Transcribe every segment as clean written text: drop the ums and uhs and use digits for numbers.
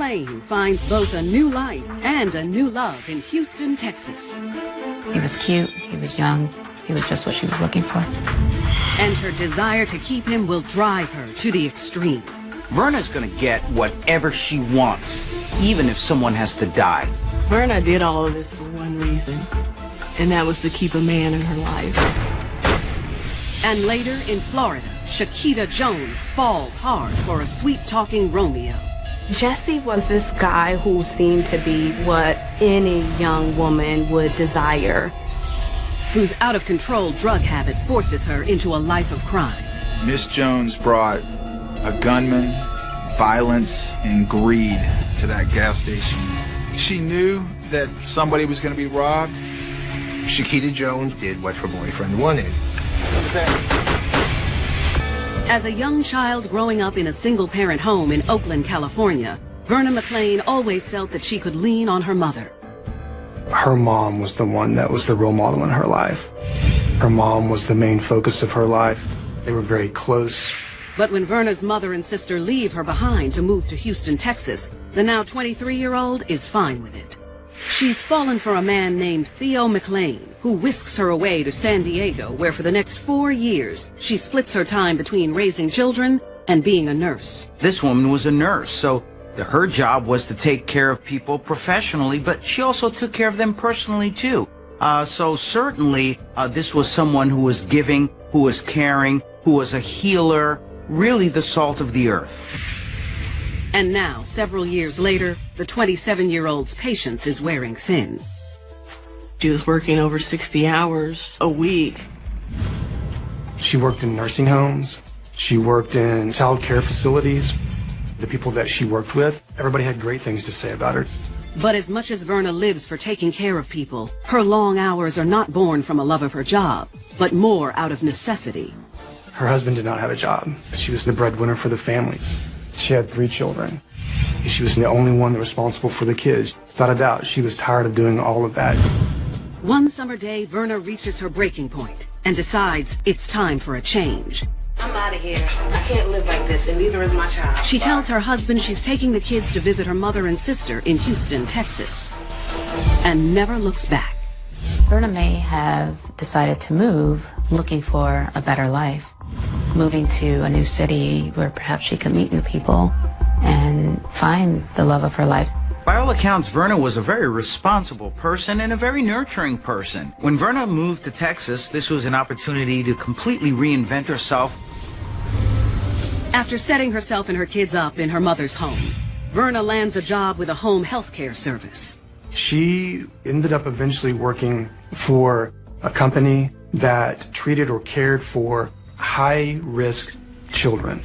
McClain finds both a new life and a new love in Houston, Texas. He was cute, he was young, he was just what she was looking for. And her desire to keep him will drive her to the extreme. Verna's gonna get whatever she wants, even if someone has to die. Verna did all of this for one reason, and that was to keep a man in her life. And later in Florida, Shaketa Jones falls hard for a sweet-talking Romeo. Jesse was this guy who seemed to be what any young woman would desire. Whose out-of-control drug habit forces her into a life of crime. Miss Jones brought a gunman, violence, and greed to that gas station. She knew that somebody was going to be robbed. Shaketa Jones did what her boyfriend wanted. As a young child growing up in a single-parent home in Oakland, California, Verna McClain always felt that she could lean on her mother. Her mom was the one that was the role model in her life. Her mom was the main focus of her life. They were very close. But when Verna's mother and sister leave her behind to move to Houston, Texas, the now 23-year-old is fine with it. She's fallen for a man named Theo McClain, who whisks her away to San Diego, where for the next 4 years, she splits her time between raising children and being a nurse. This woman was a nurse, so her job was to take care of people professionally, but she also took care of them personally, too. So certainly, this was someone who was giving, who was caring, who was a healer, really the salt of the earth. And now, several years later, the 27-year-old's patience is wearing thin. She was working over 60 hours a week. She worked in nursing homes. She worked in child care facilities. The people that she worked with, everybody had great things to say about her. But as much as Verna lives for taking care of people, her long hours are not born from a love of her job, but more out of necessity. Her husband did not have a job. She was the breadwinner for the family. She had 3 children. She was the only one responsible for the kids. Without a doubt, she was tired of doing all of that. One summer day, Verna reaches her breaking point and decides it's time for a change. I'm out of here. I can't live like this, and neither is my child. She tells her husband she's taking the kids to visit her mother and sister in Houston, Texas, and never looks back. Verna may have decided to move looking for a better life, moving to a new city where perhaps she could meet new people and find the love of her life. By all accounts, Verna was a very responsible person and a very nurturing person. When Verna moved to Texas, this was an opportunity to completely reinvent herself. After setting herself and her kids up in her mother's home, Verna lands a job with a home health care service. She ended up eventually working for a company that treated or cared for high-risk children.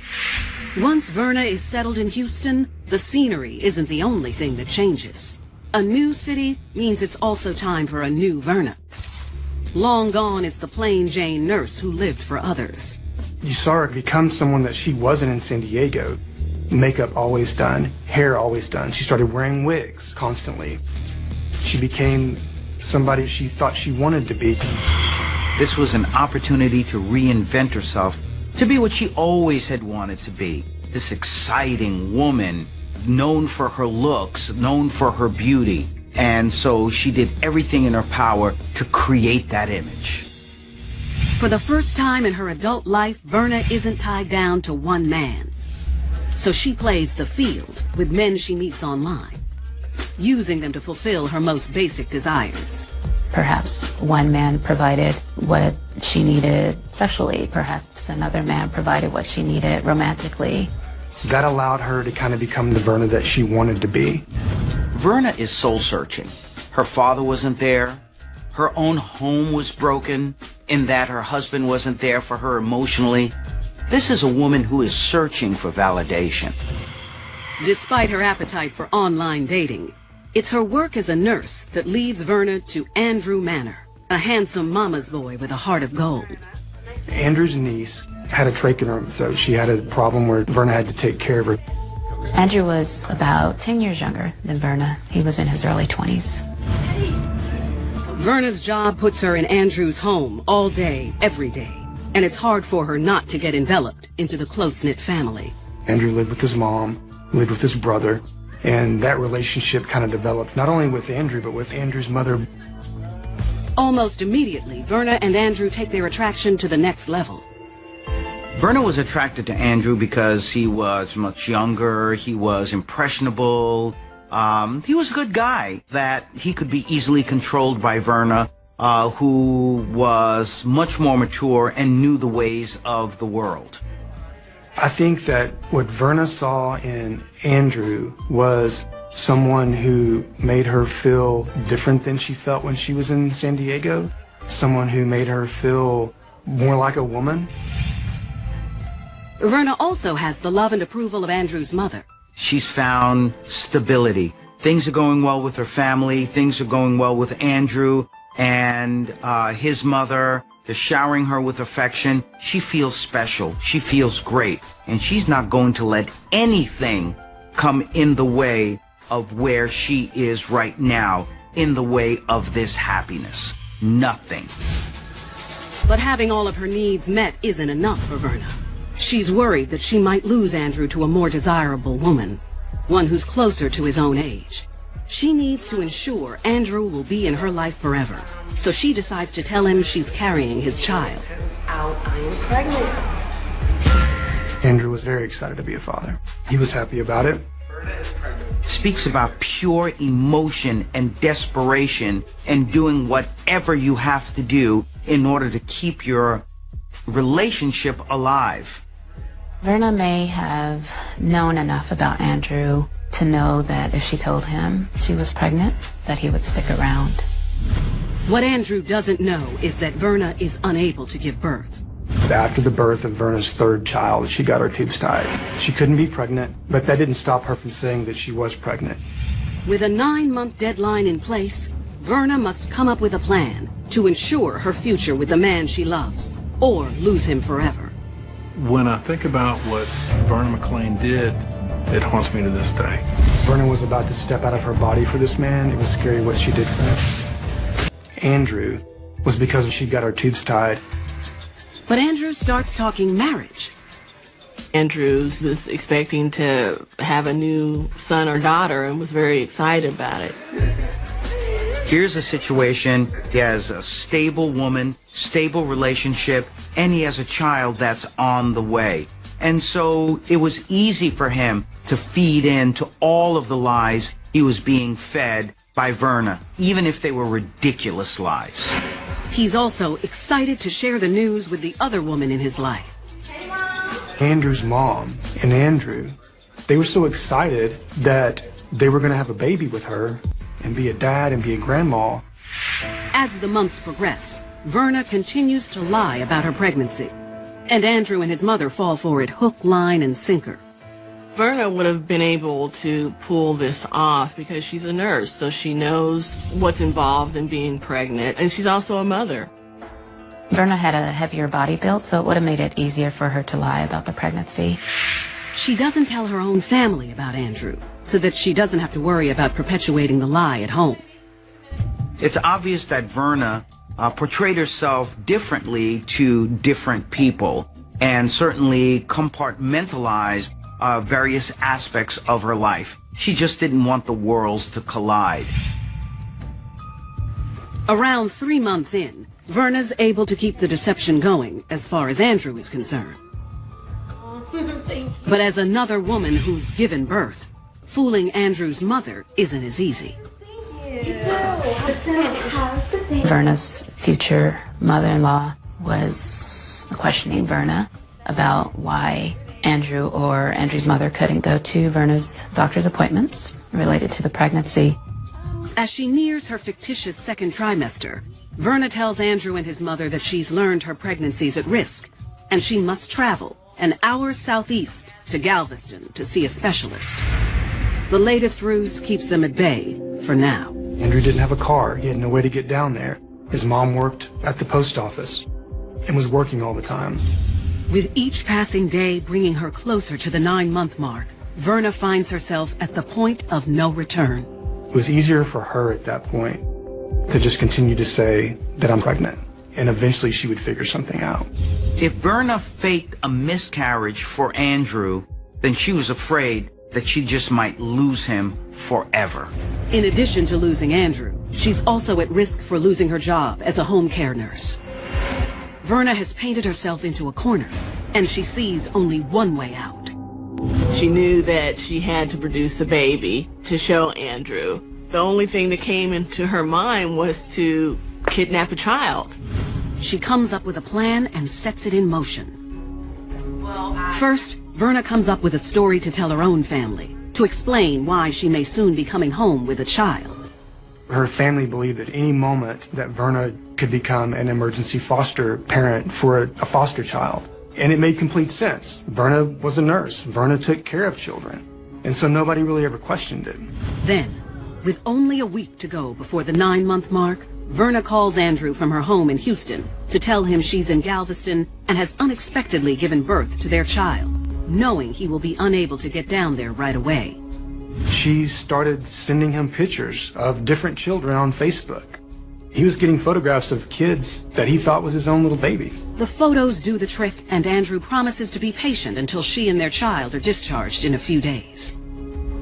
Once Verna is settled in Houston, the scenery isn't the only thing that changes. A new city means it's also time for a new Verna. Long gone is the plain Jane nurse who lived for others. You saw her become someone that she wasn't in San Diego. Makeup always done, hair always done. She started wearing wigs constantly. She became somebody she thought she wanted to be. This was an opportunity to reinvent herself, to be what she always had wanted to be. This exciting woman, known for her looks, known for her beauty. And so she did everything in her power to create that image. For the first time in her adult life, Verna isn't tied down to one man. So she plays the field with men she meets online, using them to fulfill her most basic desires. Perhaps one man provided what she needed sexually. Perhaps another man provided what she needed romantically. That allowed her to kind of become the Verna that she wanted to be. Verna is soul-searching. Her father wasn't there. Her own home was broken in that her husband wasn't there for her emotionally. This is a woman who is searching for validation. Despite her appetite for online dating, it's her work as a nurse that leads Verna to Andrew Manor, a handsome mama's boy with a heart of gold. Andrew's niece had a trach in her throat. She had a problem where Verna had to take care of her. Andrew was about 10 years younger than Verna. He was in his early 20s. Verna's job puts her in Andrew's home all day, every day, and it's hard for her not to get enveloped into the close-knit family. Andrew lived with his mom, lived with his brother. And that relationship kind of developed not only with Andrew, but with Andrew's mother. Almost immediately, Verna and Andrew take their attraction to the next level. Verna was attracted to Andrew because he was much younger, he was impressionable, he was a good guy, that he could be easily controlled by Verna, who was much more mature and knew the ways of the world. I think that what Verna saw in Andrew was someone who made her feel different than she felt when she was in San Diego, someone who made her feel more like a woman. Verna also has the love and approval of Andrew's mother. She's found stability. Things are going well with her family, things are going well with Andrew and his mother. They're showering her with affection. She feels special. She feels great. And she's not going to let anything come in the way of where she is right now, in the way of this happiness. Nothing. But having all of her needs met isn't enough for Verna. She's worried that she might lose Andrew to a more desirable woman, one who's closer to his own age. She needs to ensure Andrew will be in her life forever, so she decides to tell him she's carrying his child. I am pregnant. Andrew was very excited to be a father. He was happy about it. Speaks about pure emotion and desperation and doing whatever you have to do in order to keep your relationship alive. Verna may have known enough about Andrew to know that if she told him she was pregnant, that he would stick around. What Andrew doesn't know is that Verna is unable to give birth. After the birth of Verna's third child, she got her tubes tied. She couldn't be pregnant, but that didn't stop her from saying that she was pregnant. With a 9-month deadline in place, Verna must come up with a plan to ensure her future with the man she loves, or lose him forever. When I think about what Verna McClain did, it haunts me to this day. Verna was about to step out of her body for this man. It was scary what she did for him. Andrew was because she got her tubes tied. But Andrew starts talking marriage. Andrews was expecting to have a new son or daughter and was very excited about it. Here's a situation, he has a stable woman, stable relationship, and he has a child that's on the way. And so it was easy for him to feed into all of the lies he was being fed by Verna, even if they were ridiculous lies. He's also excited to share the news with the other woman in his life. Andrew's mom and Andrew, they were so excited that they were going to have a baby with her and be a dad and be a grandma. As the months progress, Verna continues to lie about her pregnancy, and Andrew and his mother fall for it hook, line, and sinker. Verna would have been able to pull this off because she's a nurse, so she knows what's involved in being pregnant, and she's also a mother. Verna had a heavier body build, so it would have made it easier for her to lie about the pregnancy. She doesn't tell her own family about Andrew, so that she doesn't have to worry about perpetuating the lie at home. It's obvious that Verna portrayed herself differently to different people, and certainly compartmentalized various aspects of her life. She just didn't want the worlds to collide. Around 3 months in, Verna's able to keep the deception going as far as Andrew is concerned. But as another woman who's given birth, fooling Andrew's mother isn't as easy. Verna's future mother-in-law was questioning Verna about why Andrew or Andrew's mother couldn't go to Verna's doctor's appointments related to the pregnancy. As she nears her fictitious second trimester, Verna tells Andrew and his mother that she's learned her pregnancy's at risk, and she must travel an hour southeast to Galveston to see a specialist. The latest ruse keeps them at bay for now. Andrew didn't have a car. He had no way to get down there. His mom worked at the post office and was working all the time. With each passing day bringing her closer to the 9-month mark, Verna finds herself at the point of no return. It was easier for her at that point to just continue to say that I'm pregnant, and eventually she would figure something out. If Verna faked a miscarriage for Andrew, then she was afraid that she just might lose him forever. In addition to losing Andrew, she's also at risk for losing her job as a home care nurse. Verna has painted herself into a corner, and she sees only one way out. She knew that she had to produce a baby to show Andrew. The only thing that came into her mind was to kidnap a child. She comes up with a plan and sets it in motion. First, Verna comes up with a story to tell her own family, to explain why she may soon be coming home with a child. Her family believed at any moment that Verna could become an emergency foster parent for a foster child. And it made complete sense. Verna was a nurse. Verna took care of children. And so nobody really ever questioned it. Then, with only a week to go before the 9-month mark, Verna calls Andrew from her home in Houston to tell him she's in Galveston and has unexpectedly given birth to their child, knowing he will be unable to get down there right away. She started sending him pictures of different children on Facebook. He was getting photographs of kids that he thought was his own little baby. The photos do the trick, and Andrew promises to be patient until she and their child are discharged in a few days.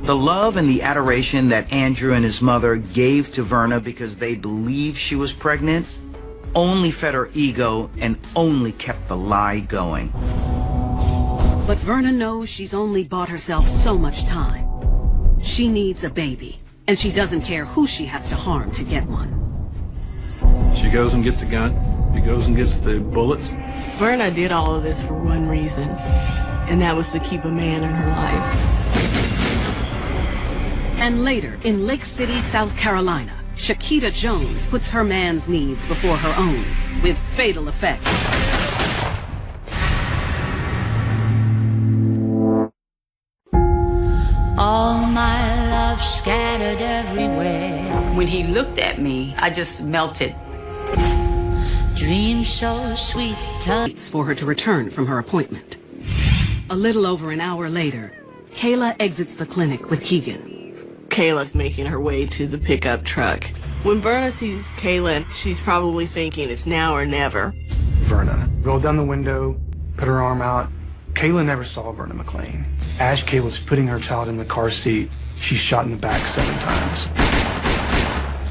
The love and the adoration that Andrew and his mother gave to Verna because they believed she was pregnant only fed her ego and only kept the lie going. But Verna knows she's only bought herself so much time. She needs a baby, and she doesn't care who she has to harm to get one. She goes and gets a gun. She goes and gets the bullets. Verna did all of this for one reason, and that was to keep a man in her life. And later, in Lake City, South Carolina, Shaketa Jones puts her man's needs before her own, with fatal effect. All my love scattered everywhere. When he looked at me, I just melted. Dreams so sweet. Waits for her to return from her appointment. A little over an hour later, Kayla exits the clinic with Keegan. Kayla's making her way to the pickup truck. When Verna sees Kayla, she's probably thinking it's now or never. Verna rolled down the window, put her arm out. Kayla never saw Verna McClain. As Kayla's putting her child in the car seat, she's shot in the back 7 times.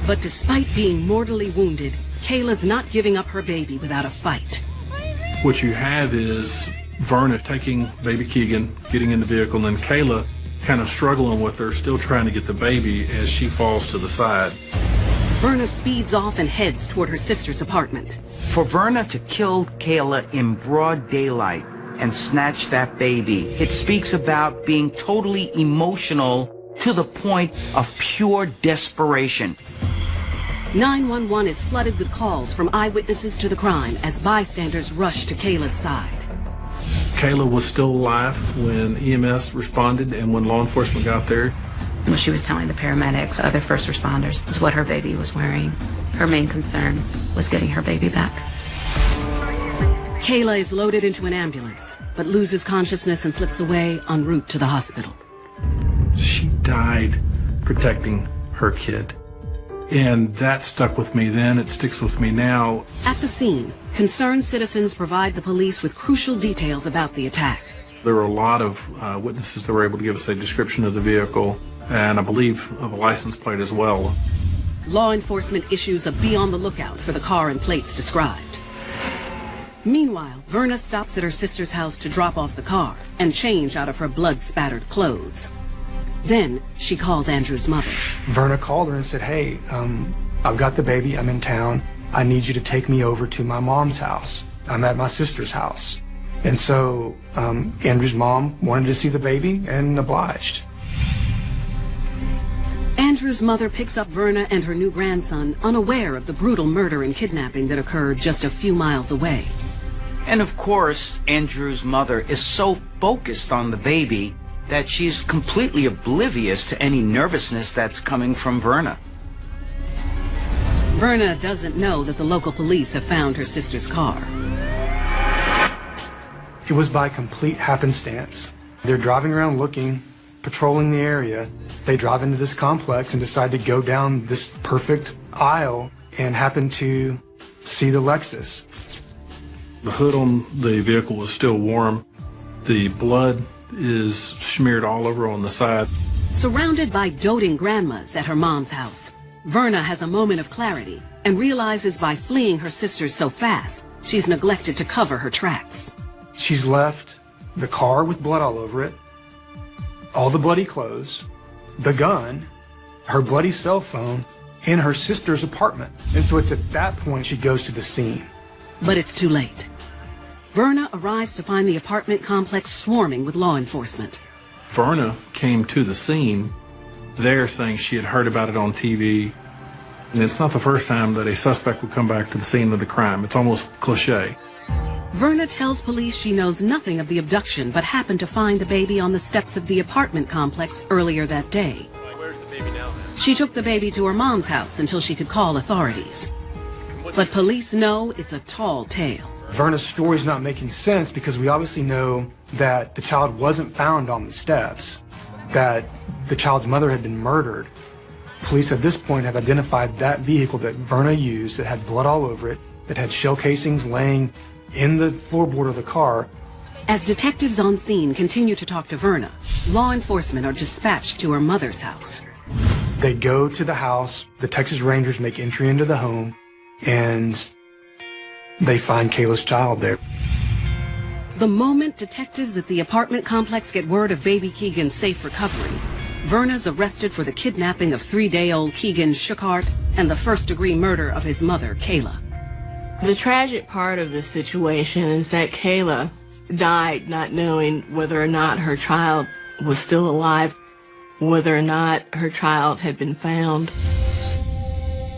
But despite being mortally wounded, Kayla's not giving up her baby without a fight. What you have is Verna taking baby Keegan, getting in the vehicle, and then Kayla kind of struggling with her, still trying to get the baby as she falls to the side. Verna speeds off and heads toward her sister's apartment. For Verna to kill Kayla in broad daylight and snatch that baby, it speaks about being totally emotional to the point of pure desperation. 911 is flooded with calls from eyewitnesses to the crime as bystanders rush to Kayla's side. Kayla was still alive when EMS responded and when law enforcement got there. What she was telling the paramedics, other first responders, was what her baby was wearing. Her main concern was getting her baby back. Kayla is loaded into an ambulance, but loses consciousness and slips away en route to the hospital. She died protecting her kid. And that stuck with me then, it sticks with me now. At the scene, concerned citizens provide the police with crucial details about the attack. There were a lot of witnesses that were able to give us a description of the vehicle, and I believe of a license plate as well. Law enforcement issues a be on the lookout for the car and plates described. Meanwhile, Verna stops at her sister's house to drop off the car and change out of her blood-spattered clothes. Then, she calls Andrew's mother. Verna called her and said, hey, I've got the baby, I'm in town. I need you to take me over to my mom's house. I'm at my sister's house. And so, Andrew's mom wanted to see the baby and obliged. Andrew's mother picks up Verna and her new grandson unaware of the brutal murder and kidnapping that occurred just a few miles away. And of course, Andrew's mother is so focused on the baby that she's completely oblivious to any nervousness that's coming from Verna. Verna doesn't know that the local police have found her sister's car. It was by complete happenstance. They're driving around looking, patrolling the area. They drive into this complex and decide to go down this perfect aisle and happen to see the Lexus. The hood on the vehicle was still warm. The blood is smeared all over on the side. Surrounded by doting grandmas at her mom's house, Verna has a moment of clarity and realizes by fleeing her sisters so fast, she's neglected to cover her tracks. She's left the car with blood all over it, all the bloody clothes, the gun, her bloody cell phone, in her sister's apartment. And so it's at that point she goes to the scene. But it's too late. Verna arrives to find the apartment complex swarming with law enforcement. Verna came to the scene there saying she had heard about it on TV. And it's not the first time that a suspect would come back to the scene of the crime. It's almost cliche. Verna tells police she knows nothing of the abduction but happened to find a baby on the steps of the apartment complex earlier that day. Where's the baby now? She took the baby to her mom's house until she could call authorities. But police know it's a tall tale. Verna's story's not making sense because we obviously know that the child wasn't found on the steps, that the child's mother had been murdered. Police at this point have identified that vehicle that Verna used that had blood all over it, that had shell casings laying in the floorboard of the car. As detectives on scene continue to talk to Verna, law enforcement are dispatched to her mother's house. They go to the house, the Texas Rangers make entry into the home, and they find Kayla's child there. The moment detectives at the apartment complex get word of baby Keegan's safe recovery, Verna's arrested for the kidnapping of 3-day-old Keegan Shaketa and the first-degree murder of his mother, Kayla. The tragic part of this situation is that Kayla died not knowing whether or not her child was still alive, whether or not her child had been found.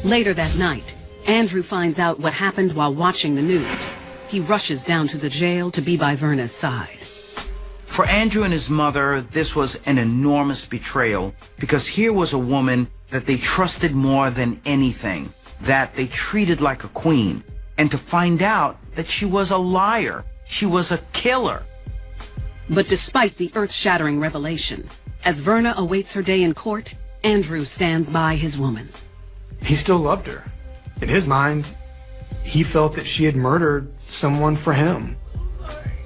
Later that night, Andrew finds out what happened while watching the news. He rushes down to the jail to be by Verna's side. For Andrew and his mother, this was an enormous betrayal because here was a woman that they trusted more than anything, that they treated like a queen, and to find out that she was a liar, she was a killer. But despite the earth-shattering revelation, as Verna awaits her day in court, Andrew stands by his woman. He still loved her. In his mind, he felt that she had murdered someone for him,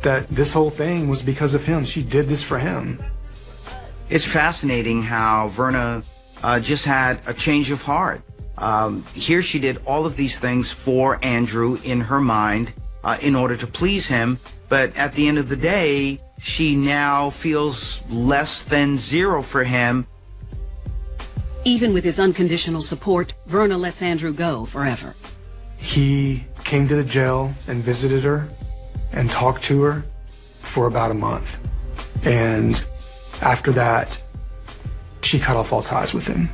that this whole thing was because of him. She did this for him. It's fascinating how Verna just had a change of heart. Here she did all of these things for Andrew in her mind in order to please him, but at the end of the day, she now feels less than zero for him. Even with his unconditional support, Verna lets Andrew go forever. He came to the jail and visited her and talked to her for about a month. And after that, she cut off all ties with him.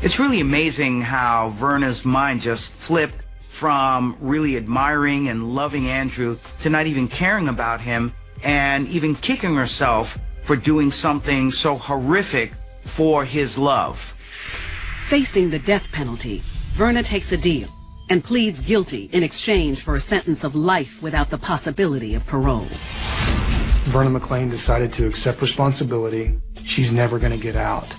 It's really amazing how Verna's mind just flipped from really admiring and loving Andrew to not even caring about him and even kicking herself for doing something so horrific for his love. Facing the death penalty, Verna takes a deal and pleads guilty in exchange for a sentence of life without the possibility of parole. Verna McClain decided to accept responsibility. She's never going to get out.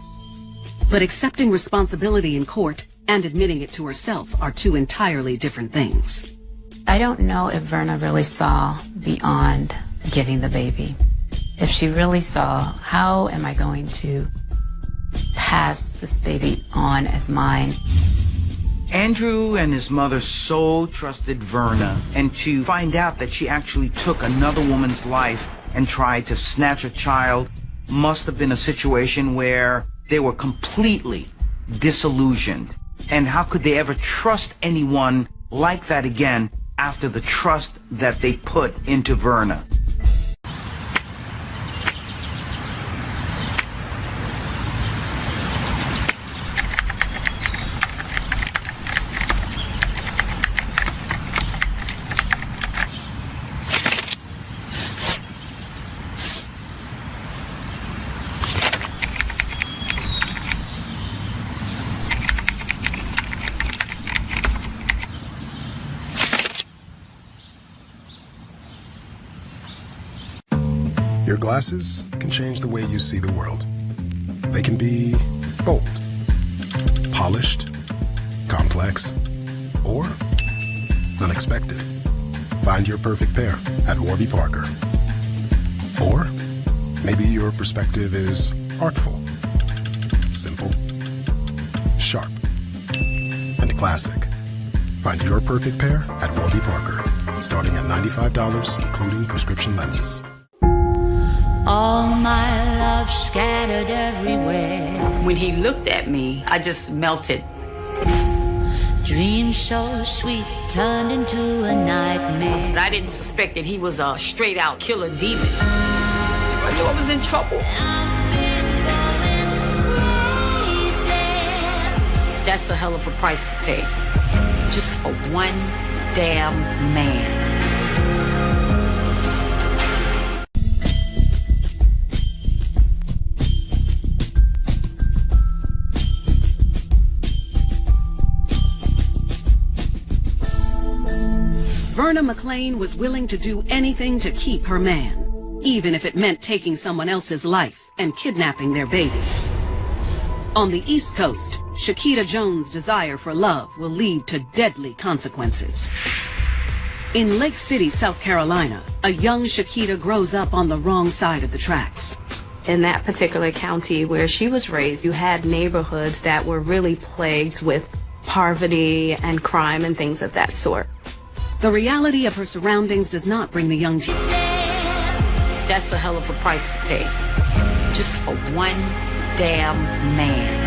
But accepting responsibility in court and admitting it to herself are two entirely different things. I don't know if Verna really saw beyond getting the baby. If she really saw, how am I going to pass this baby on as mine? Andrew and his mother so trusted Verna, and to find out that she actually took another woman's life and tried to snatch a child must have been a situation where they were completely disillusioned. And how could they ever trust anyone like that again after the trust that they put into Verna? Your glasses can change the way you see the world. They can be bold, polished, complex, or unexpected. Find your perfect pair at Warby Parker. Or Maybe your perspective is artful, simple, sharp, and classic. Find your perfect pair at Warby Parker, starting at $95, including prescription lenses. All my love scattered everywhere. When he looked at me, I just melted. Dreams so sweet turned into a nightmare. I didn't suspect that he was a straight-out killer demon. I knew I was in trouble. I've been going crazy. That's a hell of a price to pay. Just for one damn man. Verna McClain was willing to do anything to keep her man, even if it meant taking someone else's life and kidnapping their baby. On the East Coast, Shaketa Jones' desire for love will lead to deadly consequences. In Lake City, South Carolina, a young Shaketa grows up on the wrong side of the tracks. In that particular county where she was raised, you had neighborhoods that were really plagued with poverty and crime and things of that sort. The reality of her surroundings does not bring the young to That's a hell of a price to pay. Just for one damn man.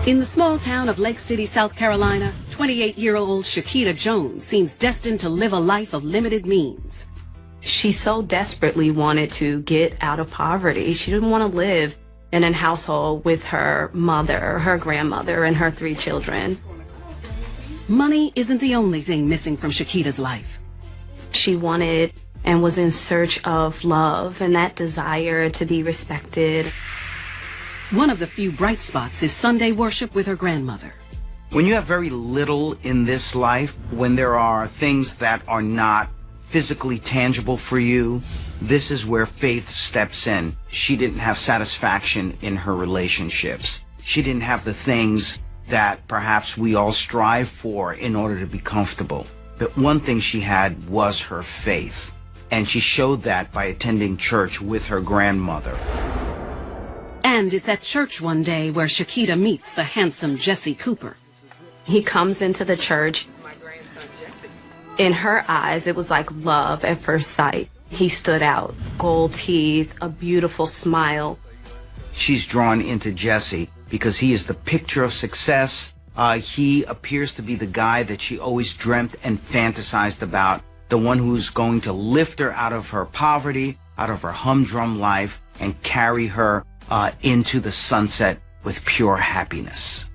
In the small town of Lake City, South Carolina, 28-year-old Shaketa Jones seems destined to live a life of limited means. She so desperately wanted to get out of poverty. She didn't want to live in a household with her mother, her grandmother, and her 3 children. Money isn't the only thing missing from Shaketa's life. She wanted and was in search of love and that desire to be respected. One of the few bright spots is Sunday worship with her grandmother. When you have very little in this life, when there are things that are not physically tangible for you, this is where faith steps in. She didn't have satisfaction in her relationships. She didn't have the things that perhaps we all strive for in order to be comfortable. But one thing she had was her faith, and she showed that by attending church with her grandmother. And it's at church one day where Shaketa meets the handsome Jesse Cooper. He comes into the church. In her eyes, it was like love at first sight. He stood out, gold teeth, a beautiful smile. She's drawn into Jesse because he is the picture of success. He appears to be the guy that she always dreamt and fantasized about, the one who's going to lift her out of her poverty, out of her humdrum life, and carry her into the sunset with pure happiness.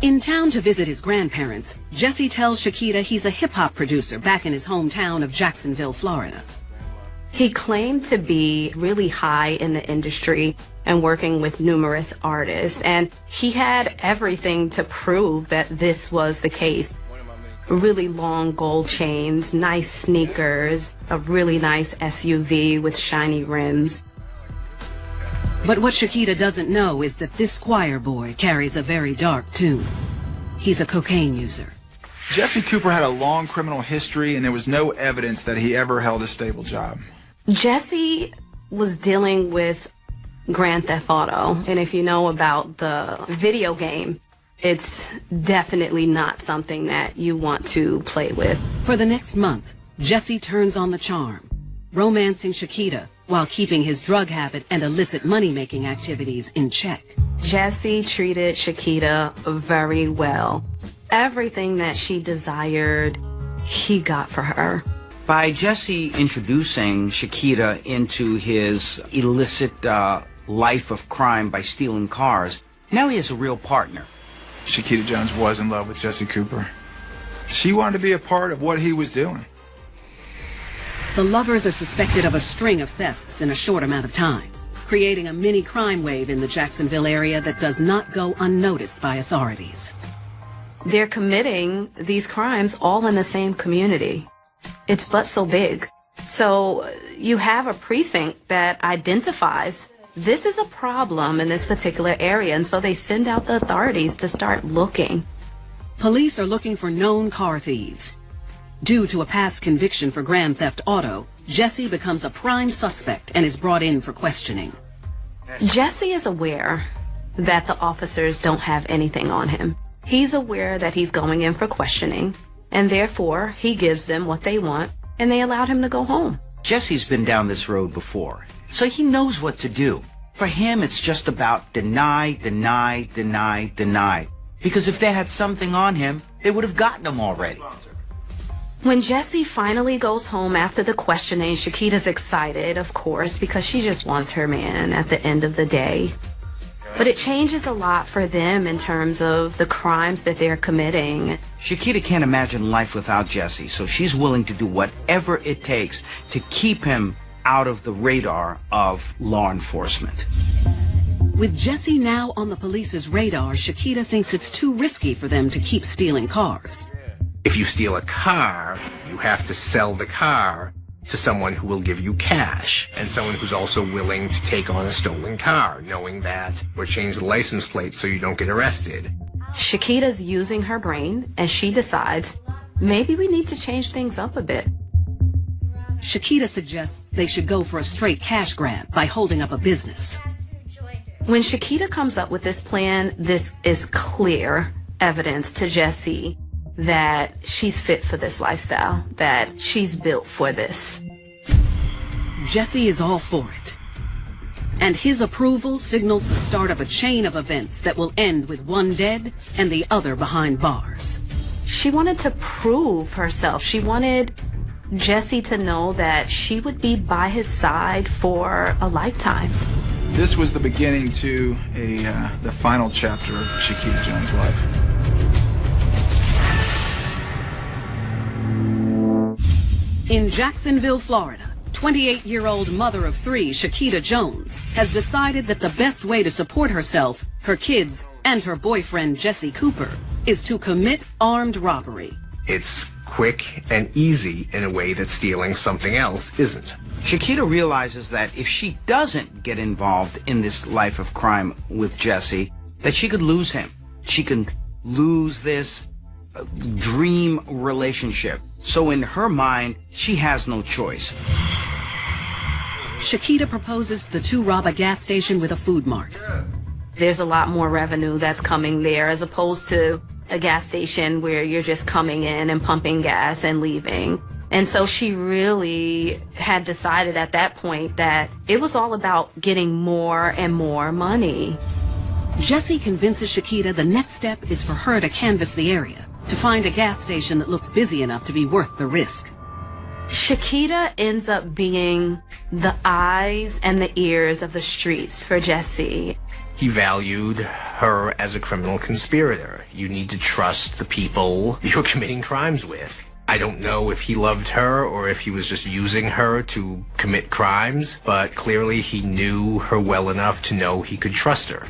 In town to visit his grandparents, Jesse tells Shaketa he's a hip-hop producer back in his hometown of Jacksonville, Florida. He claimed to be really high in the industry and working with numerous artists, and he had everything to prove that this was the case. Really long gold chains, nice sneakers, a really nice SUV with shiny rims. But what Shaketa doesn't know is that this choir boy carries a very dark tune. He's a cocaine user. Jesse Cooper had a long criminal history, and there was no evidence that he ever held a stable job. Jesse was dealing with Grand Theft Auto, and if you know about the video game, it's definitely not something that you want to play with. For the next month, Jesse turns on the charm, romancing Shaketa while keeping his drug habit and illicit money-making activities in check. Jesse treated Shaketa very well. Everything that she desired, he got for her. By Jesse introducing Shaketa into his illicit life of crime by stealing cars, now he has a real partner. Shaketa Jones was in love with Jesse Cooper. She wanted to be a part of what he was doing. The lovers are suspected of a string of thefts in a short amount of time, creating a mini crime wave in the Jacksonville area that does not go unnoticed by authorities. They're committing these crimes all in the same community. It's but so big. So you have a precinct that identifies this is a problem in this particular area, and so they send out the authorities to start looking. Police are looking for known car thieves. Due to a past conviction for grand theft auto, Jesse becomes a prime suspect and is brought in for questioning. Jesse is aware that the officers don't have anything on him. He's aware that he's going in for questioning, and therefore he gives them what they want, and they allowed him to go home. Jesse's been down this road before, so he knows what to do. For him, it's just about deny, deny, deny, deny. Because if they had something on him, they would have gotten him already. When Jesse finally goes home after the questioning, Shaketa's excited, of course, because she just wants her man at the end of the day. But it changes a lot for them in terms of the crimes that they're committing. Shaketa can't imagine life without Jesse, so she's willing to do whatever it takes to keep him out of the radar of law enforcement. With Jesse now on the police's radar, Shaketa thinks it's too risky for them to keep stealing cars. If you steal a car, you have to sell the car to someone who will give you cash, and someone who's also willing to take on a stolen car, knowing that, or change the license plate so you don't get arrested. Shaketa's using her brain, and she decides, maybe we need to change things up a bit. Shaketa suggests they should go for a straight cash grab by holding up a business. When Shaketa comes up with this plan, this is clear evidence to Jesse that she's fit for this lifestyle, that she's built for this. Jesse is all for it. And his approval signals the start of a chain of events that will end with one dead and the other behind bars. She wanted to prove herself. She wanted Jesse to know that she would be by his side for a lifetime. This was the beginning to the final chapter of Shaketa Jones' life. In Jacksonville, Florida, 28-year-old mother of three, Shaketa Jones, has decided that the best way to support herself, her kids, and her boyfriend, Jesse Cooper, is to commit armed robbery. It's quick and easy in a way that stealing something else isn't. Shaketa realizes that if she doesn't get involved in this life of crime with Jesse, that she could lose him. She can lose this dream relationship. So in her mind, she has no choice. Shaketa proposes the two rob a gas station with a food mart. There's a lot more revenue that's coming there as opposed to a gas station where you're just coming in and pumping gas and leaving. And so she really had decided at that point that it was all about getting more and more money. Jesse convinces Shaketa the next step is for her to canvass the area, to find a gas station that looks busy enough to be worth the risk. Shaketa ends up being the eyes and the ears of the streets for Jesse. He valued her as a criminal conspirator. You need to trust the people you're committing crimes with. I don't know if he loved her or if he was just using her to commit crimes, but clearly he knew her well enough to know he could trust her.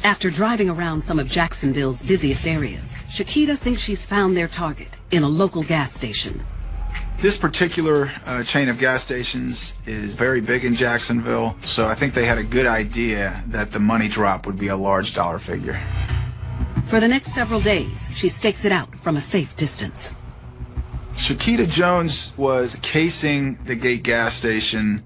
After driving around some of Jacksonville's busiest areas, Shaketa thinks she's found their target in a local gas station. This particular chain of gas stations is very big in Jacksonville, so I think they had a good idea that the money drop would be a large dollar figure. For the next several days, she stakes it out from a safe distance. Shaketa Jones was casing the Gate gas station,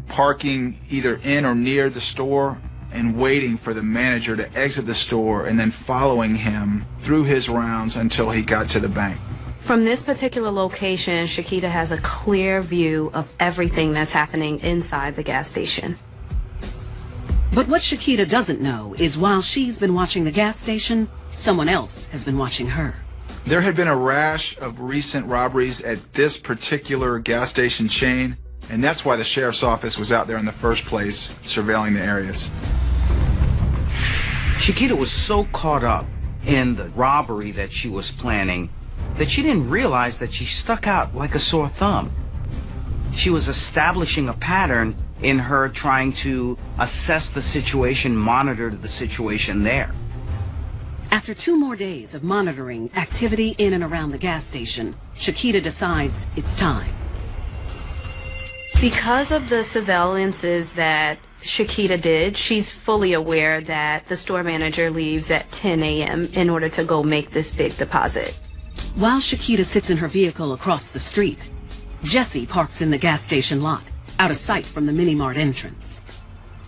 parking either in or near the store, and waiting for the manager to exit the store and then following him through his rounds until he got to the bank. From this particular location, Shaketa has a clear view of everything that's happening inside the gas station. But what Shaketa doesn't know is while she's been watching the gas station, someone else has been watching her. There had been a rash of recent robberies at this particular gas station chain, and that's why the sheriff's office was out there in the first place, surveilling the areas. Shaketa was so caught up in the robbery that she was planning that she didn't realize that she stuck out like a sore thumb. She was establishing a pattern in her trying to assess the situation, monitor the situation there. After 2 more days of monitoring activity in and around the gas station, Shaketa decides it's time. Because of the surveillances that Shaketa did, she's fully aware that the store manager leaves at 10 a.m. in order to go make this big deposit. While Shaketa sits in her vehicle across the street, Jesse parks in the gas station lot, out of sight from the mini-mart entrance.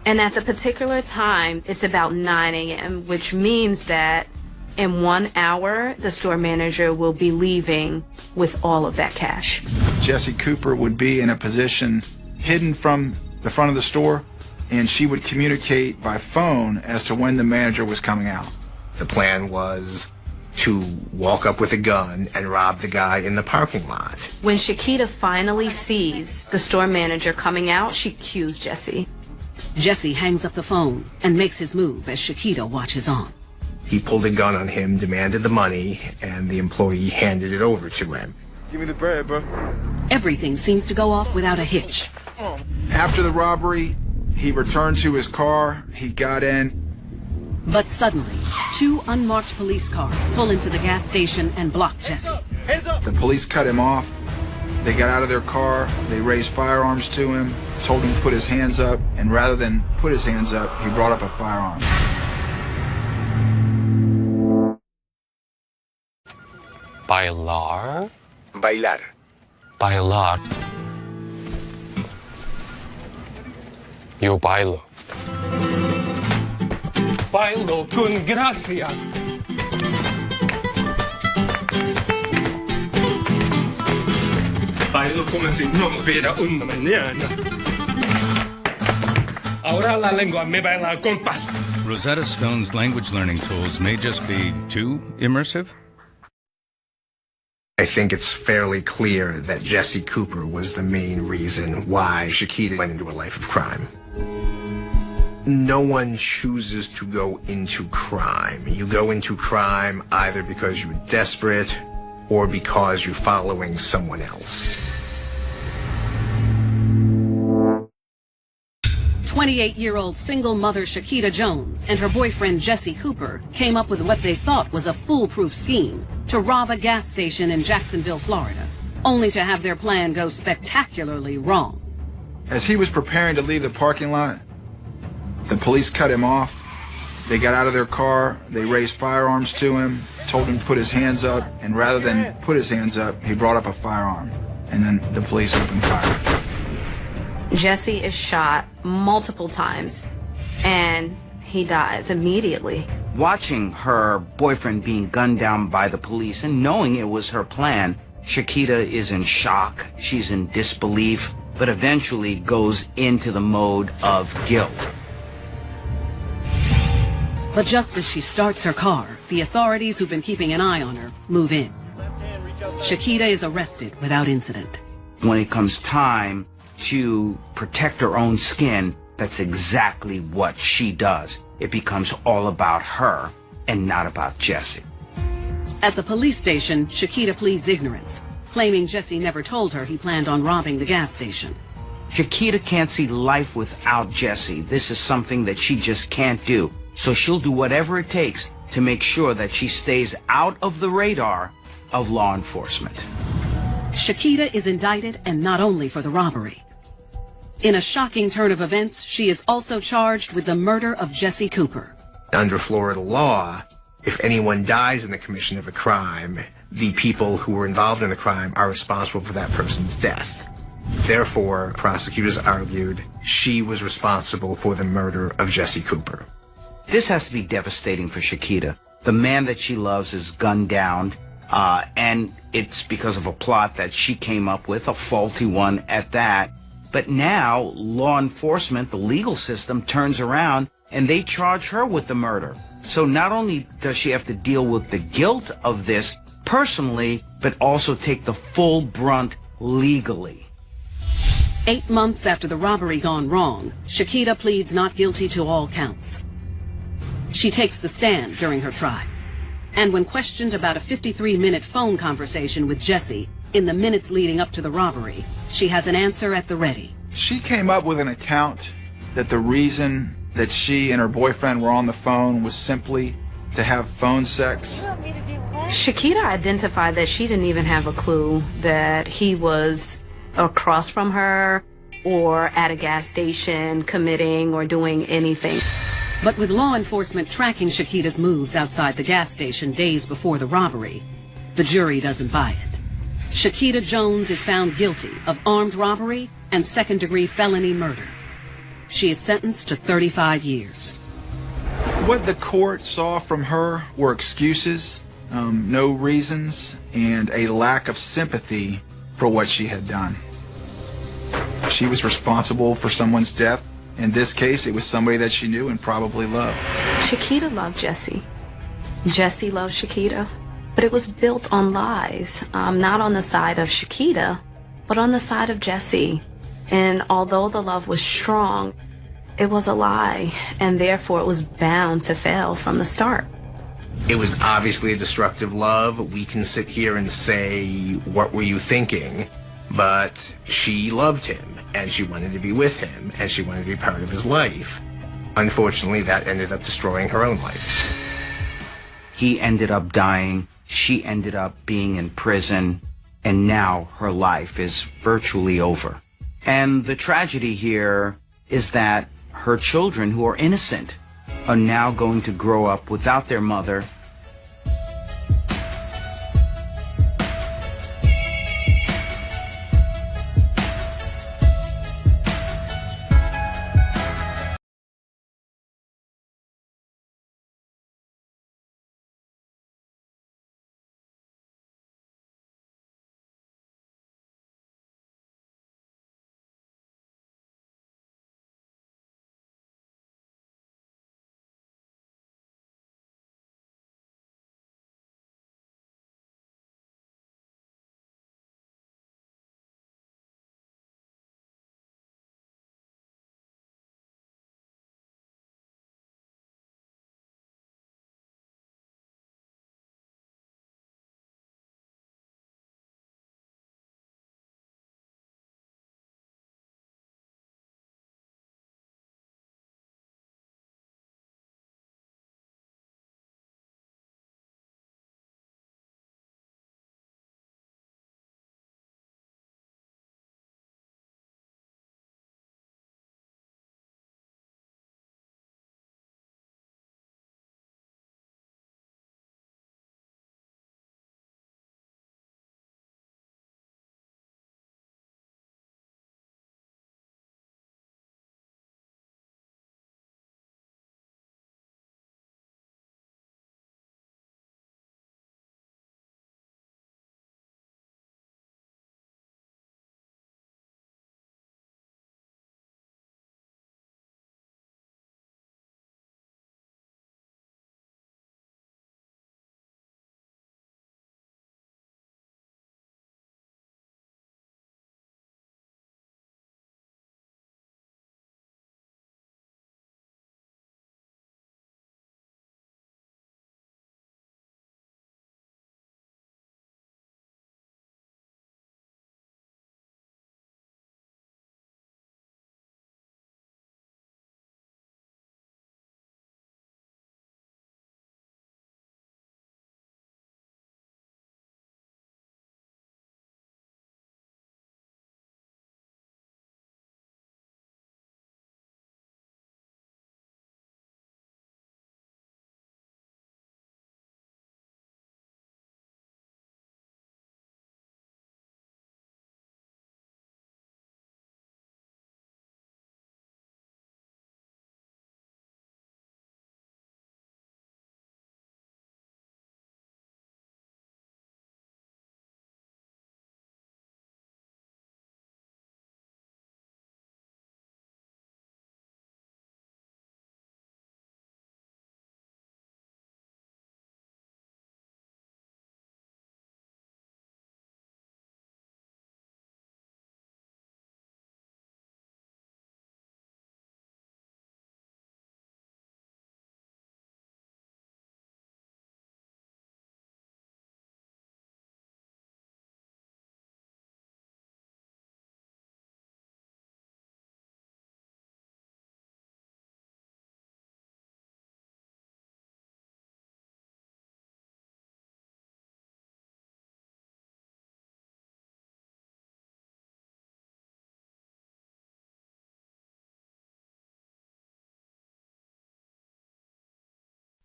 And at the particular time, it's about 9 a.m., which means that in 1 hour, the store manager will be leaving with all of that cash. Jesse Cooper would be in a position hidden from the front of the store, and she would communicate by phone as to when the manager was coming out. The plan was to walk up with a gun and rob the guy in the parking lot. When Shaketa finally sees the store manager coming out, she cues Jesse. Jesse hangs up the phone and makes his move as Shaketa watches on. He pulled a gun on him, demanded the money, and the employee handed it over to him. Give me the bread, bro. Everything seems to go off without a hitch. After the robbery, he returned to his car. He got in. But suddenly, 2 unmarked police cars pull into the gas station and block Jesse. The police cut him off. They got out of their car. They raised firearms to him, told him to put his hands up, and rather than put his hands up, he brought up a firearm. Bailar? Bailar. Bailar. Yo bailo. Bailo con gracia. Bailo como si no hubiera una mañana. Ahora la lengua me baila con paso. Rosetta Stone's language learning tools may just be too immersive. I think it's fairly clear that Jesse Cooper was the main reason why Shaketa went into a life of crime. No one chooses to go into crime. You go into crime either because you're desperate or because you're following someone else. 28-year-old single mother Shaketa Jones and her boyfriend Jesse Cooper came up with what they thought was a foolproof scheme to rob a gas station in Jacksonville, Florida, only to have their plan go spectacularly wrong. As he was preparing to leave the parking lot, the police cut him off. They got out of their car. They raised firearms to him, told him to put his hands up, and rather than put his hands up, he brought up a firearm. And then the police opened fire. Jesse is shot multiple times, and he dies immediately. Watching her boyfriend being gunned down by the police and knowing it was her plan, Shaketa is in shock. She's in disbelief, but eventually goes into the mode of guilt. But just as she starts her car, the authorities who've been keeping an eye on her move in. Shaketa is arrested without incident. When it comes time to protect her own skin, that's exactly what she does. It becomes all about her and not about Jesse. At the police station, Shaketa pleads ignorance, claiming Jesse never told her he planned on robbing the gas station. Shaketa can't see life without Jesse. This is something that she just can't do. So she'll do whatever it takes to make sure that she stays out of the radar of law enforcement. Shaketa is indicted, and not only for the robbery. In a shocking turn of events, she is also charged with the murder of Jesse Cooper. Under Florida law, if anyone dies in the commission of a crime, the people who were involved in the crime are responsible for that person's death. Therefore, prosecutors argued she was responsible for the murder of Jesse Cooper. This has to be devastating for Shaketa. The man that she loves is gunned down, and it's because of a plot that she came up with, a faulty one at that. But now, law enforcement, the legal system, turns around and they charge her with the murder. So not only does she have to deal with the guilt of this personally, but also take the full brunt legally. 8 months after the robbery gone wrong, Shaketa pleads not guilty to all counts. She takes the stand during her trial. And when questioned about a 53-minute phone conversation with Jesse in the minutes leading up to the robbery, she has an answer at the ready. She came up with an account that the reason that she and her boyfriend were on the phone was simply to have phone sex. Shaketa identified that she didn't even have a clue that he was across from her or at a gas station committing or doing anything. But with law enforcement tracking Shaketa's moves outside the gas station days before the robbery, The jury doesn't buy it. Shaketa Jones is found guilty of armed robbery and second-degree felony murder. She is sentenced to 35 years. What the court saw from her were excuses, no reasons, and a lack of sympathy for what she had done. She was responsible for someone's death. In this case, it was somebody that she knew and probably loved. Shaketa loved Jesse. Jesse loved Shaketa. But it was built on lies, not on the side of Shaketa, but on the side of Jesse. And although the love was strong, it was a lie, and therefore it was bound to fail from the start. It was obviously a destructive love. We can sit here and say, what were you thinking? But she loved him, and she wanted to be with him, and she wanted to be part of his life. Unfortunately, that ended up destroying her own life. He ended up dying. She ended up being in prison, and now her life is virtually over. And the tragedy here is that her children, who are innocent, are now going to grow up without their mother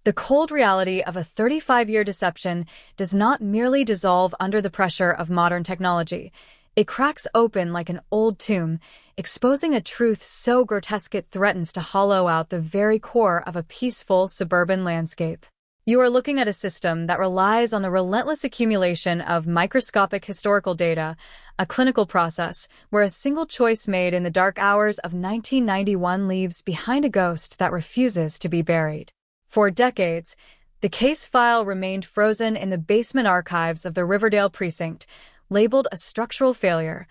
The cold reality of a 35-year deception does not merely dissolve under the pressure of modern technology. It cracks open like an old tomb, exposing a truth so grotesque it threatens to hollow out the very core of a peaceful suburban landscape. You are looking at a system that relies on the relentless accumulation of microscopic historical data, a clinical process where a single choice made in the dark hours of 1991 leaves behind a ghost that refuses to be buried. For decades, the case file remained frozen in the basement archives of the Riverdale precinct, labeled a structural failure,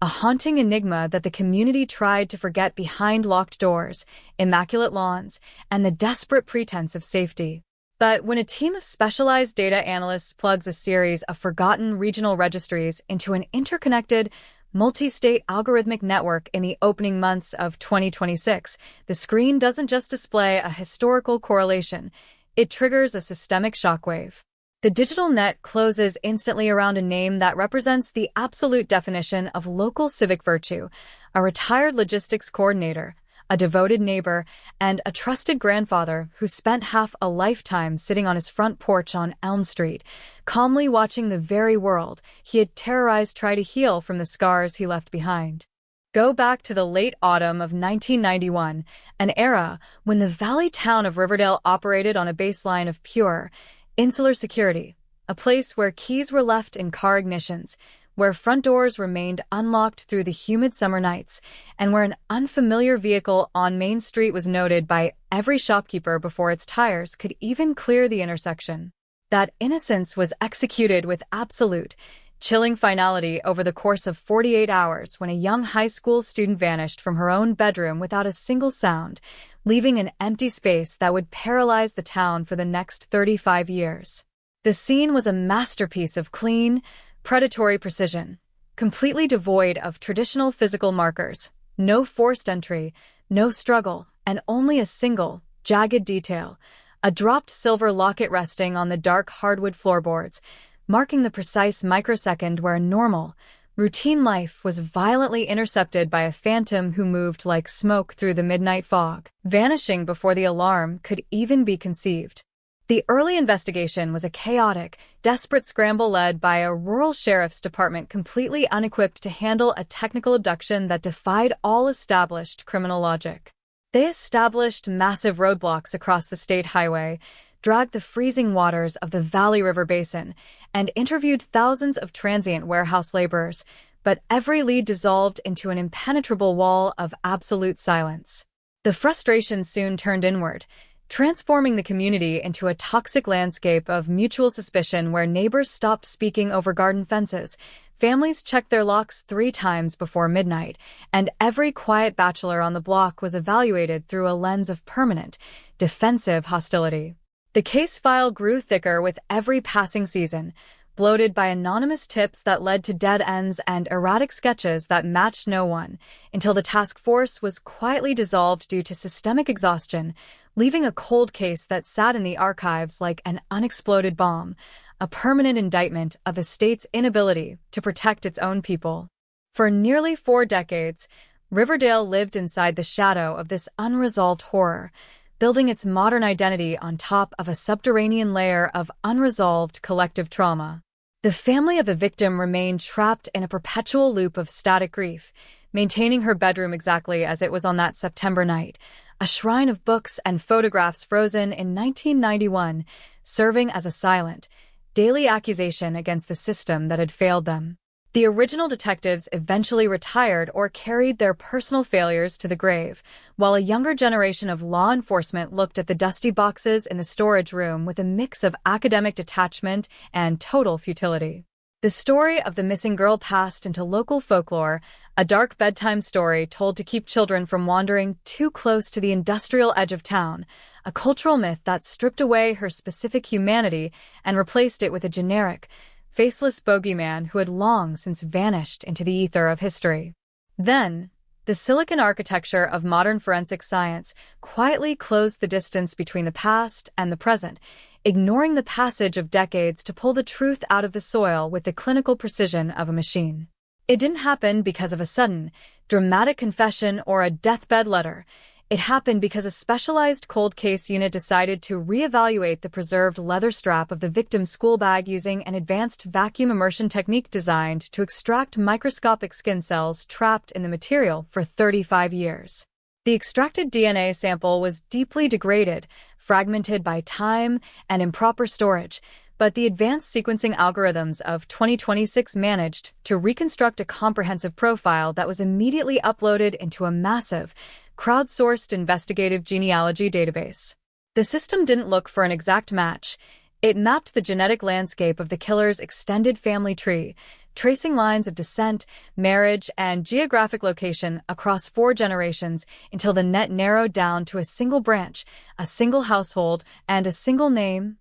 a haunting enigma that the community tried to forget behind locked doors, immaculate lawns, and the desperate pretense of safety. But when a team of specialized data analysts plugs a series of forgotten regional registries into an interconnected, multi-state algorithmic network in the opening months of 2026, the screen doesn't just display a historical correlation, it triggers a systemic shockwave. The digital net closes instantly around a name that represents the absolute definition of local civic virtue, a retired logistics coordinator, a devoted neighbor, and a trusted grandfather who spent half a lifetime sitting on his front porch on Elm Street, calmly watching the very world he had terrorized try to heal from the scars he left behind. Go back to the late autumn of 1991, an era when the valley town of Riverdale operated on a baseline of pure, insular security, a place where keys were left in car ignitions, where front doors remained unlocked through the humid summer nights, and where an unfamiliar vehicle on Main Street was noted by every shopkeeper before its tires could even clear the intersection. That innocence was executed with absolute, chilling finality over the course of 48 hours when a young high school student vanished from her own bedroom without a single sound, leaving an empty space that would paralyze the town for the next 35 years. The scene was a masterpiece of clean, predatory precision, completely devoid of traditional physical markers, no forced entry, no struggle, and only a single, jagged detail, a dropped silver locket resting on the dark hardwood floorboards, marking the precise microsecond where a normal, routine life was violently intercepted by a phantom who moved like smoke through the midnight fog, vanishing before the alarm could even be conceived. The early investigation was a chaotic, desperate scramble led by a rural sheriff's department completely unequipped to handle a technical abduction that defied all established criminal logic. They established massive roadblocks across the state highway, dragged the freezing waters of the Valley River Basin, and interviewed thousands of transient warehouse laborers, but every lead dissolved into an impenetrable wall of absolute silence. The frustration soon turned inward, transforming the community into a toxic landscape of mutual suspicion where neighbors stopped speaking over garden fences, families checked their locks 3 times before midnight, and every quiet bachelor on the block was evaluated through a lens of permanent, defensive hostility. The case file grew thicker with every passing season, bloated by anonymous tips that led to dead ends and erratic sketches that matched no one, until the task force was quietly dissolved due to systemic exhaustion, leaving a cold case that sat in the archives like an unexploded bomb, a permanent indictment of the state's inability to protect its own people. For nearly 4 decades, Riverdale lived inside the shadow of this unresolved horror, building its modern identity on top of a subterranean layer of unresolved collective trauma. The family of the victim remained trapped in a perpetual loop of static grief, maintaining her bedroom exactly as it was on that September night, a shrine of books and photographs frozen in 1991, serving as a silent, daily accusation against the system that had failed them. The original detectives eventually retired or carried their personal failures to the grave, while a younger generation of law enforcement looked at the dusty boxes in the storage room with a mix of academic detachment and total futility. The story of the missing girl passed into local folklore, a dark bedtime story told to keep children from wandering too close to the industrial edge of town, a cultural myth that stripped away her specific humanity and replaced it with a generic, faceless bogeyman who had long since vanished into the ether of history. Then, the silicon architecture of modern forensic science quietly closed the distance between the past and the present, ignoring the passage of decades to pull the truth out of the soil with the clinical precision of a machine. It didn't happen because of a sudden, dramatic confession or a deathbed letter. It happened because a specialized cold case unit decided to reevaluate the preserved leather strap of the victim's school bag using an advanced vacuum immersion technique designed to extract microscopic skin cells trapped in the material for 35 years. The extracted DNA sample was deeply degraded, fragmented by time and improper storage, but the advanced sequencing algorithms of 2026 managed to reconstruct a comprehensive profile that was immediately uploaded into a massive, crowdsourced investigative genealogy database. The system didn't look for an exact match. It mapped the genetic landscape of the killer's extended family tree, tracing lines of descent, marriage, and geographic location across 4 generations until the net narrowed down to a single branch, a single household, and a single name: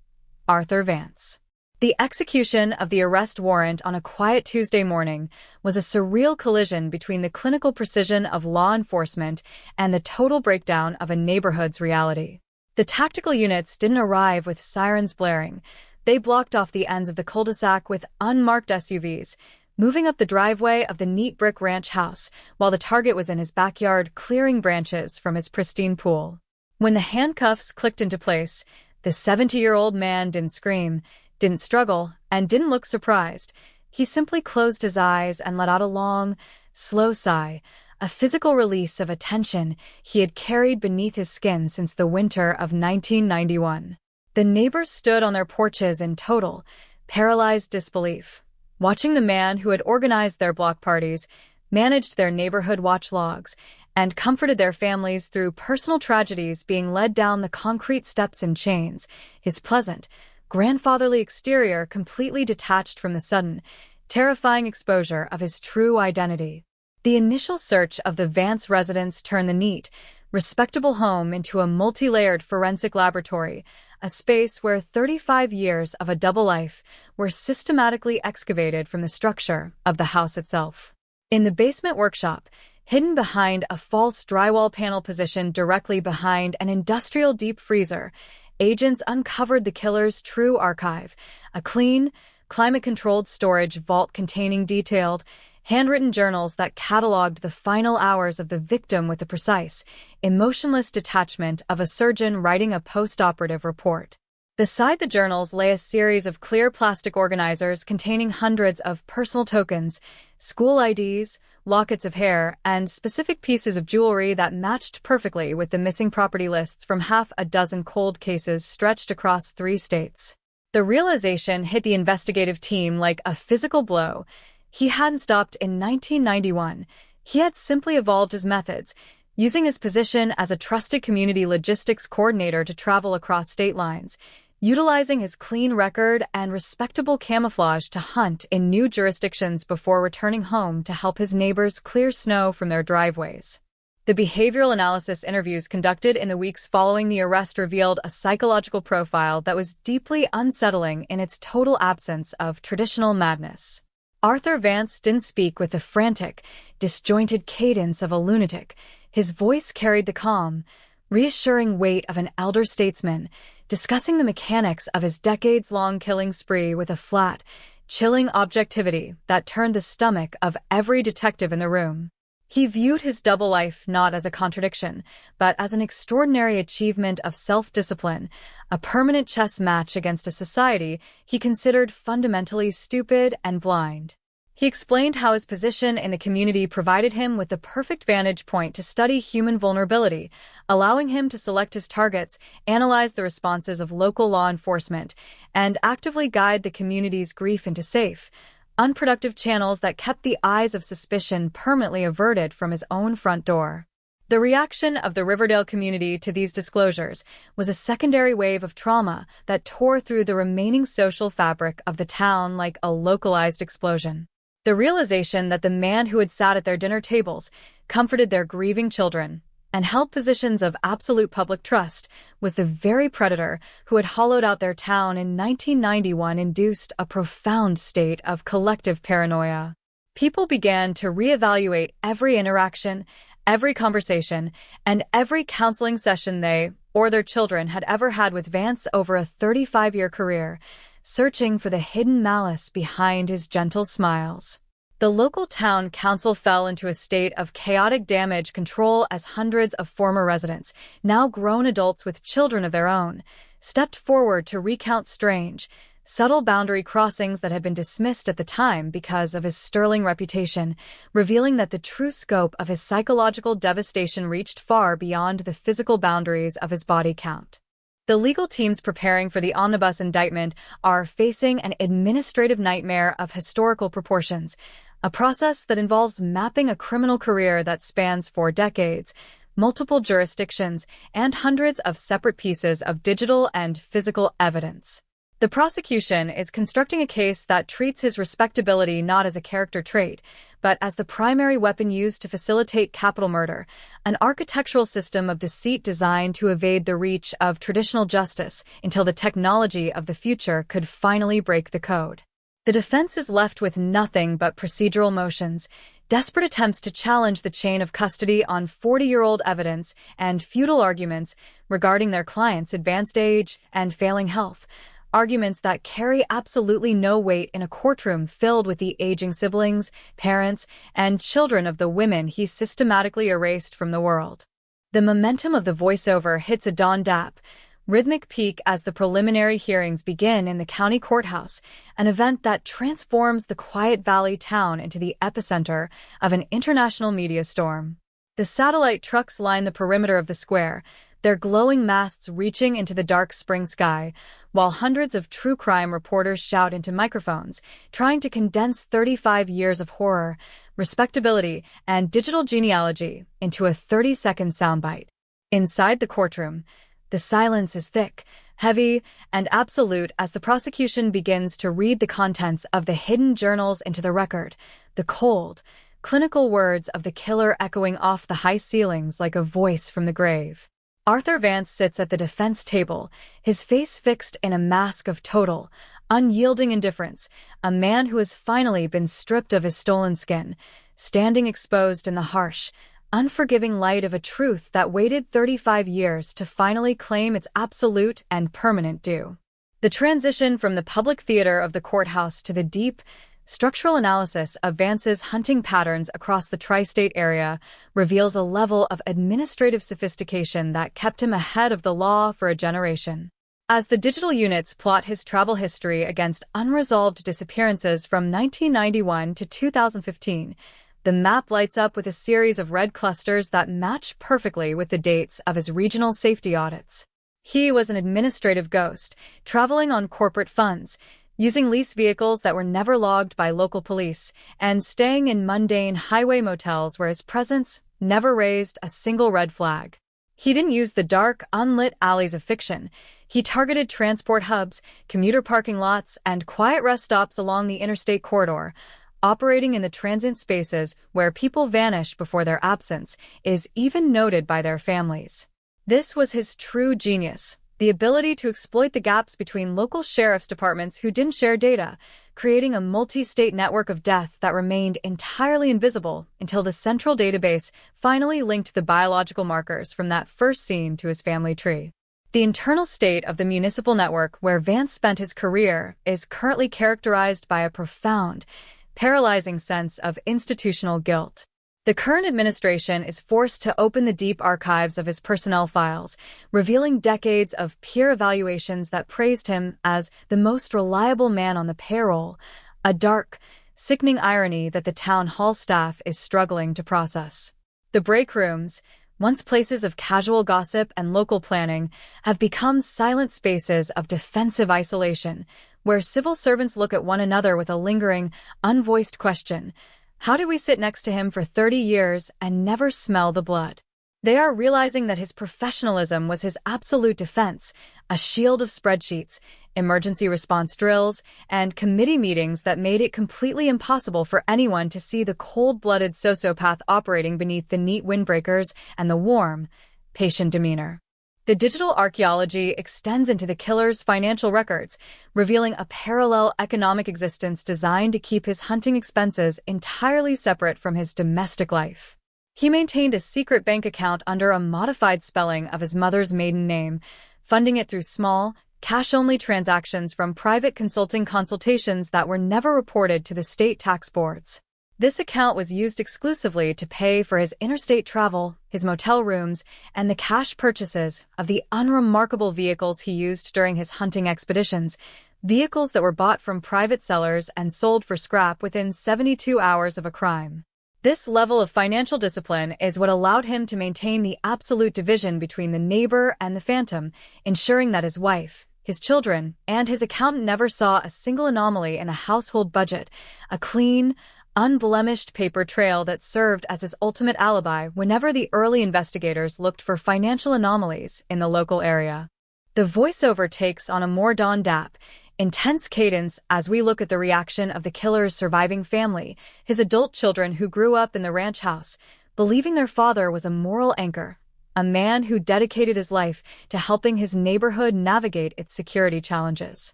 Arthur Vance. The execution of the arrest warrant on a quiet Tuesday morning was a surreal collision between the clinical precision of law enforcement and the total breakdown of a neighborhood's reality. The tactical units didn't arrive with sirens blaring. They blocked off the ends of the cul-de-sac with unmarked SUVs, moving up the driveway of the neat brick ranch house while the target was in his backyard clearing branches from his pristine pool. When the handcuffs clicked into place, the 70-year-old man didn't scream, didn't struggle, and didn't look surprised. He simply closed his eyes and let out a long, slow sigh, a physical release of a tension he had carried beneath his skin since the winter of 1991. The neighbors stood on their porches in total, paralyzed disbelief, watching the man who had organized their block parties, managed their neighborhood watch logs, and comforted their families through personal tragedies being led down the concrete steps in chains, his pleasant, grandfatherly exterior completely detached from the sudden, terrifying exposure of his true identity. The initial search of the Vance residence turned the neat, respectable home into a multi-layered forensic laboratory, a space where 35 years of a double life were systematically excavated from the structure of the house itself. In the basement workshop, hidden behind a false drywall panel positioned directly behind an industrial deep freezer, agents uncovered the killer's true archive, a clean, climate-controlled storage vault containing detailed, handwritten journals that cataloged the final hours of the victim with the precise, emotionless detachment of a surgeon writing a post-operative report. Beside the journals lay a series of clear plastic organizers containing hundreds of personal tokens, school IDs, lockets of hair, and specific pieces of jewelry that matched perfectly with the missing property lists from half a dozen cold cases stretched across 3 states. The realization hit the investigative team like a physical blow. He hadn't stopped in 1991. He had simply evolved his methods, using his position as a trusted community logistics coordinator to travel across state lines, utilizing his clean record and respectable camouflage to hunt in new jurisdictions before returning home to help his neighbors clear snow from their driveways. The behavioral analysis interviews conducted in the weeks following the arrest revealed a psychological profile that was deeply unsettling in its total absence of traditional madness. Arthur Vance didn't speak with the frantic, disjointed cadence of a lunatic. His voice carried the calm, reassuring weight of an elder statesman, discussing the mechanics of his decades-long killing spree with a flat, chilling objectivity that turned the stomach of every detective in the room. He viewed his double life not as a contradiction, but as an extraordinary achievement of self-discipline, a permanent chess match against a society he considered fundamentally stupid and blind. He explained how his position in the community provided him with the perfect vantage point to study human vulnerability, allowing him to select his targets, analyze the responses of local law enforcement, and actively guide the community's grief into safe, unproductive channels that kept the eyes of suspicion permanently averted from his own front door. The reaction of the Riverdale community to these disclosures was a secondary wave of trauma that tore through the remaining social fabric of the town like a localized explosion. The realization that the man who had sat at their dinner tables, comforted their grieving children, and held positions of absolute public trust was the very predator who had hollowed out their town in 1991 induced a profound state of collective paranoia. People began to reevaluate every interaction, every conversation, and every counseling session they or their children had ever had with Vance over a 35-year career, searching for the hidden malice behind his gentle smiles. The local town council fell into a state of chaotic damage control as hundreds of former residents, now grown adults with children of their own, stepped forward to recount strange, subtle boundary crossings that had been dismissed at the time because of his sterling reputation, revealing that the true scope of his psychological devastation reached far beyond the physical boundaries of his body count. The legal teams preparing for the omnibus indictment are facing an administrative nightmare of historical proportions, a process that involves mapping a criminal career that spans 4 decades, multiple jurisdictions, and hundreds of separate pieces of digital and physical evidence. The prosecution is constructing a case that treats his respectability not as a character trait, but as the primary weapon used to facilitate capital murder, an architectural system of deceit designed to evade the reach of traditional justice until the technology of the future could finally break the code. The defense is left with nothing but procedural motions, desperate attempts to challenge the chain of custody on 40-year-old evidence, and futile arguments regarding their client's advanced age and failing health, arguments that carry absolutely no weight in a courtroom filled with the aging siblings, parents, and children of the women he systematically erased from the world. The momentum of the voiceover hits a dawn-dap, rhythmic peak as the preliminary hearings begin in the county courthouse, an event that transforms the quiet valley town into the epicenter of an international media storm. The satellite trucks line the perimeter of the square, their glowing masts reaching into the dark spring sky, while hundreds of true crime reporters shout into microphones, trying to condense 35 years of horror, respectability, and digital genealogy into a 30-second soundbite. Inside the courtroom, the silence is thick, heavy, and absolute as the prosecution begins to read the contents of the hidden journals into the record, the cold, clinical words of the killer echoing off the high ceilings like a voice from the grave. Arthur Vance sits at the defense table, his face fixed in a mask of total, unyielding indifference, a man who has finally been stripped of his stolen skin, standing exposed in the harsh, unforgiving light of a truth that waited 35 years to finally claim its absolute and permanent due. The transition from the public theater of the courthouse to the deep, structural analysis of Vance's hunting patterns across the tri-state area reveals a level of administrative sophistication that kept him ahead of the law for a generation. As the digital units plot his travel history against unresolved disappearances from 1991 to 2015, the map lights up with a series of red clusters that match perfectly with the dates of his regional safety audits. He was an administrative ghost, traveling on corporate funds, using leased vehicles that were never logged by local police, and staying in mundane highway motels where his presence never raised a single red flag. He didn't use the dark, unlit alleys of fiction. He targeted transport hubs, commuter parking lots, and quiet rest stops along the interstate corridor, operating in the transient spaces where people vanish before their absence is even noted by their families. This was his true genius, the ability to exploit the gaps between local sheriff's departments who didn't share data, creating a multi-state network of death that remained entirely invisible until the central database finally linked the biological markers from that first scene to his family tree. The internal state of the municipal network where Vance spent his career is currently characterized by a profound, paralyzing sense of institutional guilt. The current administration is forced to open the deep archives of his personnel files, revealing decades of peer evaluations that praised him as the most reliable man on the payroll, a dark, sickening irony that the town hall staff is struggling to process. The break rooms, once places of casual gossip and local planning, have become silent spaces of defensive isolation, where civil servants look at one another with a lingering, unvoiced question: how did we sit next to him for 30 years and never smell the blood? They are realizing that his professionalism was his absolute defense, a shield of spreadsheets, emergency response drills, and committee meetings that made it completely impossible for anyone to see the cold-blooded sociopath operating beneath the neat windbreakers and the warm, patient demeanor. The digital archaeology extends into the killer's financial records, revealing a parallel economic existence designed to keep his hunting expenses entirely separate from his domestic life. He maintained a secret bank account under a modified spelling of his mother's maiden name, funding it through small, cash-only transactions from private consulting consultations that were never reported to the state tax boards. This account was used exclusively to pay for his interstate travel, his motel rooms, and the cash purchases of the unremarkable vehicles he used during his hunting expeditions, vehicles that were bought from private sellers and sold for scrap within 72 hours of a crime. This level of financial discipline is what allowed him to maintain the absolute division between the neighbor and the phantom, ensuring that his wife, his children, and his accountant never saw a single anomaly in the household budget, a clean, unblemished paper trail that served as his ultimate alibi whenever the early investigators looked for financial anomalies in the local area. The voiceover takes on a more Don Dapp, intense cadence as we look at the reaction of the killer's surviving family, his adult children who grew up in the ranch house, believing their father was a moral anchor, a man who dedicated his life to helping his neighborhood navigate its security challenges.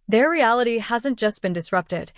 Their reality hasn't just been disrupted,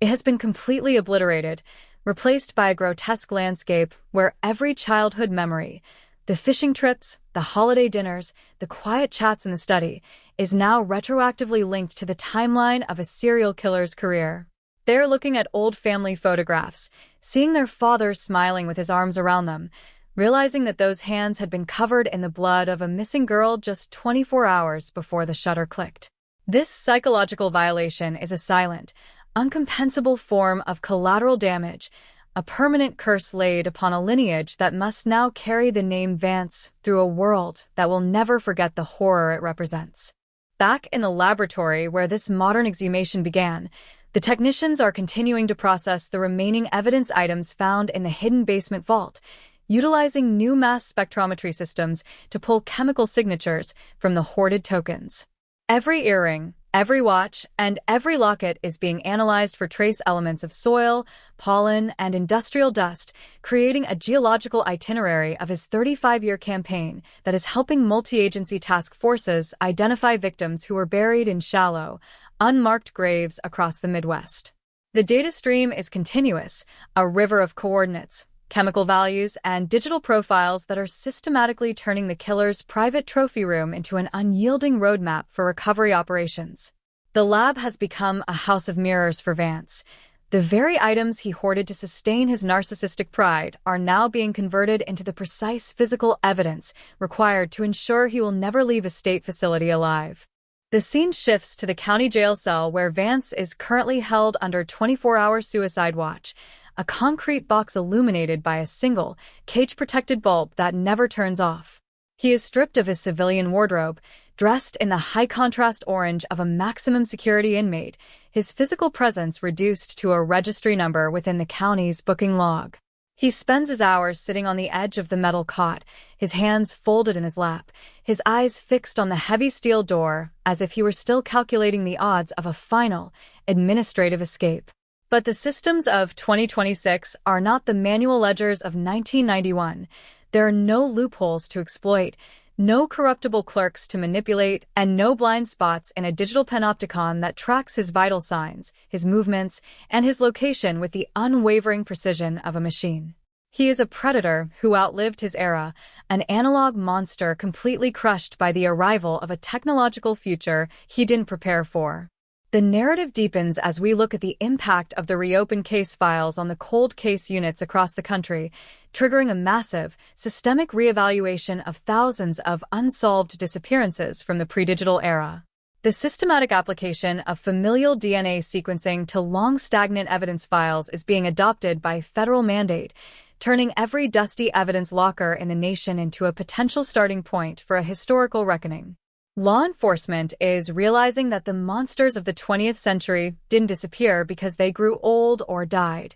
it has been completely obliterated, replaced by a grotesque landscape where every childhood memory, the fishing trips, the holiday dinners, the quiet chats in the study, is now retroactively linked to the timeline of a serial killer's career. They're looking at old family photographs, seeing their father smiling with his arms around them, realizing that those hands had been covered in the blood of a missing girl just 24 hours before the shutter clicked. This psychological violation is a silent, uncompensable form of collateral damage, a permanent curse laid upon a lineage that must now carry the name Vance through a world that will never forget the horror it represents. Back in the laboratory where this modern exhumation began, the technicians are continuing to process the remaining evidence items found in the hidden basement vault, utilizing new mass spectrometry systems to pull chemical signatures from the hoarded tokens. Every earring, every watch, and every locket is being analyzed for trace elements of soil, pollen, and industrial dust, creating a geological itinerary of his 35-year campaign that is helping multi-agency task forces identify victims who were buried in shallow, unmarked graves across the Midwest. The data stream is continuous, a river of coordinates, chemical values, and digital profiles that are systematically turning the killer's private trophy room into an unyielding roadmap for recovery operations. The lab has become a house of mirrors for Vance. The very items he hoarded to sustain his narcissistic pride are now being converted into the precise physical evidence required to ensure he will never leave a state facility alive. The scene shifts to the county jail cell where Vance is currently held under 24-hour suicide watch, a concrete box illuminated by a single, cage-protected bulb that never turns off. He is stripped of his civilian wardrobe, dressed in the high-contrast orange of a maximum security inmate, his physical presence reduced to a registry number within the county's booking log. He spends his hours sitting on the edge of the metal cot, his hands folded in his lap, his eyes fixed on the heavy steel door as if he were still calculating the odds of a final, administrative escape. But the systems of 2026 are not the manual ledgers of 1991. There are no loopholes to exploit, no corruptible clerks to manipulate, and no blind spots in a digital panopticon that tracks his vital signs, his movements, and his location with the unwavering precision of a machine. He is a predator who outlived his era, an analog monster completely crushed by the arrival of a technological future he didn't prepare for. The narrative deepens as we look at the impact of the reopened case files on the cold case units across the country, triggering a massive, systemic reevaluation of thousands of unsolved disappearances from the pre-digital era. The systematic application of familial DNA sequencing to long-stagnant evidence files is being adopted by federal mandate, turning every dusty evidence locker in the nation into a potential starting point for a historical reckoning. Law enforcement is realizing that the monsters of the 20th century didn't disappear because they grew old or died.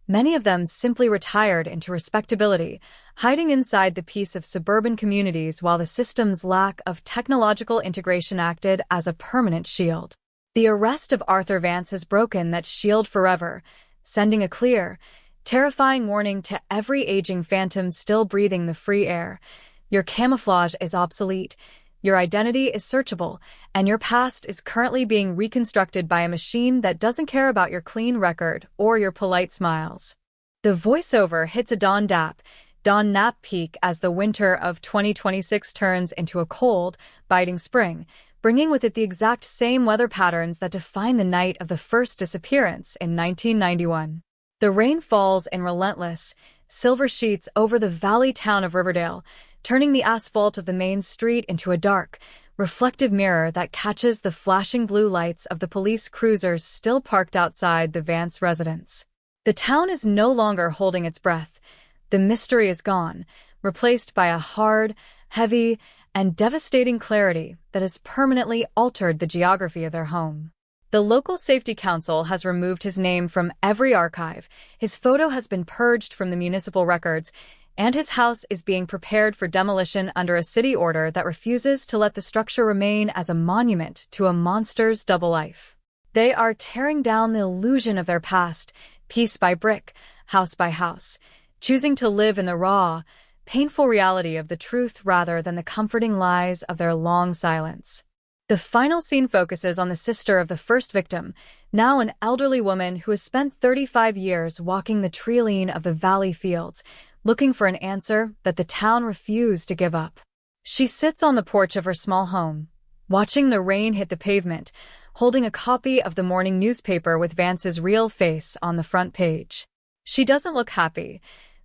Many of them simply retired into respectability, hiding inside the peace of suburban communities while the system's lack of technological integration acted as a permanent shield. The arrest of Arthur Vance has broken that shield forever, sending a clear, terrifying warning to every aging phantom still breathing the free air. Your camouflage is obsolete. Your identity is searchable, and your past is currently being reconstructed by a machine that doesn't care about your clean record or your polite smiles. The voiceover hits a Don Nap peak as the winter of 2026 turns into a cold, biting spring, bringing with it the exact same weather patterns that define the night of the first disappearance in 1991. The rain falls in relentless, silver sheets over the valley town of Riverdale, turning the asphalt of the main street into a dark, reflective mirror that catches the flashing blue lights of the police cruisers still parked outside the Vance residence. The town is no longer holding its breath. The mystery is gone, replaced by a hard, heavy, and devastating clarity that has permanently altered the geography of their home. The local safety council has removed his name from every archive, his photo has been purged from the municipal records, and his house is being prepared for demolition under a city order that refuses to let the structure remain as a monument to a monster's double life. They are tearing down the illusion of their past, piece by brick, house by house, choosing to live in the raw, painful reality of the truth rather than the comforting lies of their long silence. The final scene focuses on the sister of the first victim, now an elderly woman who has spent 35 years walking the tree-line of the valley fields, looking for an answer that the town refused to give up. She sits on the porch of her small home, watching the rain hit the pavement, holding a copy of the morning newspaper with Vance's real face on the front page. She doesn't look happy.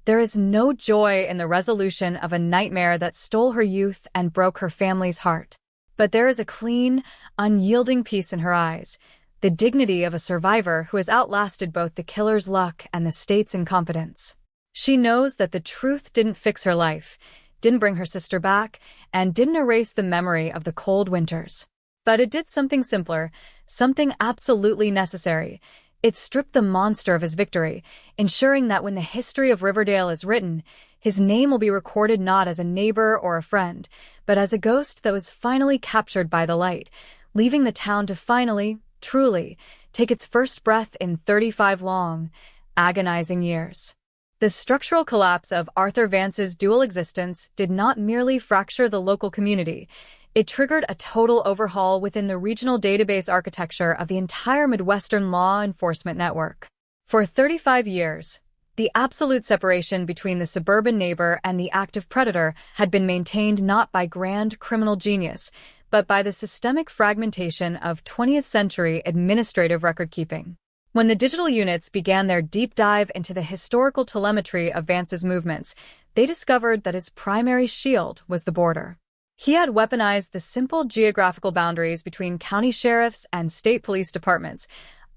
There is no joy in the resolution of a nightmare that stole her youth and broke her family's heart. But there is a clean, unyielding peace in her eyes, the dignity of a survivor who has outlasted both the killer's luck and the state's incompetence. She knows that the truth didn't fix her life, didn't bring her sister back, and didn't erase the memory of the cold winters. But it did something simpler, something absolutely necessary. It stripped the monster of his victory, ensuring that when the history of Riverdale is written, his name will be recorded not as a neighbor or a friend, but as a ghost that was finally captured by the light, leaving the town to finally, truly, take its first breath in 35 long, agonizing years. The structural collapse of Arthur Vance's dual existence did not merely fracture the local community. It triggered a total overhaul within the regional database architecture of the entire Midwestern law enforcement network. For 35 years, the absolute separation between the suburban neighbor and the active predator had been maintained not by grand criminal genius, but by the systemic fragmentation of 20th-century administrative record-keeping. When the digital units began their deep dive into the historical telemetry of Vance's movements, they discovered that his primary shield was the border. He had weaponized the simple geographical boundaries between county sheriffs and state police departments,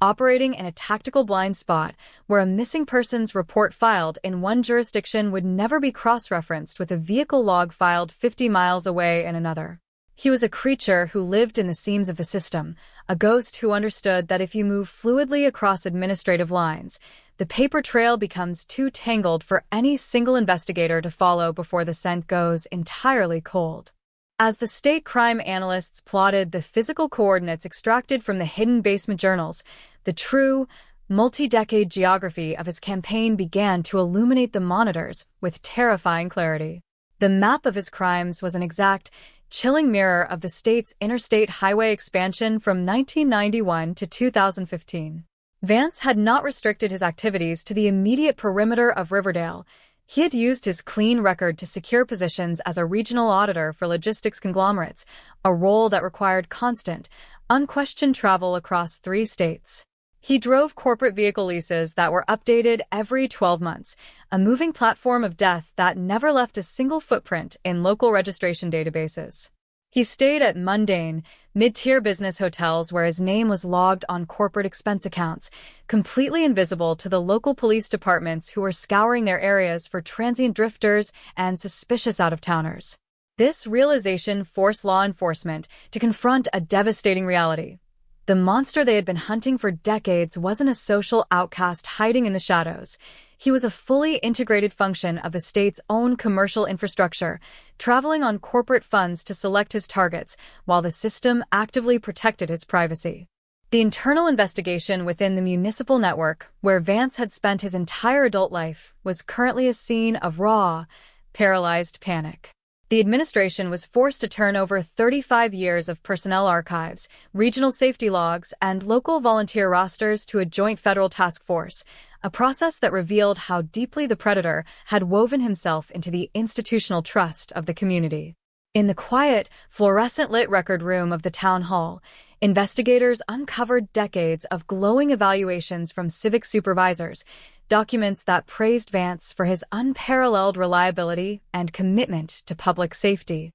operating in a tactical blind spot where a missing persons report filed in one jurisdiction would never be cross-referenced with a vehicle log filed 50 miles away in another. He was a creature who lived in the seams of the system, a ghost who understood that if you move fluidly across administrative lines, the paper trail becomes too tangled for any single investigator to follow before the scent goes entirely cold. As the state crime analysts plotted the physical coordinates extracted from the hidden basement journals, the true, multi-decade geography of his campaign began to illuminate the monitors with terrifying clarity. The map of his crimes was an exact, chilling mirror of the state's interstate highway expansion from 1991 to 2015. Vance had not restricted his activities to the immediate perimeter of Riverdale. He had used his clean record to secure positions as a regional auditor for logistics conglomerates, a role that required constant, unquestioned travel across 3 states. He drove corporate vehicle leases that were updated every 12 months, a moving platform of death that never left a single footprint in local registration databases. He stayed at mundane, mid-tier business hotels where his name was logged on corporate expense accounts, completely invisible to the local police departments who were scouring their areas for transient drifters and suspicious out-of-towners. This realization forced law enforcement to confront a devastating reality. The monster they had been hunting for decades wasn't a social outcast hiding in the shadows. He was a fully integrated function of the state's own commercial infrastructure, traveling on corporate funds to select his targets, while the system actively protected his privacy. The internal investigation within the municipal network, where Vance had spent his entire adult life, was currently a scene of raw, paralyzed panic. The administration was forced to turn over 35 years of personnel archives, regional safety logs, and local volunteer rosters to a joint federal task force, a process that revealed how deeply the predator had woven himself into the institutional trust of the community. In the quiet, fluorescent-lit record room of the town hall, investigators uncovered decades of glowing evaluations from civic supervisors, documents that praised Vance for his unparalleled reliability and commitment to public safety.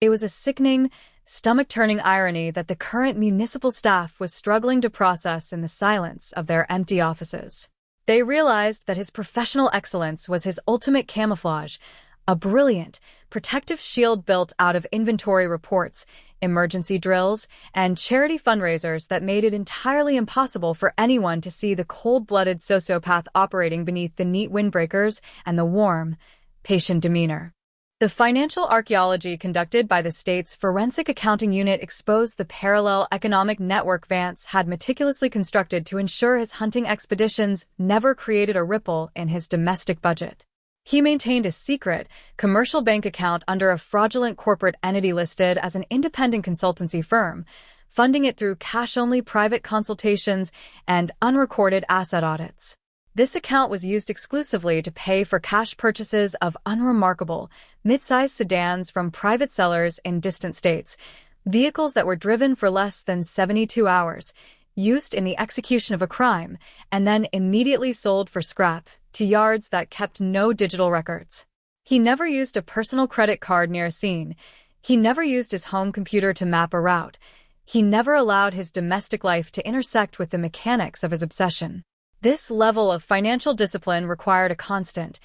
It was a sickening, stomach-turning irony that the current municipal staff was struggling to process in the silence of their empty offices. They realized that his professional excellence was his ultimate camouflage, a brilliant, protective shield built out of inventory reports, emergency drills, and charity fundraisers that made it entirely impossible for anyone to see the cold-blooded sociopath operating beneath the neat windbreakers and the warm, patient demeanor. The financial archaeology conducted by the state's Forensic Accounting Unit exposed the parallel economic network Vance had meticulously constructed to ensure his hunting expeditions never created a ripple in his domestic budget. He maintained a secret, commercial bank account under a fraudulent corporate entity listed as an independent consultancy firm, funding it through cash-only private consultations and unrecorded asset audits. This account was used exclusively to pay for cash purchases of unremarkable, mid-sized sedans from private sellers in distant states, vehicles that were driven for less than 72 hours, used in the execution of a crime, and then immediately sold for scrap to yards that kept no digital records. He never used a personal credit card near a scene. He never used his home computer to map a route. He never allowed his domestic life to intersect with the mechanics of his obsession. This level of financial discipline required a constant,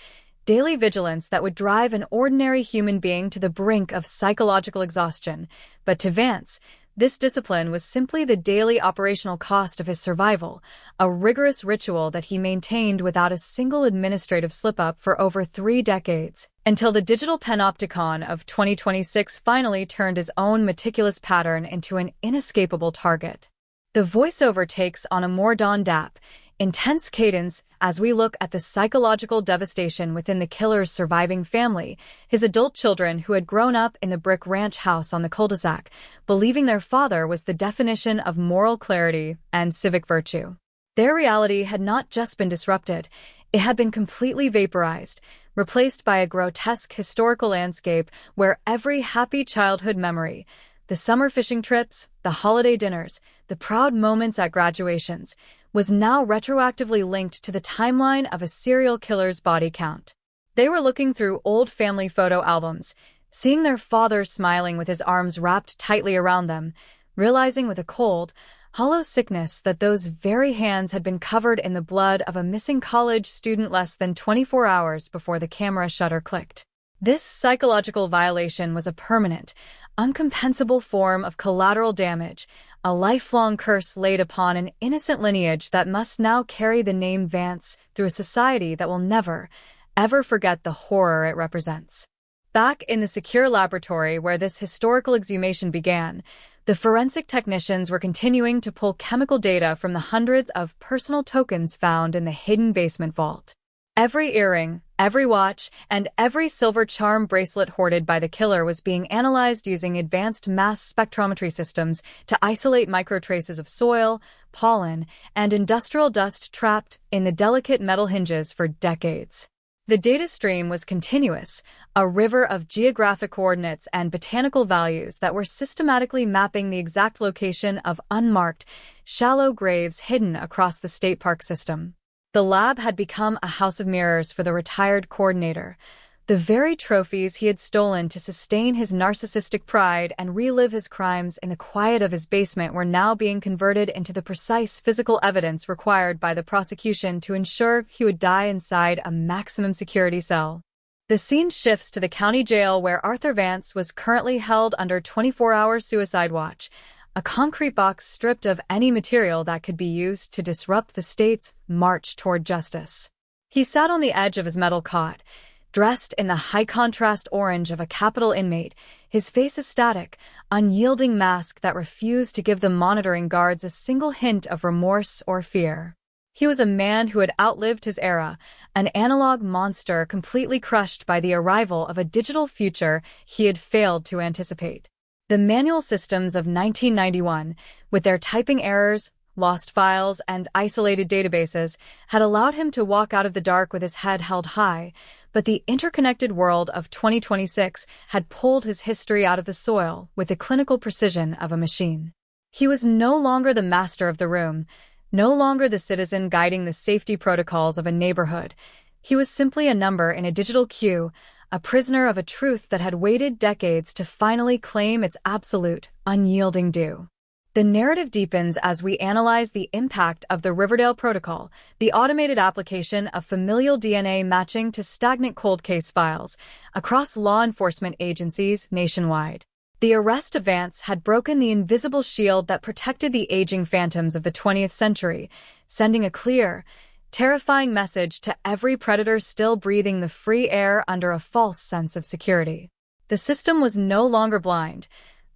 daily vigilance that would drive an ordinary human being to the brink of psychological exhaustion. But to Vance, this discipline was simply the daily operational cost of his survival, a rigorous ritual that he maintained without a single administrative slip-up for over 3 decades, until the digital panopticon of 2026 finally turned his own meticulous pattern into an inescapable target. The voiceover takes on a more dap, intense cadence as we look at the psychological devastation within the killer's surviving family, his adult children who had grown up in the brick ranch house on the cul-de-sac, believing their father was the definition of moral clarity and civic virtue. Their reality had not just been disrupted, it had been completely vaporized, replaced by a grotesque historical landscape where every happy childhood memory, the summer fishing trips, the holiday dinners, the proud moments at graduations, was now retroactively linked to the timeline of a serial killer's body count. They were looking through old family photo albums, seeing their father smiling with his arms wrapped tightly around them, realizing with a cold, hollow sickness that those very hands had been covered in the blood of a missing college student less than 24 hours before the camera shutter clicked. This psychological violation was a permanent, uncompensable form of collateral damage, a lifelong curse laid upon an innocent lineage that must now carry the name Vance through a society that will never, ever forget the horror it represents. Back in the secure laboratory where this historical exhumation began, the forensic technicians were continuing to pull chemical data from the hundreds of personal tokens found in the hidden basement vault. Every earring, every watch, and every silver charm bracelet hoarded by the killer was being analyzed using advanced mass spectrometry systems to isolate microtraces of soil, pollen, and industrial dust trapped in the delicate metal hinges for decades. The data stream was continuous, a river of geographic coordinates and botanical values that were systematically mapping the exact location of unmarked, shallow graves hidden across the state park system. The lab had become a house of mirrors for the retired coordinator. The very trophies he had stolen to sustain his narcissistic pride and relive his crimes in the quiet of his basement were now being converted into the precise physical evidence required by the prosecution to ensure he would die inside a maximum security cell. The scene shifts to the county jail where Arthur Vance was currently held under 24-hour suicide watch, a concrete box stripped of any material that could be used to disrupt the state's march toward justice. He sat on the edge of his metal cot, dressed in the high-contrast orange of a Capitol inmate, his face a static, unyielding mask that refused to give the monitoring guards a single hint of remorse or fear. He was a man who had outlived his era, an analog monster completely crushed by the arrival of a digital future he had failed to anticipate. The manual systems of 1991, with their typing errors, lost files, and isolated databases, had allowed him to walk out of the dark with his head held high, but the interconnected world of 2026 had pulled his history out of the soil with the clinical precision of a machine. He was no longer the master of the room, no longer the citizen guiding the safety protocols of a neighborhood. He was simply a number in a digital queue, a prisoner of a truth that had waited decades to finally claim its absolute, unyielding due. The narrative deepens as we analyze the impact of the Riverdale Protocol, the automated application of familial DNA matching to stagnant cold case files, across law enforcement agencies nationwide. The arrest of Vance had broken the invisible shield that protected the aging phantoms of the 20th century, sending a clear, terrifying message to every predator still breathing the free air under a false sense of security. The system was no longer blind.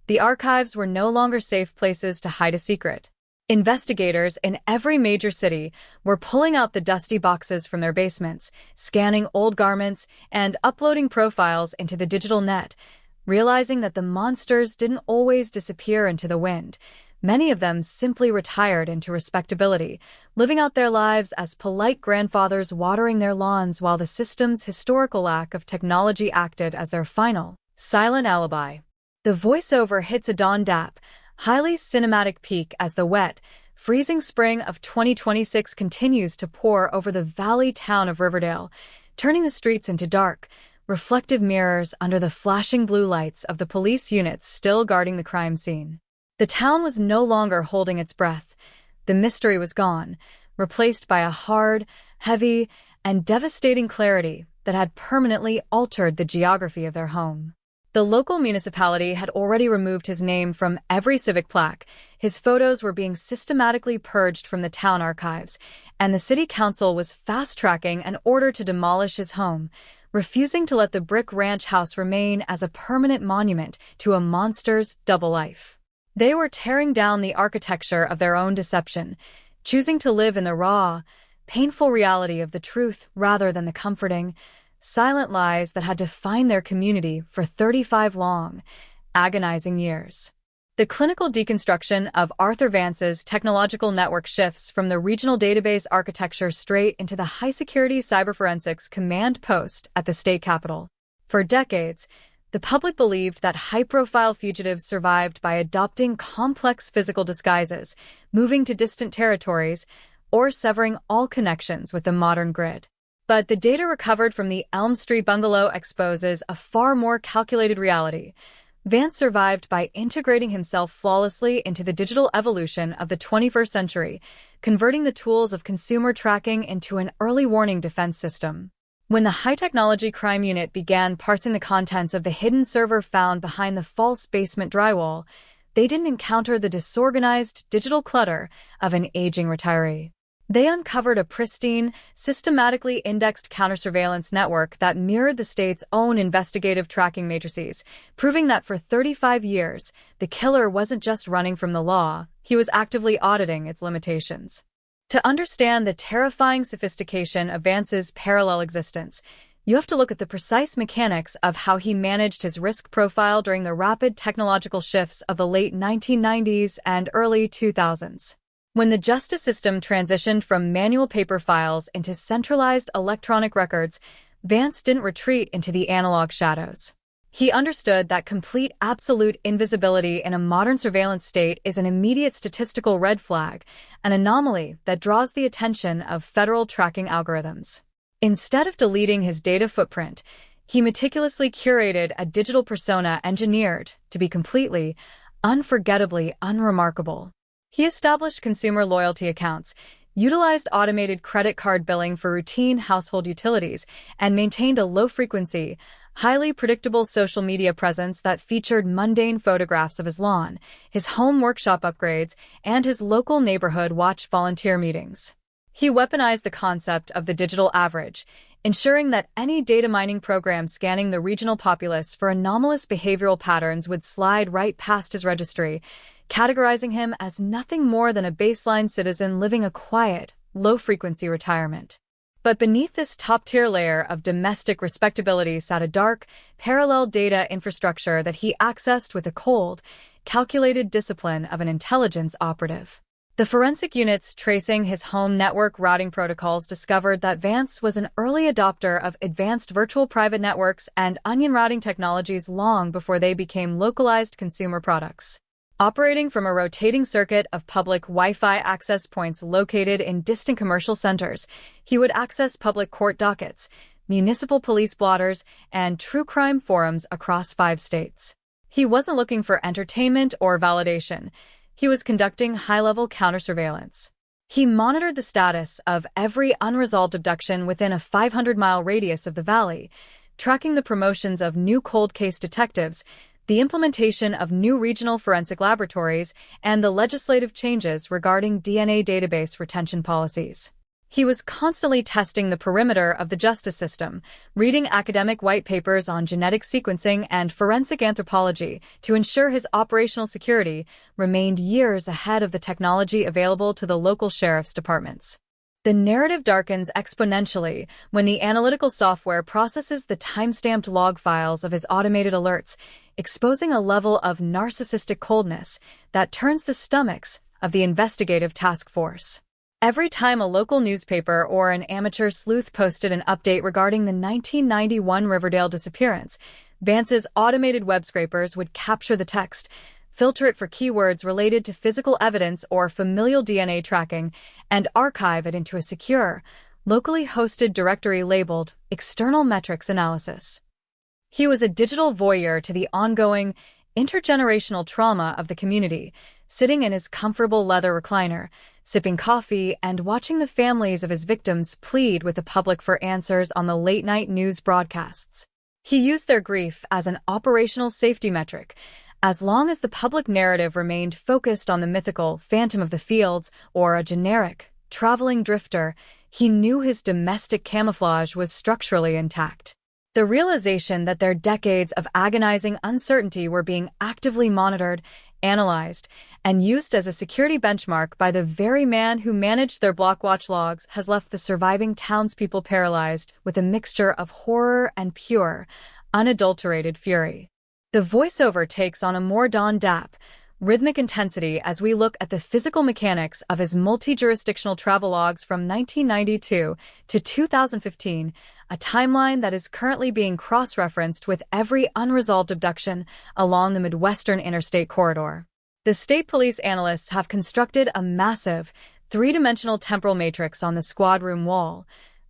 The archives were no longer safe places to hide a secret. Investigators in every major city were pulling out the dusty boxes from their basements, scanning old garments, and uploading profiles into the digital net, realizing that the monsters didn't always disappear into the wind. Many of them simply retired into respectability, living out their lives as polite grandfathers watering their lawns while the system's historical lack of technology acted as their final, silent alibi. The voiceover hits a Dawn Dap, highly cinematic peak as the wet, freezing spring of 2026 continues to pour over the valley town of Riverdale, turning the streets into dark, reflective mirrors under the flashing blue lights of the police units still guarding the crime scene. The town was no longer holding its breath. The mystery was gone, replaced by a hard, heavy, and devastating clarity that had permanently altered the geography of their home. The local municipality had already removed his name from every civic plaque, his photos were being systematically purged from the town archives, and the city council was fast-tracking an order to demolish his home, refusing to let the brick ranch house remain as a permanent monument to a monster's double life. They were tearing down the architecture of their own deception, choosing to live in the raw, painful reality of the truth rather than the comforting, silent lies that had defined their community for 35 long, agonizing years. The clinical deconstruction of Arthur Vance's technological network shifts from the regional database architecture straight into the high-security cyberforensics command post at the state capitol. For decades, the public believed that high-profile fugitives survived by adopting complex physical disguises, moving to distant territories, or severing all connections with the modern grid. But the data recovered from the Elm Street bungalow exposes a far more calculated reality. Vance survived by integrating himself flawlessly into the digital evolution of the 21st century, converting the tools of consumer tracking into an early warning defense system. When the high-technology crime unit began parsing the contents of the hidden server found behind the false basement drywall, they didn't encounter the disorganized digital clutter of an aging retiree. They uncovered a pristine, systematically indexed counter-surveillance network that mirrored the state's own investigative tracking matrices, proving that for 35 years, the killer wasn't just running from the law, he was actively auditing its limitations. To understand the terrifying sophistication of Vance's parallel existence, you have to look at the precise mechanics of how he managed his risk profile during the rapid technological shifts of the late 1990s and early 2000s. When the justice system transitioned from manual paper files into centralized electronic records, Vance didn't retreat into the analog shadows. He understood that complete absolute invisibility in a modern surveillance state is an immediate statistical red flag, an anomaly that draws the attention of federal tracking algorithms. Instead of deleting his data footprint, he meticulously curated a digital persona engineered to be completely, unforgettably unremarkable. He established consumer loyalty accounts, utilized automated credit card billing for routine household utilities, and maintained a low-frequency, highly predictable social media presence that featured mundane photographs of his lawn, his home workshop upgrades, and his local neighborhood watch volunteer meetings. He weaponized the concept of the digital average, ensuring that any data mining program scanning the regional populace for anomalous behavioral patterns would slide right past his registry, categorizing him as nothing more than a baseline citizen living a quiet, low-frequency retirement. But beneath this top-tier layer of domestic respectability sat a dark, parallel data infrastructure that he accessed with the cold, calculated discipline of an intelligence operative. The forensic units tracing his home network routing protocols discovered that Vance was an early adopter of advanced virtual private networks and onion routing technologies long before they became localized consumer products. Operating from a rotating circuit of public Wi-Fi access points located in distant commercial centers, he would access public court dockets, municipal police blotters, and true crime forums across 5 states. He wasn't looking for entertainment or validation. He was conducting high-level counter-surveillance. He monitored the status of every unresolved abduction within a 500-mile radius of the valley, tracking the promotions of new cold case detectives, the implementation of new regional forensic laboratories, and the legislative changes regarding DNA database retention policies. He was constantly testing the perimeter of the justice system, reading academic white papers on genetic sequencing and forensic anthropology to ensure his operational security remained years ahead of the technology available to the local sheriff's departments. The narrative darkens exponentially when the analytical software processes the time-stamped log files of his automated alerts, exposing a level of narcissistic coldness that turns the stomachs of the investigative task force. Every time a local newspaper or an amateur sleuth posted an update regarding the 1991 Riverdale disappearance, Vance's automated web scrapers would capture the text, filter it for keywords related to physical evidence or familial DNA tracking, and archive it into a secure, locally hosted directory labeled External Metrics Analysis. He was a digital voyeur to the ongoing, intergenerational trauma of the community, sitting in his comfortable leather recliner, sipping coffee and watching the families of his victims plead with the public for answers on the late-night news broadcasts. He used their grief as an operational safety metric. As long as the public narrative remained focused on the mythical Phantom of the Fields or a generic, traveling drifter, he knew his domestic camouflage was structurally intact. The realization that their decades of agonizing uncertainty were being actively monitored, analyzed, and used as a security benchmark by the very man who managed their Blockwatch logs has left the surviving townspeople paralyzed with a mixture of horror and pure, unadulterated fury. The voiceover takes on a more dap, rhythmic intensity as we look at the physical mechanics of his multi-jurisdictional travelogues from 1992 to 2015, a timeline that is currently being cross-referenced with every unresolved abduction along the Midwestern Interstate Corridor. The state police analysts have constructed a massive, 3-dimensional temporal matrix on the squad room wall,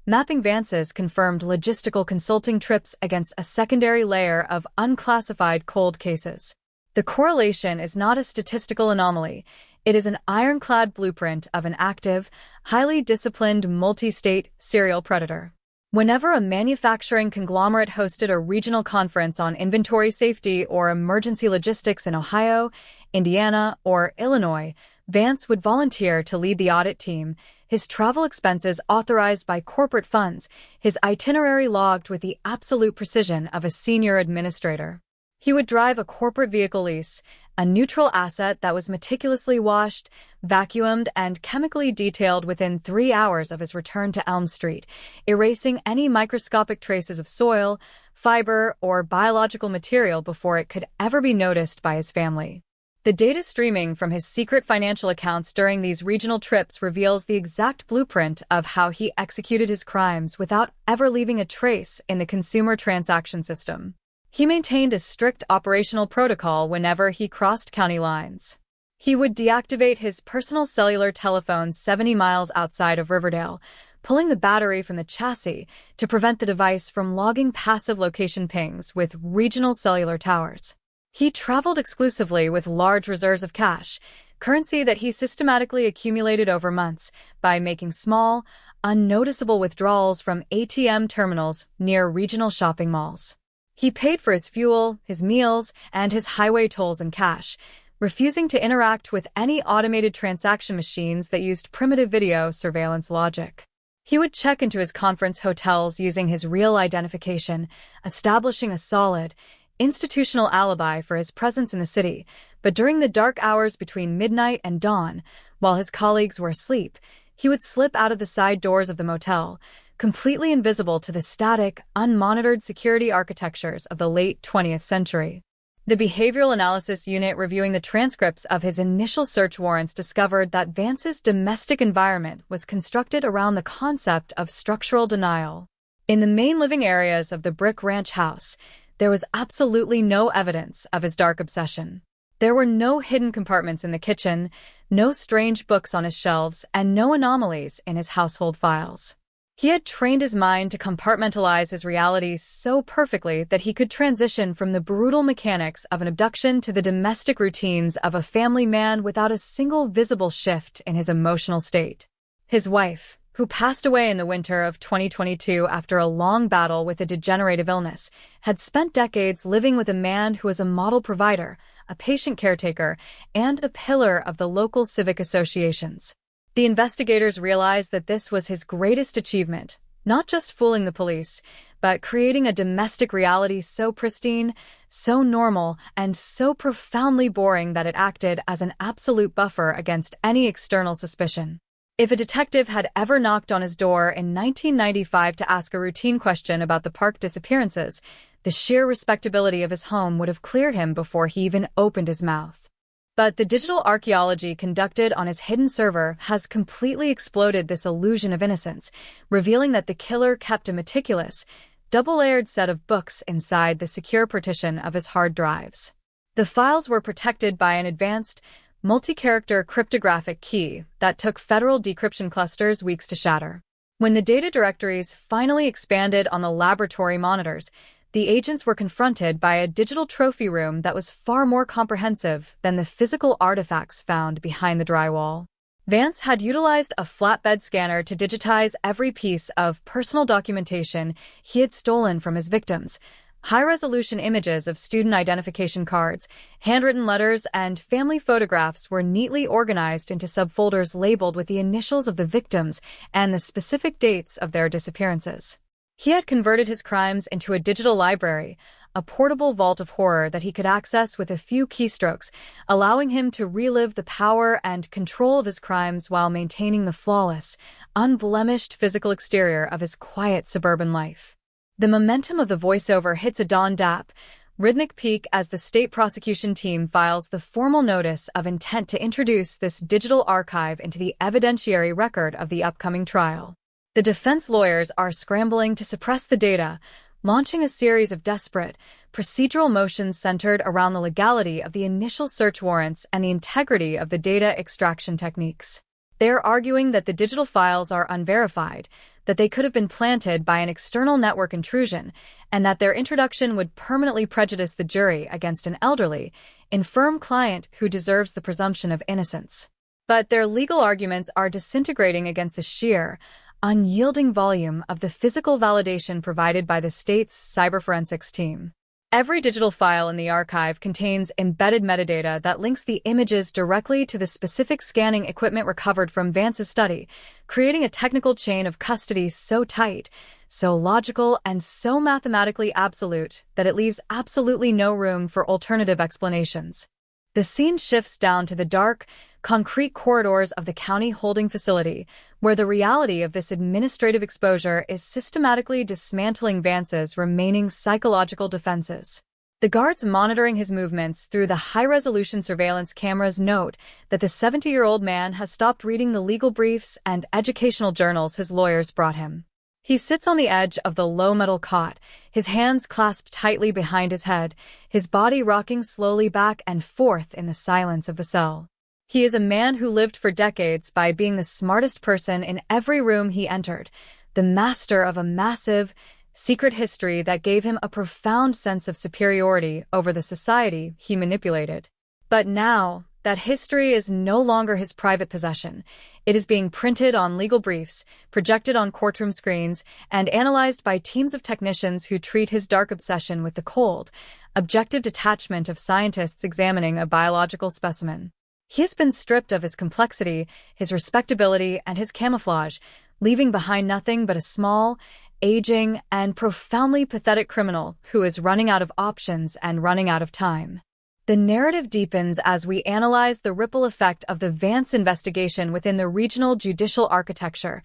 mapping Vance's confirmed logistical consulting trips against a secondary layer of unclassified cold cases. The correlation is not a statistical anomaly. It is an ironclad blueprint of an active, highly disciplined multi-state serial predator. Whenever a manufacturing conglomerate hosted a regional conference on inventory safety or emergency logistics in Ohio, Indiana, or Illinois, Vance would volunteer to lead the audit team, his travel expenses authorized by corporate funds, his itinerary logged with the absolute precision of a senior administrator. He would drive a corporate vehicle lease, a neutral asset that was meticulously washed, vacuumed, and chemically detailed within 3 hours of his return to Elm Street, erasing any microscopic traces of soil, fiber, or biological material before it could ever be noticed by his family. The data streaming from his secret financial accounts during these regional trips reveals the exact blueprint of how he executed his crimes without ever leaving a trace in the consumer transaction system. He maintained a strict operational protocol whenever he crossed county lines. He would deactivate his personal cellular telephone 70 miles outside of Riverdale, pulling the battery from the chassis to prevent the device from logging passive location pings with regional cellular towers. He traveled exclusively with large reserves of cash, currency that he systematically accumulated over months by making small, unnoticeable withdrawals from ATM terminals near regional shopping malls. He paid for his fuel, his meals, and his highway tolls in cash, refusing to interact with any automated transaction machines that used primitive video surveillance logic. He would check into his conference hotels using his real identification, establishing a solid, institutional alibi for his presence in the city, but during the dark hours between midnight and dawn, while his colleagues were asleep, he would slip out of the side doors of the motel, completely invisible to the static, unmonitored security architectures of the late 20th century. The Behavioral Analysis Unit reviewing the transcripts of his initial search warrants discovered that Vance's domestic environment was constructed around the concept of structural denial. In the main living areas of the brick ranch house, there was absolutely no evidence of his dark obsession. There were no hidden compartments in the kitchen, no strange books on his shelves, and no anomalies in his household files. He had trained his mind to compartmentalize his reality so perfectly that he could transition from the brutal mechanics of an abduction to the domestic routines of a family man without a single visible shift in his emotional state. His wife, who passed away in the winter of 2022 after a long battle with a degenerative illness, had spent decades living with a man who was a model provider, a patient caretaker, and a pillar of the local civic associations. The investigators realized that this was his greatest achievement, not just fooling the police, but creating a domestic reality so pristine, so normal, and so profoundly boring that it acted as an absolute buffer against any external suspicion. If a detective had ever knocked on his door in 1995 to ask a routine question about the park disappearances, the sheer respectability of his home would have cleared him before he even opened his mouth. But the digital archaeology conducted on his hidden server has completely exploded this illusion of innocence, revealing that the killer kept a meticulous, double-layered set of books inside the secure partition of his hard drives. The files were protected by an advanced, multi-character cryptographic key that took federal decryption clusters weeks to shatter. When the data directories finally expanded on the laboratory monitors, the agents were confronted by a digital trophy room that was far more comprehensive than the physical artifacts found behind the drywall. Vance had utilized a flatbed scanner to digitize every piece of personal documentation he had stolen from his victims. High-resolution images of student identification cards, handwritten letters, and family photographs were neatly organized into subfolders labeled with the initials of the victims and the specific dates of their disappearances. He had converted his crimes into a digital library, a portable vault of horror that he could access with a few keystrokes, allowing him to relive the power and control of his crimes while maintaining the flawless, unblemished physical exterior of his quiet suburban life. The momentum of the voiceover hits a dawn-dap, rhythmic peak as the state prosecution team files the formal notice of intent to introduce this digital archive into the evidentiary record of the upcoming trial. The defense lawyers are scrambling to suppress the data, launching a series of desperate, procedural motions centered around the legality of the initial search warrants and the integrity of the data extraction techniques. They are arguing that the digital files are unverified, that they could have been planted by an external network intrusion, and that their introduction would permanently prejudice the jury against an elderly, infirm client who deserves the presumption of innocence. But their legal arguments are disintegrating against the sheer, unyielding volume of the physical validation provided by the state's cyberforensics team. Every digital file in the archive contains embedded metadata that links the images directly to the specific scanning equipment recovered from Vance's study, creating a technical chain of custody so tight, so logical, and so mathematically absolute that it leaves absolutely no room for alternative explanations. The scene shifts down to the dark, concrete corridors of the county holding facility, where the reality of this administrative exposure is systematically dismantling Vance's remaining psychological defenses. The guards monitoring his movements through the high-resolution surveillance cameras note that the 70-year-old man has stopped reading the legal briefs and educational journals his lawyers brought him. He sits on the edge of the low metal cot, his hands clasped tightly behind his head, his body rocking slowly back and forth in the silence of the cell. He is a man who lived for decades by being the smartest person in every room he entered, the master of a massive, secret history that gave him a profound sense of superiority over the society he manipulated. But now, that history is no longer his private possession. It is being printed on legal briefs, projected on courtroom screens, and analyzed by teams of technicians who treat his dark obsession with the cold, objective detachment of scientists examining a biological specimen. He has been stripped of his complexity, his respectability, and his camouflage, leaving behind nothing but a small, aging, and profoundly pathetic criminal who is running out of options and running out of time. The narrative deepens as we analyze the ripple effect of the Vance investigation within the regional judicial architecture,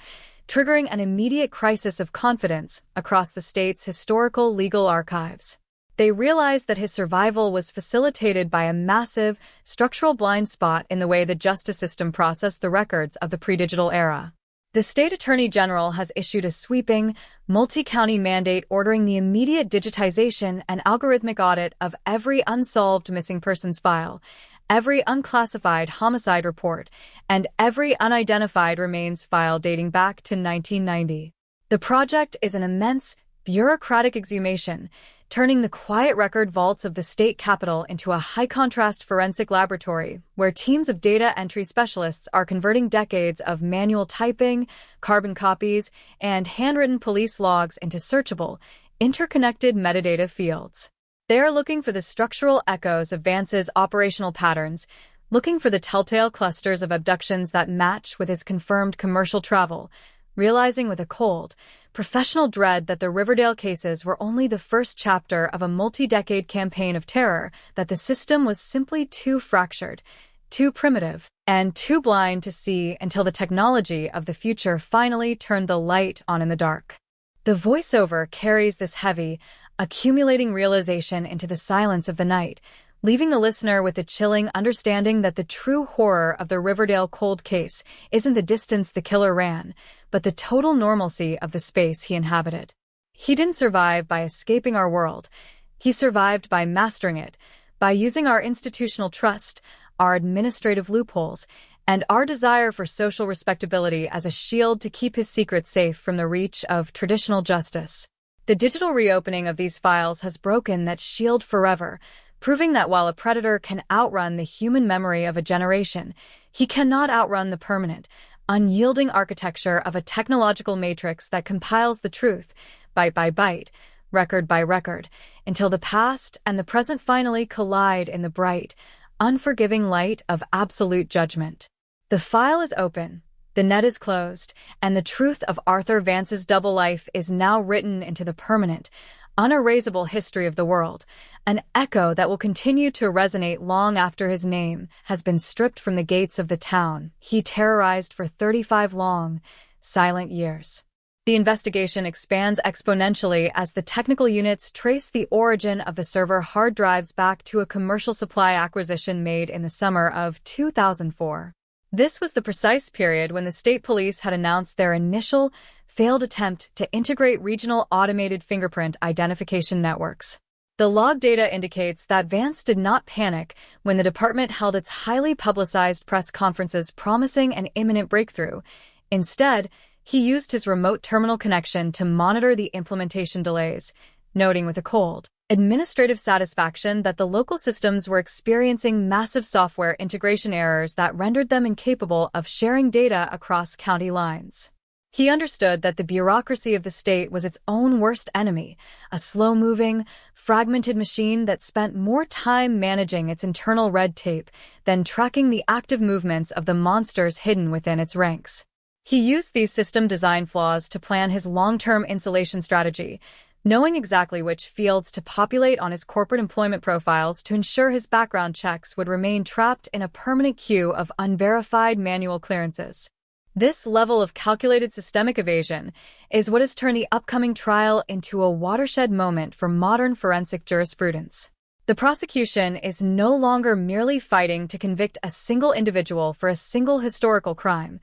triggering an immediate crisis of confidence across the state's historical legal archives. They realize that his survival was facilitated by a massive, structural blind spot in the way the justice system processed the records of the pre-digital era. The state attorney general has issued a sweeping, multi-county mandate ordering the immediate digitization and algorithmic audit of every unsolved missing persons file, every unclassified homicide report, and every unidentified remains file dating back to 1990. The project is an immense, bureaucratic exhumation, turning the quiet record vaults of the state capitol into a high-contrast forensic laboratory where teams of data entry specialists are converting decades of manual typing, carbon copies, and handwritten police logs into searchable, interconnected metadata fields. They are looking for the structural echoes of Vance's operational patterns, looking for the telltale clusters of abductions that match with his confirmed commercial travel, realizing with a cold, professional dread that the Riverdale cases were only the first chapter of a multi-decade campaign of terror, that the system was simply too fractured, too primitive, and too blind to see until the technology of the future finally turned the light on in the dark. The voiceover carries this heavy, accumulating realization into the silence of the night, leaving the listener with the chilling understanding that the true horror of the Riverdale cold case isn't the distance the killer ran, but the total normalcy of the space he inhabited. He didn't survive by escaping our world. He survived by mastering it, by using our institutional trust, our administrative loopholes, and our desire for social respectability as a shield to keep his secrets safe from the reach of traditional justice. The digital reopening of these files has broken that shield forever, proving that while a predator can outrun the human memory of a generation, he cannot outrun the permanent, unyielding architecture of a technological matrix that compiles the truth, byte by byte, record by record, until the past and the present finally collide in the bright, unforgiving light of absolute judgment. The file is open, the net is closed, and the truth of Arthur Vance's double life is now written into the permanent, unerasable history of the world, an echo that will continue to resonate long after his name has been stripped from the gates of the town he terrorized for 35 long, silent years. The investigation expands exponentially as the technical units trace the origin of the server hard drives back to a commercial supply acquisition made in the summer of 2004. This was the precise period when the state police had announced their initial, failed attempt to integrate regional automated fingerprint identification networks. The log data indicates that Vance did not panic when the department held its highly publicized press conferences promising an imminent breakthrough. Instead, he used his remote terminal connection to monitor the implementation delays, noting with a cold, administrative satisfaction that the local systems were experiencing massive software integration errors that rendered them incapable of sharing data across county lines. He understood that the bureaucracy of the state was its own worst enemy, a slow-moving, fragmented machine that spent more time managing its internal red tape than tracking the active movements of the monsters hidden within its ranks. He used these system design flaws to plan his long-term insulation strategy, knowing exactly which fields to populate on his corporate employment profiles to ensure his background checks would remain trapped in a permanent queue of unverified manual clearances. This level of calculated systemic evasion is what has turned the upcoming trial into a watershed moment for modern forensic jurisprudence. The prosecution is no longer merely fighting to convict a single individual for a single historical crime.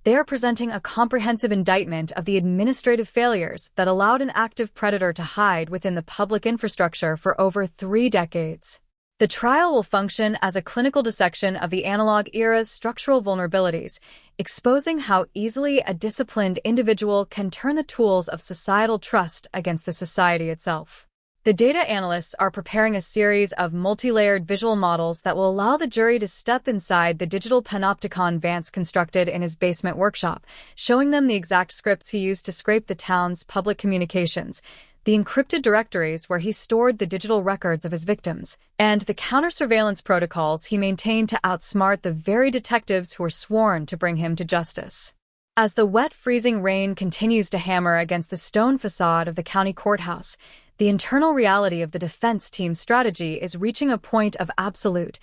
They are presenting a comprehensive indictment of the administrative failures that allowed an active predator to hide within the public infrastructure for over 3 decades. The trial will function as a clinical dissection of the analog era's structural vulnerabilities, exposing how easily a disciplined individual can turn the tools of societal trust against the society itself. The data analysts are preparing a series of multi-layered visual models that will allow the jury to step inside the digital panopticon Vance constructed in his basement workshop, showing them the exact scripts he used to scrape the town's public communications, the encrypted directories where he stored the digital records of his victims, and the counter-surveillance protocols he maintained to outsmart the very detectives who were sworn to bring him to justice. As the wet, freezing rain continues to hammer against the stone facade of the county courthouse, the internal reality of the defense team's strategy is reaching a point of absolute,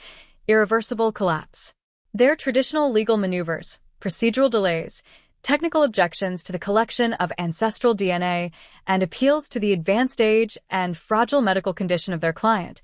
irreversible collapse. Their traditional legal maneuvers, procedural delays, technical objections to the collection of ancestral DNA, and appeals to the advanced age and fragile medical condition of their client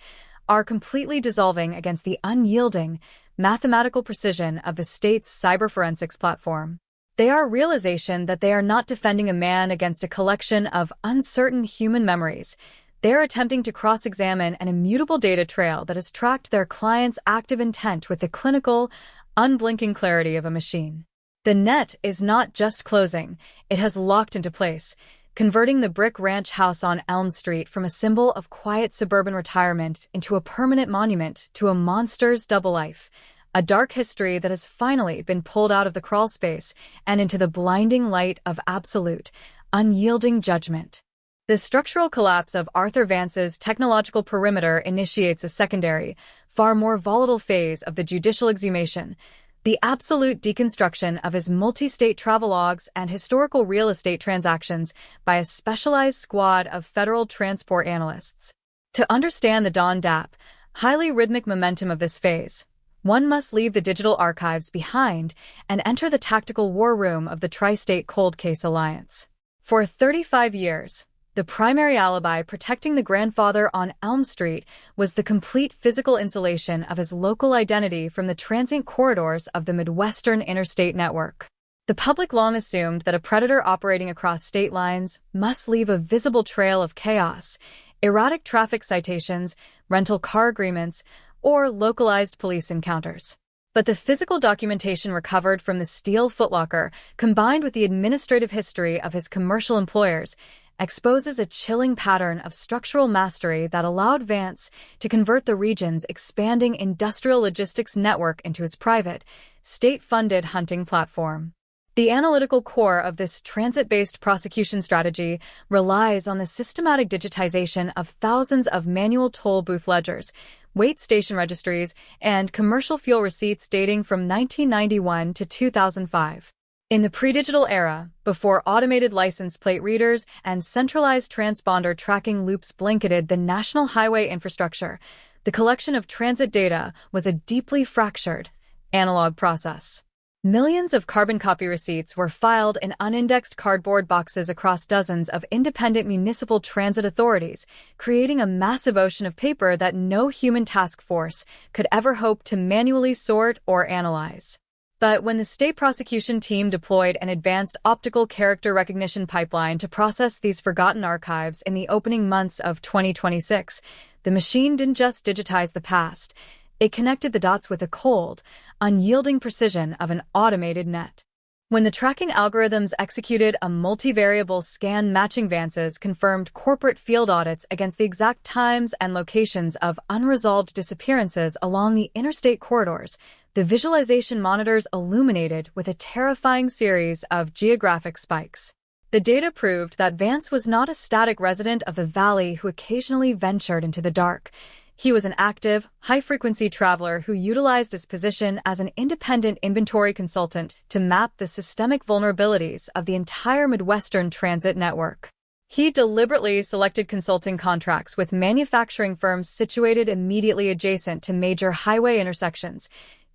are completely dissolving against the unyielding, mathematical precision of the state's cyberforensics platform. They are realization that they are not defending a man against a collection of uncertain human memories. They are attempting to cross-examine an immutable data trail that has tracked their client's active intent with the clinical, unblinking clarity of a machine. The net is not just closing, it has locked into place, converting the brick ranch house on Elm Street from a symbol of quiet suburban retirement into a permanent monument to a monster's double life, a dark history that has finally been pulled out of the crawl space and into the blinding light of absolute, unyielding judgment. The structural collapse of Arthur Vance's technological perimeter initiates a secondary, far more volatile phase of the judicial exhumation, the absolute deconstruction of his multi-state travelogues and historical real estate transactions by a specialized squad of federal transport analysts. To understand the Dawn Dap, highly rhythmic momentum of this phase, one must leave the digital archives behind and enter the tactical war room of the Tri-State Cold Case Alliance. For 35 years, the primary alibi protecting the grandfather on Elm Street was the complete physical insulation of his local identity from the transient corridors of the Midwestern interstate network. The public long assumed that a predator operating across state lines must leave a visible trail of chaos, erratic traffic citations, rental car agreements, or localized police encounters. But the physical documentation recovered from the steel footlocker, combined with the administrative history of his commercial employers, exposes a chilling pattern of structural mastery that allowed Vance to convert the region's expanding industrial logistics network into his private, state-funded hunting platform. The analytical core of this transit-based prosecution strategy relies on the systematic digitization of thousands of manual toll booth ledgers, weight station registries, and commercial fuel receipts dating from 1991 to 2005. In the pre-digital era, before automated license plate readers and centralized transponder tracking loops blanketed the national highway infrastructure, the collection of transit data was a deeply fractured, analog process. Millions of carbon copy receipts were filed in unindexed cardboard boxes across dozens of independent municipal transit authorities, creating a massive ocean of paper that no human task force could ever hope to manually sort or analyze. But when the state prosecution team deployed an advanced optical character recognition pipeline to process these forgotten archives in the opening months of 2026, the machine didn't just digitize the past, it connected the dots with the cold, unyielding precision of an automated net. When the tracking algorithms executed a multivariable scan matching Vance's confirmed corporate field audits against the exact times and locations of unresolved disappearances along the interstate corridors, the visualization monitors illuminated with a terrifying series of geographic spikes. The data proved that Vance was not a static resident of the valley who occasionally ventured into the dark. He was an active, high-frequency traveler who utilized his position as an independent inventory consultant to map the systemic vulnerabilities of the entire Midwestern transit network. He deliberately selected consulting contracts with manufacturing firms situated immediately adjacent to major highway intersections,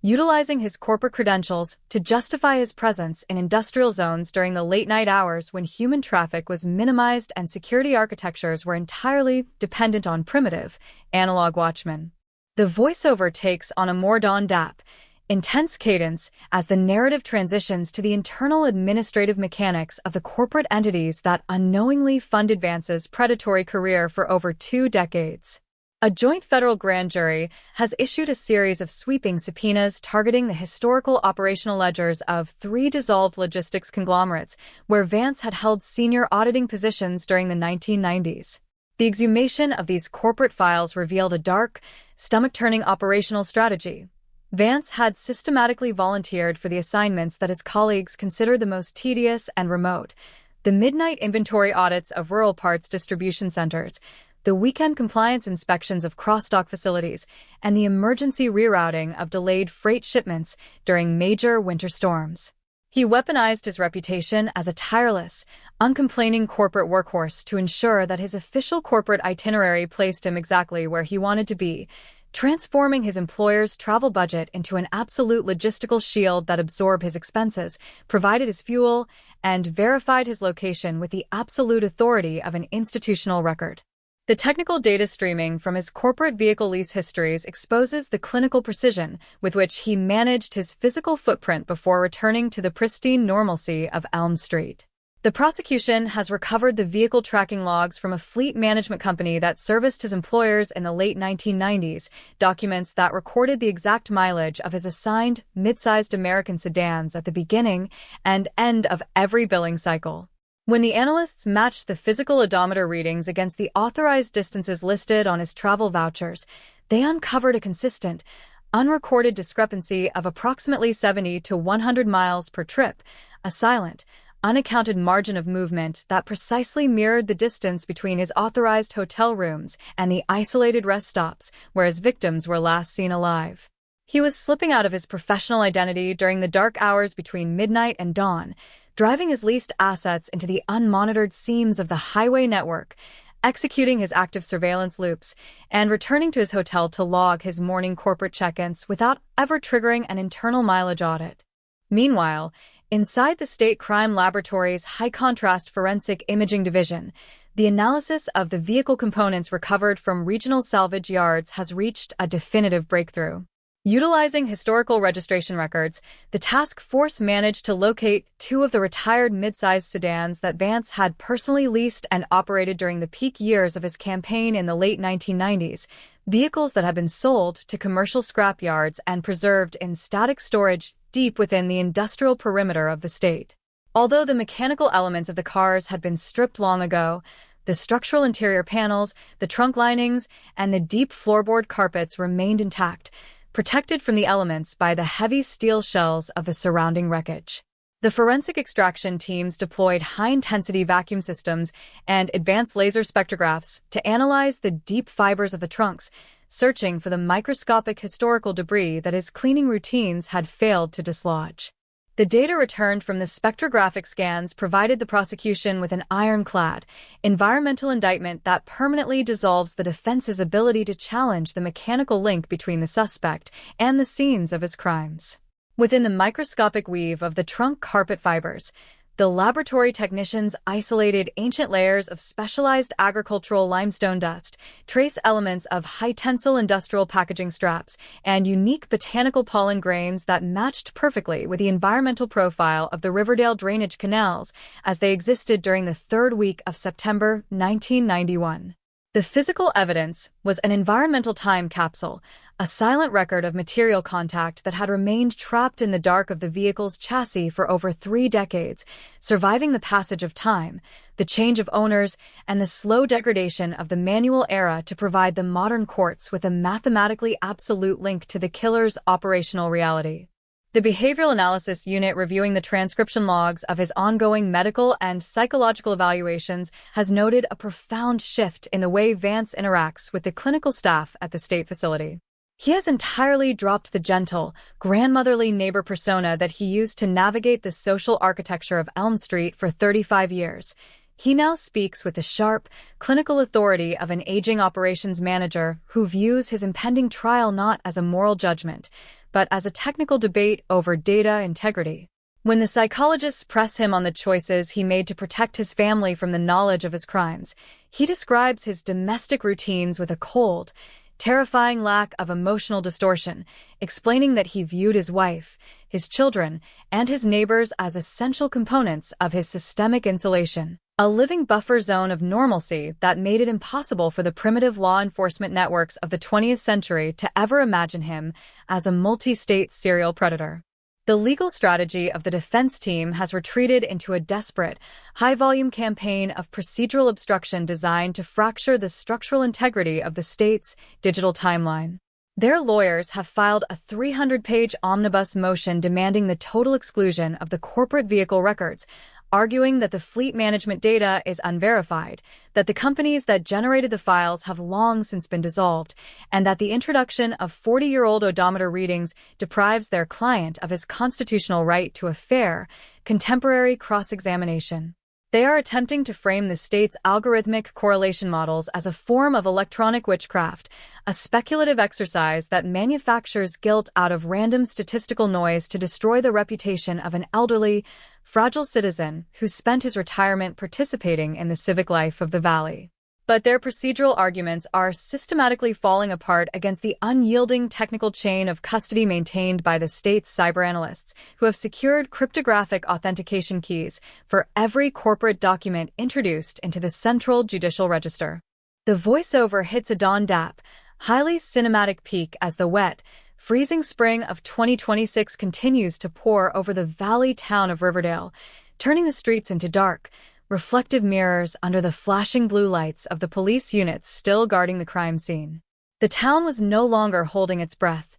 utilizing his corporate credentials to justify his presence in industrial zones during the late-night hours when human traffic was minimized and security architectures were entirely dependent on primitive, analog watchmen. The voiceover takes on a more Dawn Dap, intense cadence as the narrative transitions to the internal administrative mechanics of the corporate entities that unknowingly funded Vance's predatory career for over 2 decades. A joint federal grand jury has issued a series of sweeping subpoenas targeting the historical operational ledgers of 3 dissolved logistics conglomerates where Vance had held senior auditing positions during the 1990s. The exhumation of these corporate files revealed a dark, stomach-turning operational strategy. Vance had systematically volunteered for the assignments that his colleagues considered the most tedious and remote: the midnight inventory audits of rural parts distribution centers, the weekend compliance inspections of cross-dock facilities, and the emergency rerouting of delayed freight shipments during major winter storms. He weaponized his reputation as a tireless, uncomplaining corporate workhorse to ensure that his official corporate itinerary placed him exactly where he wanted to be, transforming his employer's travel budget into an absolute logistical shield that absorbed his expenses, provided his fuel, and verified his location with the absolute authority of an institutional record. The technical data streaming from his corporate vehicle lease histories exposes the clinical precision with which he managed his physical footprint before returning to the pristine normalcy of Elm Street. The prosecution has recovered the vehicle tracking logs from a fleet management company that serviced his employers in the late 1990s, documents that recorded the exact mileage of his assigned mid-sized American sedans at the beginning and end of every billing cycle. When the analysts matched the physical odometer readings against the authorized distances listed on his travel vouchers, they uncovered a consistent, unrecorded discrepancy of approximately 70 to 100 miles per trip, a silent, unaccounted margin of movement that precisely mirrored the distance between his authorized hotel rooms and the isolated rest stops where his victims were last seen alive. He was slipping out of his professional identity during the dark hours between midnight and dawn, driving his leased assets into the unmonitored seams of the highway network, executing his active surveillance loops, and returning to his hotel to log his morning corporate check-ins without ever triggering an internal mileage audit. Meanwhile, inside the State Crime Laboratory's high-contrast forensic imaging division, the analysis of the vehicle components recovered from regional salvage yards has reached a definitive breakthrough. Utilizing historical registration records, the task force managed to locate two of the retired mid-sized sedans that Vance had personally leased and operated during the peak years of his campaign in the late 1990s, vehicles that had been sold to commercial scrap yards and preserved in static storage deep within the industrial perimeter of the state. Although the mechanical elements of the cars had been stripped long ago, the structural interior panels, the trunk linings, and the deep floorboard carpets remained intact, protected from the elements by the heavy steel shells of the surrounding wreckage. The forensic extraction teams deployed high-intensity vacuum systems and advanced laser spectrographs to analyze the deep fibers of the trunks, searching for the microscopic historical debris that his cleaning routines had failed to dislodge. The data returned from the spectrographic scans provided the prosecution with an ironclad, environmental indictment that permanently dissolves the defense's ability to challenge the mechanical link between the suspect and the scenes of his crimes. Within the microscopic weave of the trunk carpet fibers, the laboratory technicians isolated ancient layers of specialized agricultural limestone dust, trace elements of high-tensile industrial packaging straps, and unique botanical pollen grains that matched perfectly with the environmental profile of the Riverdale drainage canals as they existed during the third week of September 1991. The physical evidence was an environmental time capsule, a silent record of material contact that had remained trapped in the dark of the vehicle's chassis for over 3 decades, surviving the passage of time, the change of owners, and the slow degradation of the manual era to provide the modern courts with a mathematically absolute link to the killer's operational reality. The Behavioral Analysis Unit reviewing the transcription logs of his ongoing medical and psychological evaluations has noted a profound shift in the way Vance interacts with the clinical staff at the state facility. He has entirely dropped the gentle, grandmotherly neighbor persona that he used to navigate the social architecture of Elm Street for 35 years. He now speaks with the sharp, clinical authority of an aging operations manager who views his impending trial not as a moral judgment, but as a technical debate over data integrity. When the psychologists press him on the choices he made to protect his family from the knowledge of his crimes, he describes his domestic routines with a cold, terrifying lack of emotional distortion, explaining that he viewed his wife, his children, and his neighbors as essential components of his systemic insulation, a living buffer zone of normalcy that made it impossible for the primitive law enforcement networks of the 20th century to ever imagine him as a multi-state serial predator. The legal strategy of the defense team has retreated into a desperate, high-volume campaign of procedural obstruction designed to fracture the structural integrity of the state's digital timeline. Their lawyers have filed a 300-page omnibus motion demanding the total exclusion of the corporate vehicle records, arguing that the fleet management data is unverified, that the companies that generated the files have long since been dissolved, and that the introduction of 40-year-old odometer readings deprives their client of his constitutional right to a fair, contemporary cross-examination. They are attempting to frame the state's algorithmic correlation models as a form of electronic witchcraft, a speculative exercise that manufactures guilt out of random statistical noise to destroy the reputation of an elderly, fragile citizen who spent his retirement participating in the civic life of the valley. But their procedural arguments are systematically falling apart against the unyielding technical chain of custody maintained by the state's cyberanalysts, who have secured cryptographic authentication keys for every corporate document introduced into the Central Judicial Register. The voiceover hits a Dawn Dap, highly cinematic peak as the wet, freezing spring of 2026 continues to pour over the valley town of Riverdale, turning the streets into dark, reflective mirrors under the flashing blue lights of the police units still guarding the crime scene. The town was no longer holding its breath.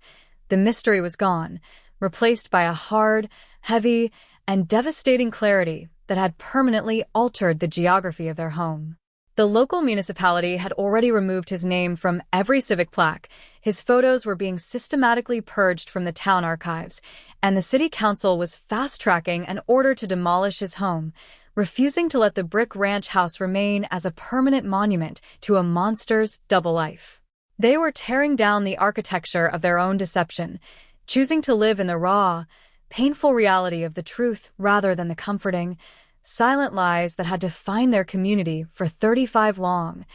The mystery was gone, replaced by a hard, heavy, and devastating clarity that had permanently altered the geography of their home. The local municipality had already removed his name from every civic plaque, his photos were being systematically purged from the town archives, and the city council was fast-tracking an order to demolish his home, refusing to let the brick ranch house remain as a permanent monument to a monster's double life. They were tearing down the architecture of their own deception, choosing to live in the raw, painful reality of the truth rather than the comforting, silent lies that had defined their community for 35 long,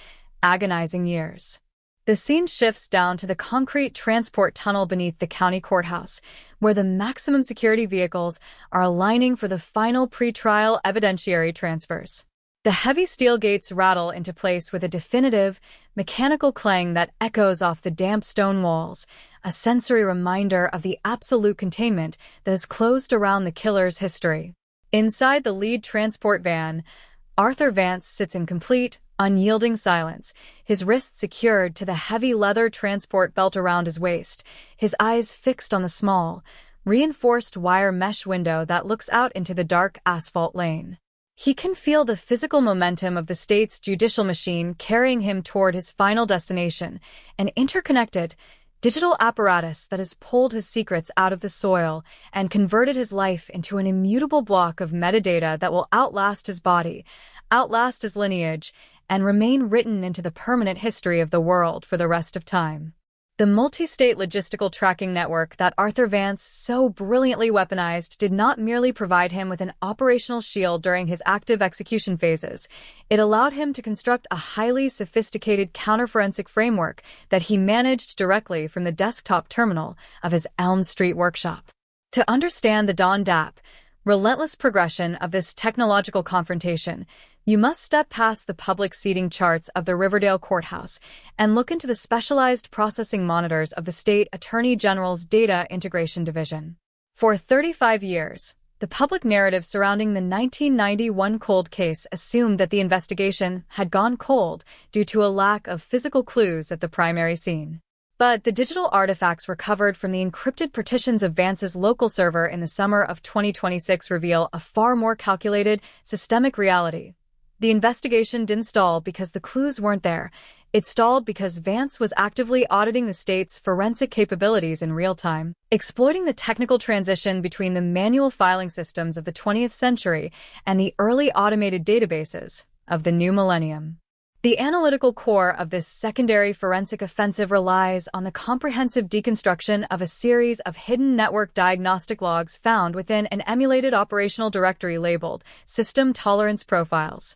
agonizing years. The scene shifts down to the concrete transport tunnel beneath the county courthouse, where the maximum security vehicles are aligning for the final pre-trial evidentiary transfers. The heavy steel gates rattle into place with a definitive, mechanical clang that echoes off the damp stone walls, a sensory reminder of the absolute containment that has closed around the killer's history. Inside the lead transport van, Arthur Vance sits in complete, unyielding silence, his wrists secured to the heavy leather transport belt around his waist, his eyes fixed on the small, reinforced wire mesh window that looks out into the dark asphalt lane. He can feel the physical momentum of the state's judicial machine carrying him toward his final destination, an interconnected, digital apparatus that has pulled his secrets out of the soil and converted his life into an immutable block of metadata that will outlast his body, outlast his lineage, and remain written into the permanent history of the world for the rest of time. The multi-state logistical tracking network that Arthur Vance so brilliantly weaponized did not merely provide him with an operational shield during his active execution phases. It allowed him to construct a highly sophisticated counterforensic framework that he managed directly from the desktop terminal of his Elm Street workshop. To understand the Dawn Dap, relentless progression of this technological confrontation, you must step past the public seating charts of the Riverdale courthouse and look into the specialized processing monitors of the state attorney general's data integration division. For 35 years, the public narrative surrounding the 1991 cold case assumed that the investigation had gone cold due to a lack of physical clues at the primary scene. But the digital artifacts recovered from the encrypted partitions of Vance's local server in the summer of 2026 reveal a far more calculated, systemic reality. The investigation didn't stall because the clues weren't there. It stalled because Vance was actively auditing the state's forensic capabilities in real time, exploiting the technical transition between the manual filing systems of the 20th century and the early automated databases of the new millennium. The analytical core of this secondary forensic offensive relies on the comprehensive deconstruction of a series of hidden network diagnostic logs found within an emulated operational directory labeled System Tolerance Profiles.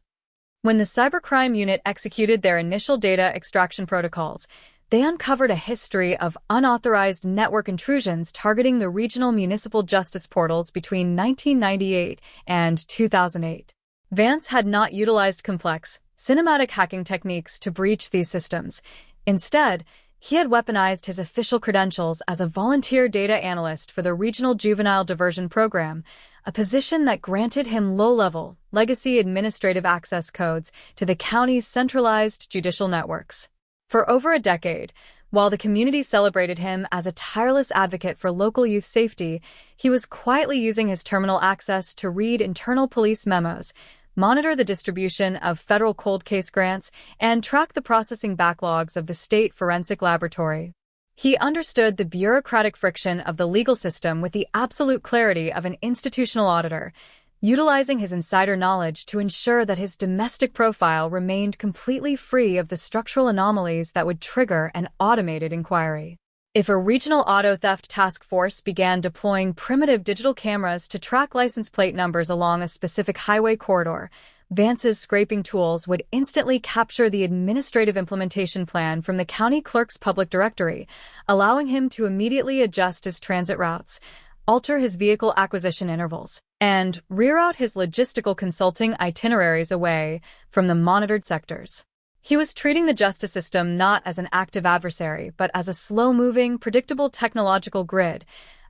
When the Cybercrime Unit executed their initial data extraction protocols, they uncovered a history of unauthorized network intrusions targeting the regional municipal justice portals between 1998 and 2008. Vance had not utilized complex, cinematic hacking techniques to breach these systems. Instead, he had weaponized his official credentials as a volunteer data analyst for the Regional Juvenile Diversion Program, a position that granted him low-level, legacy administrative access codes to the county's centralized judicial networks. For over a decade, while the community celebrated him as a tireless advocate for local youth safety, he was quietly using his terminal access to read internal police memos, monitor the distribution of federal cold case grants, and track the processing backlogs of the state forensic laboratory. He understood the bureaucratic friction of the legal system with the absolute clarity of an institutional auditor, utilizing his insider knowledge to ensure that his domestic profile remained completely free of the structural anomalies that would trigger an automated inquiry. If a regional auto theft task force began deploying primitive digital cameras to track license plate numbers along a specific highway corridor, Vance's scraping tools would instantly capture the administrative implementation plan from the county clerk's public directory, allowing him to immediately adjust his transit routes, alter his vehicle acquisition intervals, and reroute his logistical consulting itineraries away from the monitored sectors. He was treating the justice system not as an active adversary, but as a slow-moving, predictable technological grid,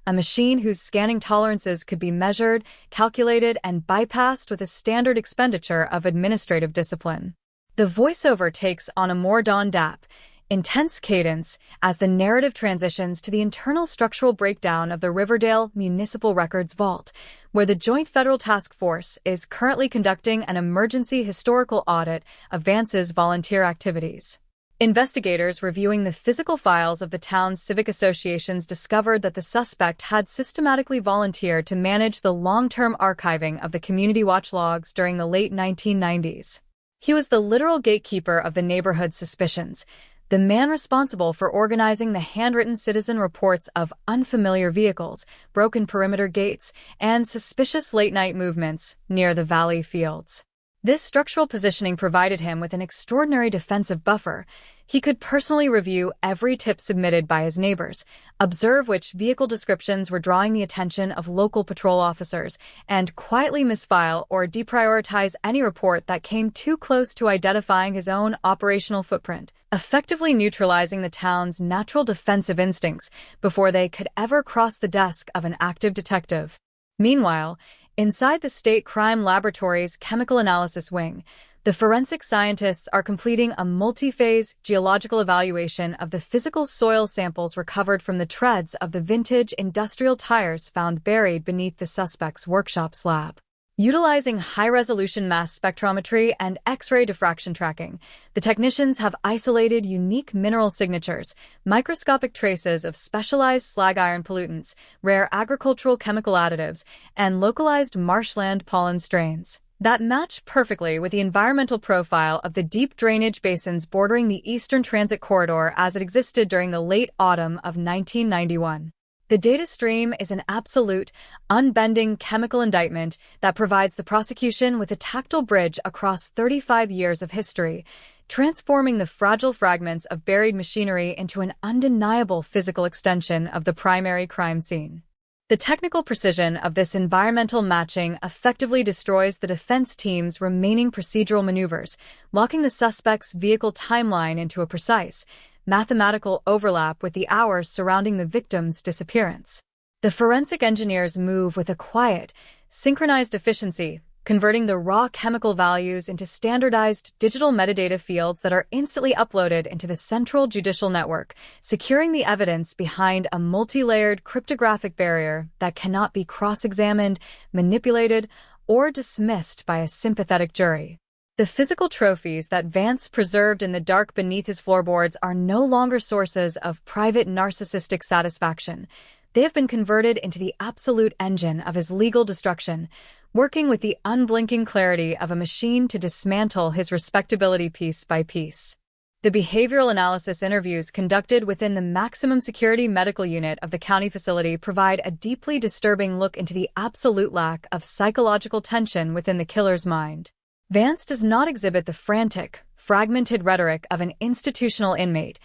a machine whose scanning tolerances could be measured, calculated, and bypassed with a standard expenditure of administrative discipline. The voiceover takes on a more dap, intense cadence as the narrative transitions to the internal structural breakdown of the Riverdale Municipal Records Vault, where the Joint Federal Task Force is currently conducting an emergency historical audit of Vance's volunteer activities. Investigators reviewing the physical files of the town's civic associations discovered that the suspect had systematically volunteered to manage the long-term archiving of the community watch logs during the late 1990s. He was the literal gatekeeper of the neighborhood's suspicions, the man responsible for organizing the handwritten citizen reports of unfamiliar vehicles, broken perimeter gates, and suspicious late-night movements near the Valley Fields. This structural positioning provided him with an extraordinary defensive buffer. He could personally review every tip submitted by his neighbors, observe which vehicle descriptions were drawing the attention of local patrol officers, and quietly misfile or deprioritize any report that came too close to identifying his own operational footprint, effectively neutralizing the town's natural defensive instincts before they could ever cross the desk of an active detective. Meanwhile, inside the State Crime Laboratory's Chemical Analysis Wing, the forensic scientists are completing a multi-phase geological evaluation of the physical soil samples recovered from the treads of the vintage industrial tires found buried beneath the suspect's workshop slab. Utilizing high-resolution mass spectrometry and X-ray diffraction tracking, the technicians have isolated unique mineral signatures, microscopic traces of specialized slag iron pollutants, rare agricultural chemical additives, and localized marshland pollen strains that match perfectly with the environmental profile of the deep drainage basins bordering the Eastern Transit Corridor as it existed during the late autumn of 1991. The data stream is an absolute, unbending chemical indictment that provides the prosecution with a tactile bridge across 35 years of history, transforming the fragile fragments of buried machinery into an undeniable physical extension of the primary crime scene. The technical precision of this environmental matching effectively destroys the defense team's remaining procedural maneuvers, locking the suspect's vehicle timeline into a precise, mathematical overlap with the hours surrounding the victim's disappearance. The forensic engineers move with a quiet, synchronized efficiency, converting the raw chemical values into standardized digital metadata fields that are instantly uploaded into the central judicial network, securing the evidence behind a multi-layered cryptographic barrier that cannot be cross-examined, manipulated, or dismissed by a sympathetic jury. The physical trophies that Vance preserved in the dark beneath his floorboards are no longer sources of private narcissistic satisfaction. They have been converted into the absolute engine of his legal destruction, working with the unblinking clarity of a machine to dismantle his respectability piece by piece. The behavioral analysis interviews conducted within the maximum security medical unit of the county facility provide a deeply disturbing look into the absolute lack of psychological tension within the killer's mind. Vance does not exhibit the frantic, fragmented rhetoric of an institutional inmate.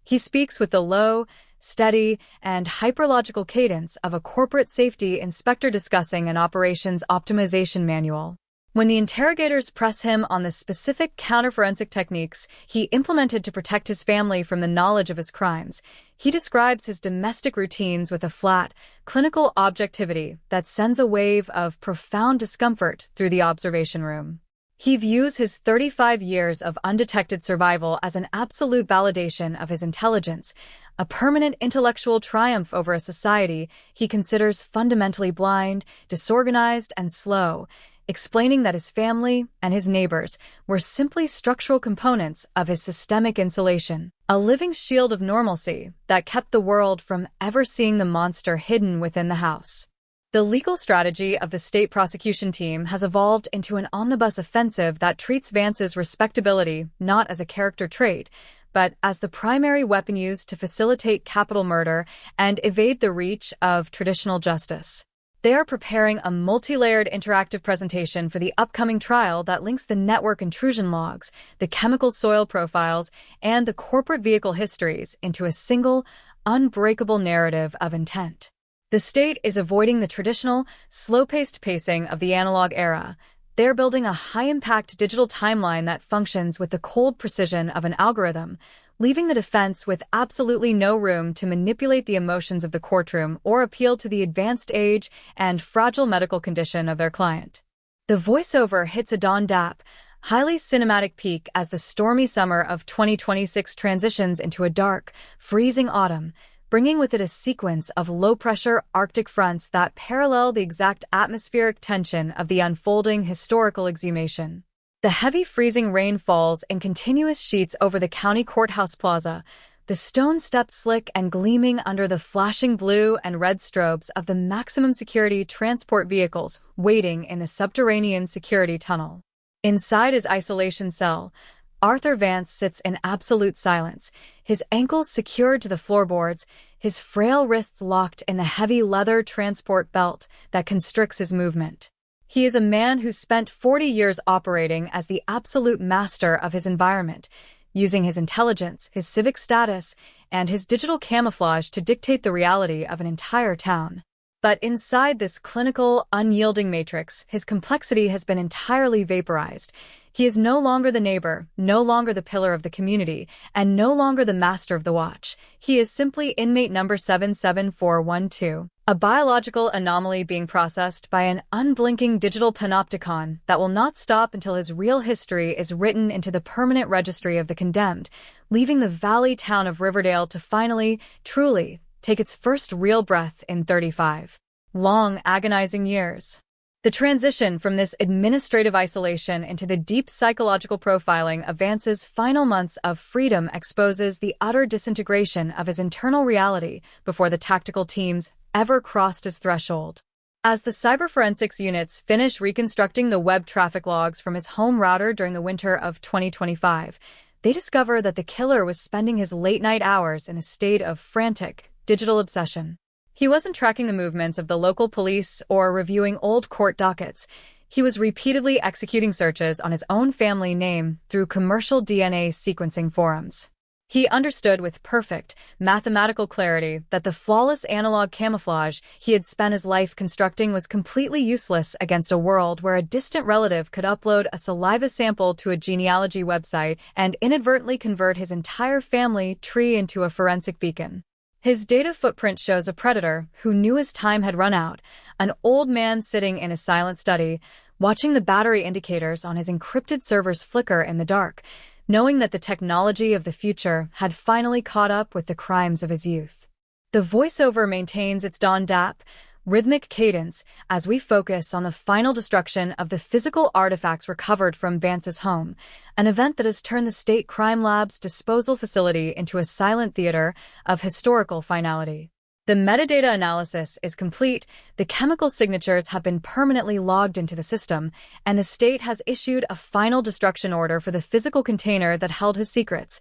He speaks with the low, steady, and hyperlogical cadence of a corporate safety inspector discussing an operations optimization manual. When the interrogators press him on the specific counterforensic techniques he implemented to protect his family from the knowledge of his crimes, he describes his domestic routines with a flat, clinical objectivity that sends a wave of profound discomfort through the observation room. He views his 35 years of undetected survival as an absolute validation of his intelligence, a permanent intellectual triumph over a society he considers fundamentally blind, disorganized, and slow, explaining that his family and his neighbors were simply structural components of his systemic insulation, a living shield of normalcy that kept the world from ever seeing the monster hidden within the house. The legal strategy of the state prosecution team has evolved into an omnibus offensive that treats Vance's respectability not as a character trait, but as the primary weapon used to facilitate capital murder and evade the reach of traditional justice. They are preparing a multi-layered interactive presentation for the upcoming trial that links the network intrusion logs, the chemical soil profiles, and the corporate vehicle histories into a single, unbreakable narrative of intent. The state is avoiding the traditional, slow-paced pacing of the analog era. They're building a high-impact digital timeline that functions with the cold precision of an algorithm, leaving the defense with absolutely no room to manipulate the emotions of the courtroom or appeal to the advanced age and fragile medical condition of their client. The voiceover hits a dawn dap, highly cinematic peak as the stormy summer of 2026 transitions into a dark, freezing autumn, bringing with it a sequence of low-pressure Arctic fronts that parallel the exact atmospheric tension of the unfolding historical exhumation. The heavy freezing rain falls in continuous sheets over the county courthouse plaza, the stone steps slick and gleaming under the flashing blue and red strobes of the maximum security transport vehicles waiting in the subterranean security tunnel. Inside his isolation cell, Arthur Vance sits in absolute silence, his ankles secured to the floorboards, his frail wrists locked in the heavy leather transport belt that constricts his movement. He is a man who spent 40 years operating as the absolute master of his environment, using his intelligence, his civic status, and his digital camouflage to dictate the reality of an entire town. But inside this clinical, unyielding matrix, his complexity has been entirely vaporized. He is no longer the neighbor, no longer the pillar of the community, and no longer the master of the watch. He is simply inmate number 77412, a biological anomaly being processed by an unblinking digital panopticon that will not stop until his real history is written into the permanent registry of the condemned, leaving the valley town of Riverdale to finally, truly, take its first real breath in 35 long, agonizing years. The transition from this administrative isolation into the deep psychological profiling of Vance's final months of freedom exposes the utter disintegration of his internal reality before the tactical teams ever crossed his threshold. As the cyberforensics units finish reconstructing the web traffic logs from his home router during the winter of 2025, they discover that the killer was spending his late-night hours in a state of frantic, digital obsession. He wasn't tracking the movements of the local police or reviewing old court dockets. He was repeatedly executing searches on his own family name through commercial DNA sequencing forums. He understood with perfect, mathematical clarity that the flawless analog camouflage he had spent his life constructing was completely useless against a world where a distant relative could upload a saliva sample to a genealogy website and inadvertently convert his entire family tree into a forensic beacon. His data footprint shows a predator who knew his time had run out, an old man sitting in a silent study, watching the battery indicators on his encrypted servers flicker in the dark, knowing that the technology of the future had finally caught up with the crimes of his youth. The voiceover maintains its Don Dap, rhythmic cadence as we focus on the final destruction of the physical artifacts recovered from Vance's home, an event that has turned the State Crime Lab's disposal facility into a silent theater of historical finality. The metadata analysis is complete, the chemical signatures have been permanently logged into the system, and the state has issued a final destruction order for the physical container that held his secrets,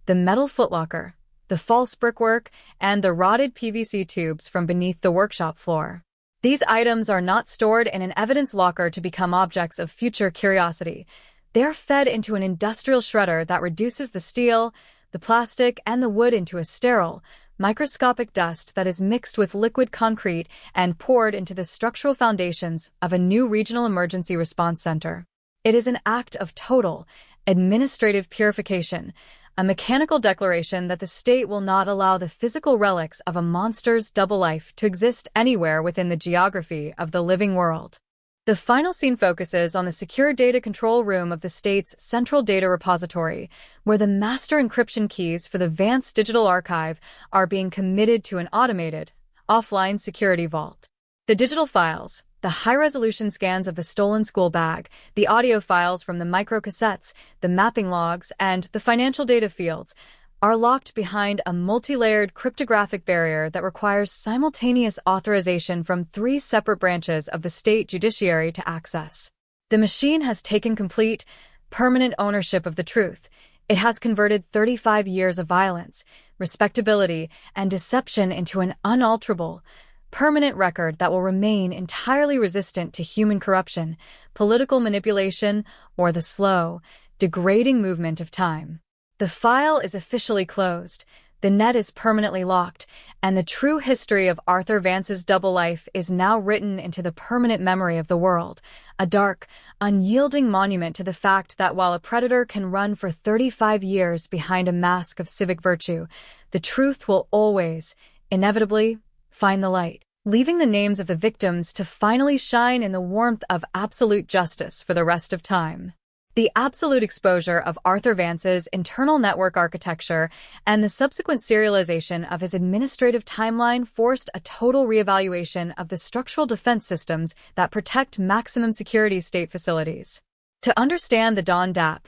the metal footlocker, the false brickwork, and the rotted PVC tubes from beneath the workshop floor. These items are not stored in an evidence locker to become objects of future curiosity. They are fed into an industrial shredder that reduces the steel, the plastic, and the wood into a sterile, microscopic dust that is mixed with liquid concrete and poured into the structural foundations of a new regional emergency response center. It is an act of total, administrative purification, a mechanical declaration that the state will not allow the physical relics of a monster's double life to exist anywhere within the geography of the living world. The final scene focuses on the secure data control room of the state's central data repository, where the master encryption keys for the Vance Digital Archive are being committed to an automated, offline security vault. The digital files, the high-resolution scans of the stolen school bag, the audio files from the microcassettes, the mapping logs, and the financial data fields are locked behind a multi-layered cryptographic barrier that requires simultaneous authorization from 3 separate branches of the state judiciary to access. The machine has taken complete, permanent ownership of the truth. It has converted 35 years of violence, respectability, and deception into an unalterable, permanent record that will remain entirely resistant to human corruption, political manipulation, or the slow, degrading movement of time. The file is officially closed, the net is permanently locked, and the true history of Arthur Vance's double life is now written into the permanent memory of the world, a dark, unyielding monument to the fact that while a predator can run for 35 years behind a mask of civic virtue, the truth will always, inevitably, find the light, leaving the names of the victims to finally shine in the warmth of absolute justice for the rest of time. The absolute exposure of Arthur Vance's internal network architecture and the subsequent serialization of his administrative timeline forced a total reevaluation of the structural defense systems that protect maximum security state facilities. To understand the Dawn Dap,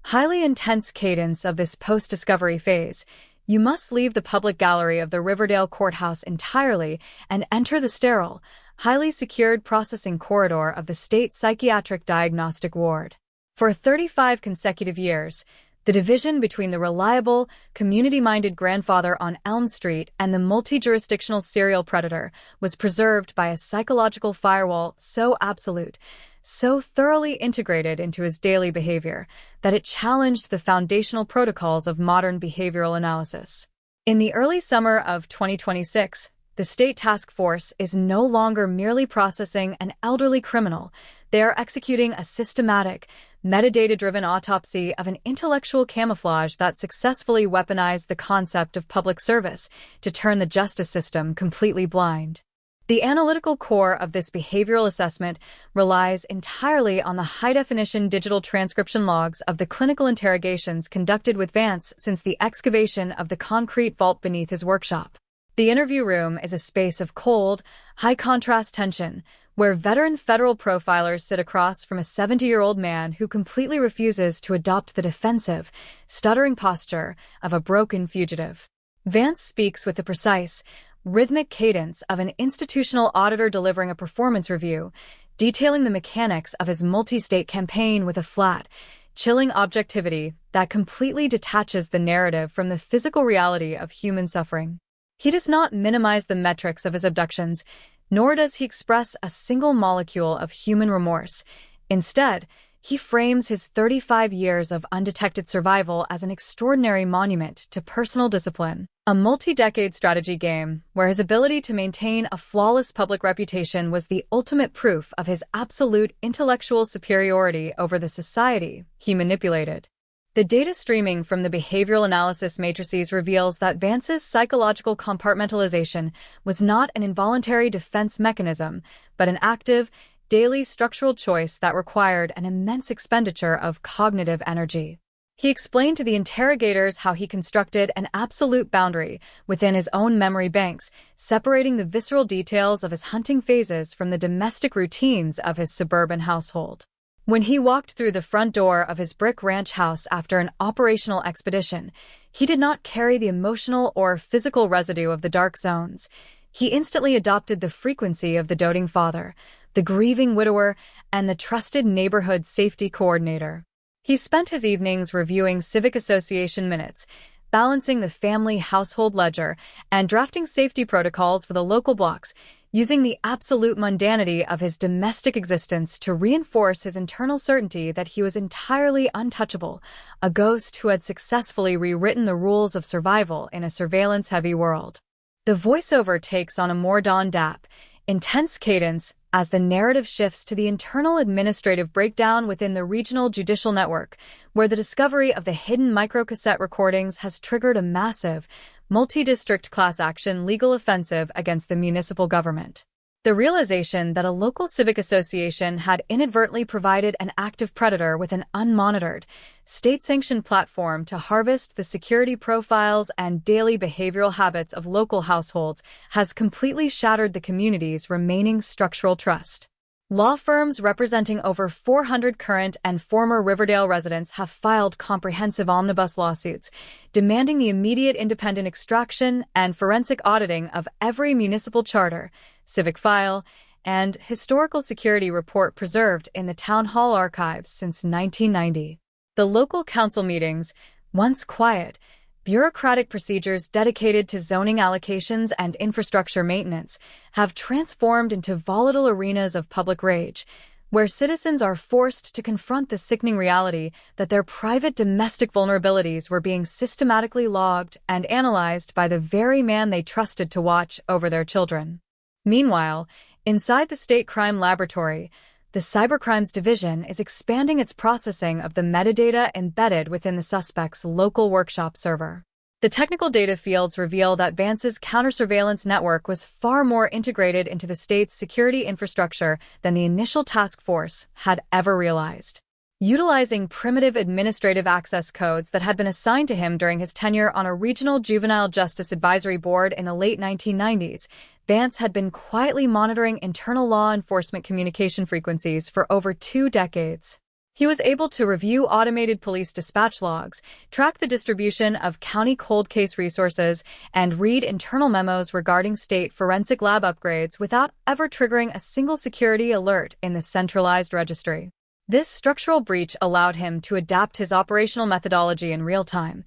highly intense cadence of this post-discovery phase, you must leave the public gallery of the Riverdale Courthouse entirely and enter the sterile, highly secured processing corridor of the State Psychiatric Diagnostic Ward. For 35 consecutive years, the division between the reliable, community-minded grandfather on Elm Street and the multi-jurisdictional serial predator was preserved by a psychological firewall so absolute, so thoroughly integrated into his daily behavior, that it challenged the foundational protocols of modern behavioral analysis. In the early summer of 2026, the State Task Force is no longer merely processing an elderly criminal. They are executing a systematic, metadata-driven autopsy of an intellectual camouflage that successfully weaponized the concept of public service to turn the justice system completely blind. The analytical core of this behavioral assessment relies entirely on the high-definition digital transcription logs of the clinical interrogations conducted with Vance since the excavation of the concrete vault beneath his workshop. The interview room is a space of cold, high-contrast tension, where veteran federal profilers sit across from a 70-year-old man who completely refuses to adopt the defensive, stuttering posture of a broken fugitive. Vance speaks with the precise, rhythmic cadence of an institutional auditor delivering a performance review, detailing the mechanics of his multi-state campaign with a flat, chilling objectivity that completely detaches the narrative from the physical reality of human suffering. He does not minimize the metrics of his abductions, nor does he express a single molecule of human remorse. Instead, he frames his 35 years of undetected survival as an extraordinary monument to personal discipline, a multi-decade strategy game where his ability to maintain a flawless public reputation was the ultimate proof of his absolute intellectual superiority over the society he manipulated. The data streaming from the behavioral analysis matrices reveals that Vance's psychological compartmentalization was not an involuntary defense mechanism, but an active, daily structural choice that required an immense expenditure of cognitive energy. He explained to the interrogators how he constructed an absolute boundary within his own memory banks, separating the visceral details of his hunting phases from the domestic routines of his suburban household. When he walked through the front door of his brick ranch house after an operational expedition, he did not carry the emotional or physical residue of the dark zones. He instantly adopted the frequency of the doting father, the grieving widower, and the trusted neighborhood safety coordinator. He spent his evenings reviewing civic association minutes, balancing the family household ledger, and drafting safety protocols for the local blocks, using the absolute mundanity of his domestic existence to reinforce his internal certainty that he was entirely untouchable, a ghost who had successfully rewritten the rules of survival in a surveillance-heavy world. The voiceover takes on a more Dawn Dap, intense cadence as the narrative shifts to the internal administrative breakdown within the regional judicial network, where the discovery of the hidden microcassette recordings has triggered a massive, multi-district class action legal offensive against the municipal government. The realization that a local civic association had inadvertently provided an active predator with an unmonitored, state-sanctioned platform to harvest the security profiles and daily behavioral habits of local households has completely shattered the community's remaining structural trust. Law firms representing over 400 current and former Riverdale residents have filed comprehensive omnibus lawsuits, demanding the immediate independent extraction and forensic auditing of every municipal charter, civic file, and historical security report preserved in the Town Hall archives since 1990. The local council meetings, once quiet, bureaucratic procedures dedicated to zoning allocations and infrastructure maintenance have transformed into volatile arenas of public rage, where citizens are forced to confront the sickening reality that their private domestic vulnerabilities were being systematically logged and analyzed by the very man they trusted to watch over their children. Meanwhile, inside the State Crime Laboratory, the Cybercrimes Division is expanding its processing of the metadata embedded within the suspect's local workshop server. The technical data fields reveal that Vance's counter-surveillance network was far more integrated into the state's security infrastructure than the initial task force had ever realized. Utilizing primitive administrative access codes that had been assigned to him during his tenure on a regional juvenile justice advisory board in the late 1990s, Vance had been quietly monitoring internal law enforcement communication frequencies for over 2 decades. He was able to review automated police dispatch logs, track the distribution of county cold case resources, and read internal memos regarding state forensic lab upgrades without ever triggering a single security alert in the centralized registry. This structural breach allowed him to adapt his operational methodology in real time.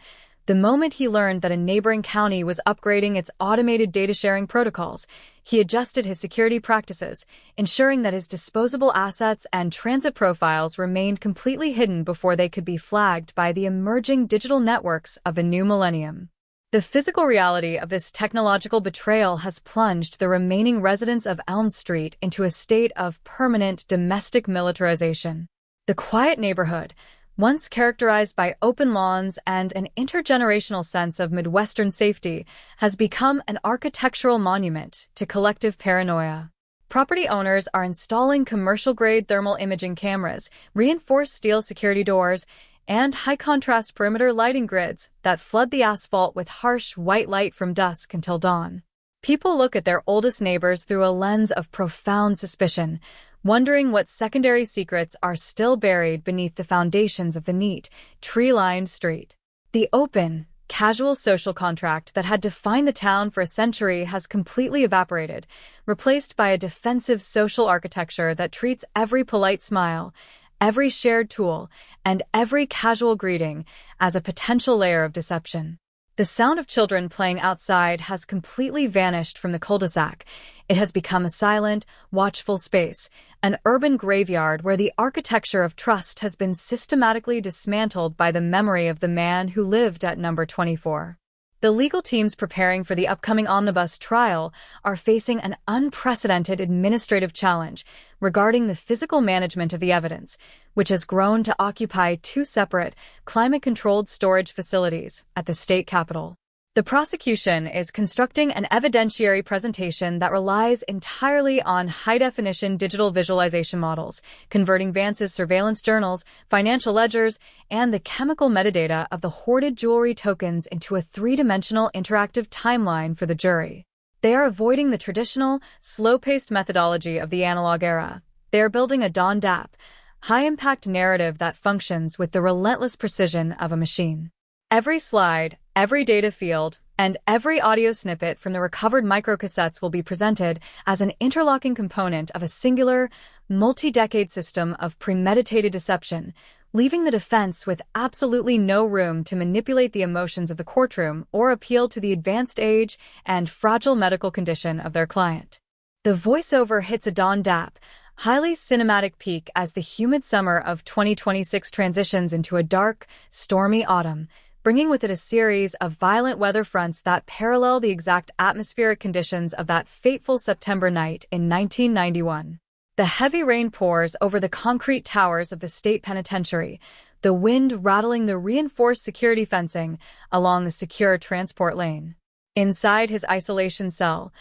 The moment he learned that a neighboring county was upgrading its automated data sharing protocols, he adjusted his security practices, ensuring that his disposable assets and transit profiles remained completely hidden before they could be flagged by the emerging digital networks of the new millennium. The physical reality of this technological betrayal has plunged the remaining residents of Elm Street into a state of permanent domestic militarization. The quiet neighborhood, once characterized by open lawns and an intergenerational sense of Midwestern safety, has become an architectural monument to collective paranoia. Property owners are installing commercial-grade thermal imaging cameras, reinforced steel security doors, and high-contrast perimeter lighting grids that flood the asphalt with harsh white light from dusk until dawn. People look at their oldest neighbors through a lens of profound suspicion, wondering what secondary secrets are still buried beneath the foundations of the neat, tree-lined street. The open, casual social contract that had defined the town for a century has completely evaporated, replaced by a defensive social architecture that treats every polite smile, every shared tool, and every casual greeting as a potential layer of deception. The sound of children playing outside has completely vanished from the cul-de-sac. It has become a silent, watchful space, an urban graveyard where the architecture of trust has been systematically dismantled by the memory of the man who lived at number 24. The legal teams preparing for the upcoming omnibus trial are facing an unprecedented administrative challenge regarding the physical management of the evidence, which has grown to occupy 2 separate, climate-controlled storage facilities at the state capitol. The prosecution is constructing an evidentiary presentation that relies entirely on high-definition digital visualization models, converting Vance's surveillance journals, financial ledgers, and the chemical metadata of the hoarded jewelry tokens into a 3-dimensional interactive timeline for the jury. They are avoiding the traditional, slow-paced methodology of the analog era. They are building a Dawn-DAP, high-impact narrative that functions with the relentless precision of a machine. Every slide, every data field, and every audio snippet from the recovered microcassettes will be presented as an interlocking component of a singular, multi-decade system of premeditated deception, leaving the defense with absolutely no room to manipulate the emotions of the courtroom or appeal to the advanced age and fragile medical condition of their client. The voiceover hits a Dawn-DAP, highly cinematic peak as the humid summer of 2026 transitions into a dark, stormy autumn, bringing with it a series of violent weather fronts that parallel the exact atmospheric conditions of that fateful September night in 1991. The heavy rain pours over the concrete towers of the state penitentiary, the wind rattling the reinforced security fencing along the secure transport lane. Inside his isolation cell,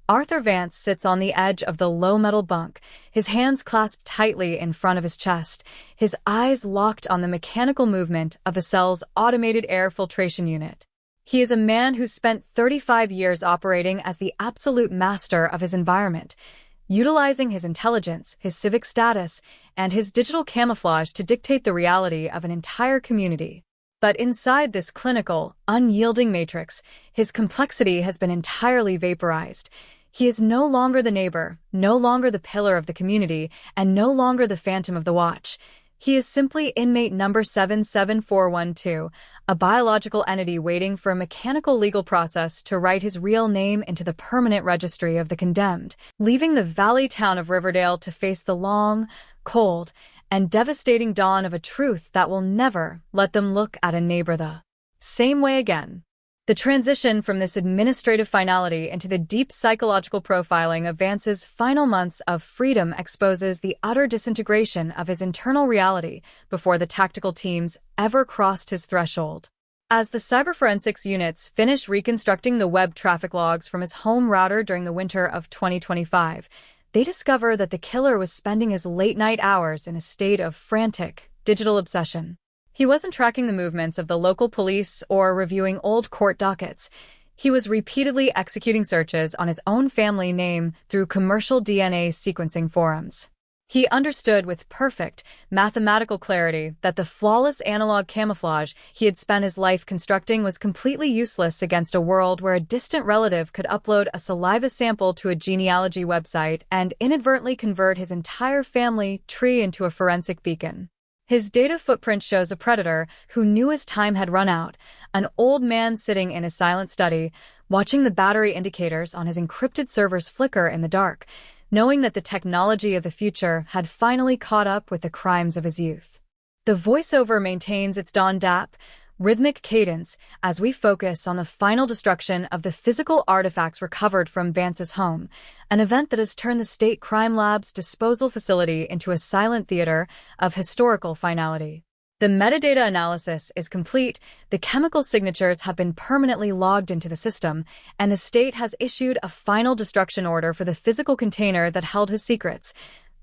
Arthur Vance sits on the edge of the low metal bunk, his hands clasped tightly in front of his chest, his eyes locked on the mechanical movement of the cell's automated air filtration unit. He is a man who spent 35 years operating as the absolute master of his environment, utilizing his intelligence, his civic status, and his digital camouflage to dictate the reality of an entire community. But inside this clinical, unyielding matrix, his complexity has been entirely vaporized. He is no longer the neighbor, no longer the pillar of the community, and no longer the phantom of the watch. He is simply inmate number 77412, a biological entity waiting for a mechanical legal process to write his real name into the permanent registry of the condemned, leaving the valley town of Riverdale to face the long, cold, and devastating dawn of a truth that will never let them look at a neighbor the same way again. The transition from this administrative finality into the deep psychological profiling of Vance's final months of freedom exposes the utter disintegration of his internal reality before the tactical teams ever crossed his threshold. As the cyberforensics units finish reconstructing the web traffic logs from his home router during the winter of 2025, they discover that the killer was spending his late-night hours in a state of frantic digital obsession. He wasn't tracking the movements of the local police or reviewing old court dockets. He was repeatedly executing searches on his own family name through commercial DNA sequencing forums. He understood with perfect mathematical clarity that the flawless analog camouflage he had spent his life constructing was completely useless against a world where a distant relative could upload a saliva sample to a genealogy website and inadvertently convert his entire family tree into a forensic beacon. His data footprint shows a predator who knew his time had run out, an old man sitting in a silent study, watching the battery indicators on his encrypted servers flicker in the dark, knowing that the technology of the future had finally caught up with the crimes of his youth. The voiceover maintains its Don Dap, rhythmic cadence as we focus on the final destruction of the physical artifacts recovered from Vance's home, an event that has turned the State Crime Lab's disposal facility into a silent theater of historical finality. The metadata analysis is complete, the chemical signatures have been permanently logged into the system, and the state has issued a final destruction order for the physical container that held his secrets,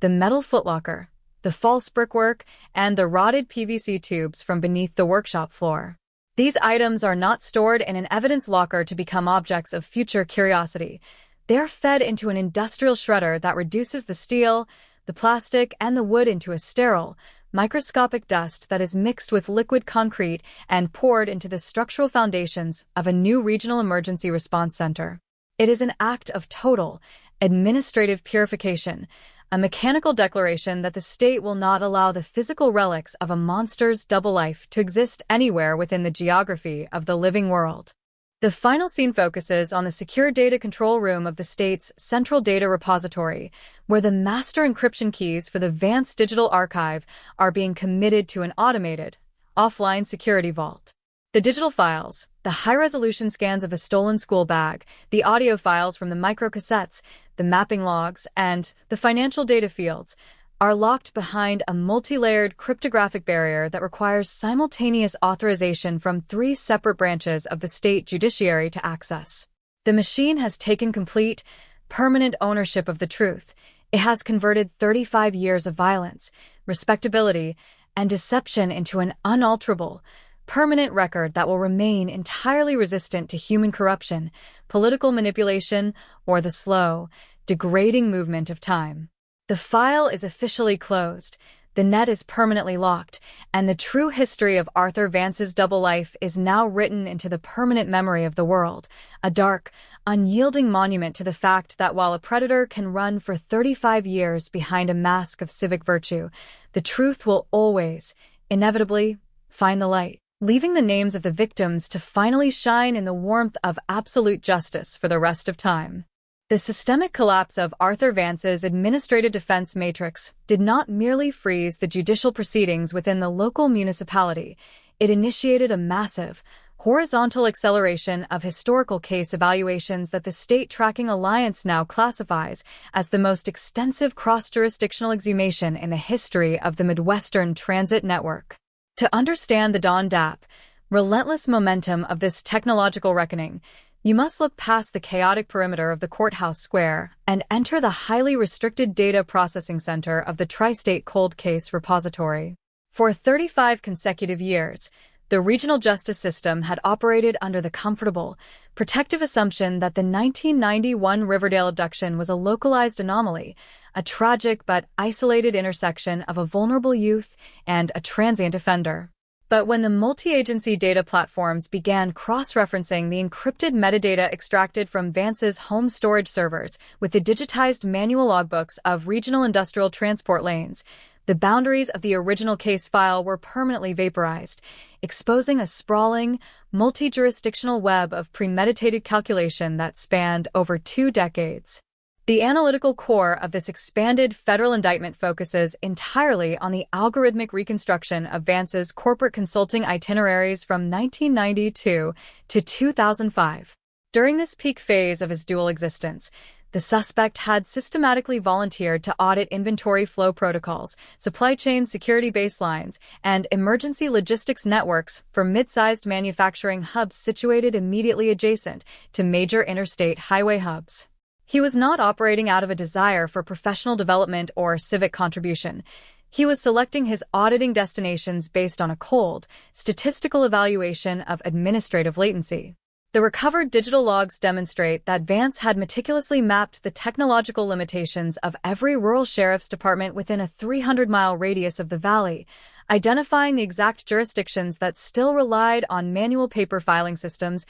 the metal footlocker, the false brickwork, and the rotted PVC tubes from beneath the workshop floor. These items are not stored in an evidence locker to become objects of future curiosity. They are fed into an industrial shredder that reduces the steel, the plastic, and the wood into a sterile, microscopic dust that is mixed with liquid concrete and poured into the structural foundations of a new regional emergency response center. It is an act of total, administrative purification, a mechanical declaration that the state will not allow the physical relics of a monster's double life to exist anywhere within the geography of the living world. The final scene focuses on the secure data control room of the state's central data repository, where the master encryption keys for the Vance Digital Archive are being committed to an automated, offline security vault. The digital files, the high-resolution scans of a stolen school bag, the audio files from the microcassettes, the mapping logs, and the financial data fields are locked behind a multi-layered cryptographic barrier that requires simultaneous authorization from 3 separate branches of the state judiciary to access. The machine has taken complete, permanent ownership of the truth. It has converted 35 years of violence, respectability, and deception into an unalterable, permanent record that will remain entirely resistant to human corruption, political manipulation, or the slow, degrading movement of time. The file is officially closed, the net is permanently locked, and the true history of Arthur Vance's double life is now written into the permanent memory of the world, a dark, unyielding monument to the fact that while a predator can run for 35 years behind a mask of civic virtue, the truth will always, inevitably, find the light, leaving the names of the victims to finally shine in the warmth of absolute justice for the rest of time. The systemic collapse of Arthur Vance's administrative defense matrix did not merely freeze the judicial proceedings within the local municipality. It initiated a massive, horizontal acceleration of historical case evaluations that the State Tracking Alliance now classifies as the most extensive cross-jurisdictional exhumation in the history of the Midwestern Transit Network. To understand the Don Dap, relentless momentum of this technological reckoning, you must look past the chaotic perimeter of the courthouse square and enter the highly restricted data processing center of the Tri-State Cold Case Repository. For 35 consecutive years, the regional justice system had operated under the comfortable, protective assumption that the 1991 Riverdale abduction was a localized anomaly, a tragic but isolated intersection of a vulnerable youth and a transient offender. But when the multi-agency data platforms began cross-referencing the encrypted metadata extracted from Vance's home storage servers with the digitized manual logbooks of regional industrial transport lanes, The boundaries of the original case file were permanently vaporized, exposing a sprawling, multi-jurisdictional web of premeditated calculation that spanned over 2 decades. The analytical core of this expanded federal indictment focuses entirely on the algorithmic reconstruction of Vance's corporate consulting itineraries from 1992 to 2005. During this peak phase of his dual existence, the suspect had systematically volunteered to audit inventory flow protocols, supply chain security baselines, and emergency logistics networks for mid-sized manufacturing hubs situated immediately adjacent to major interstate highway hubs. He was not operating out of a desire for professional development or civic contribution. He was selecting his auditing destinations based on a cold, statistical evaluation of administrative latency. The recovered digital logs demonstrate that Vance had meticulously mapped the technological limitations of every rural sheriff's department within a 300-mile radius of the valley, identifying the exact jurisdictions that still relied on manual paper filing systems,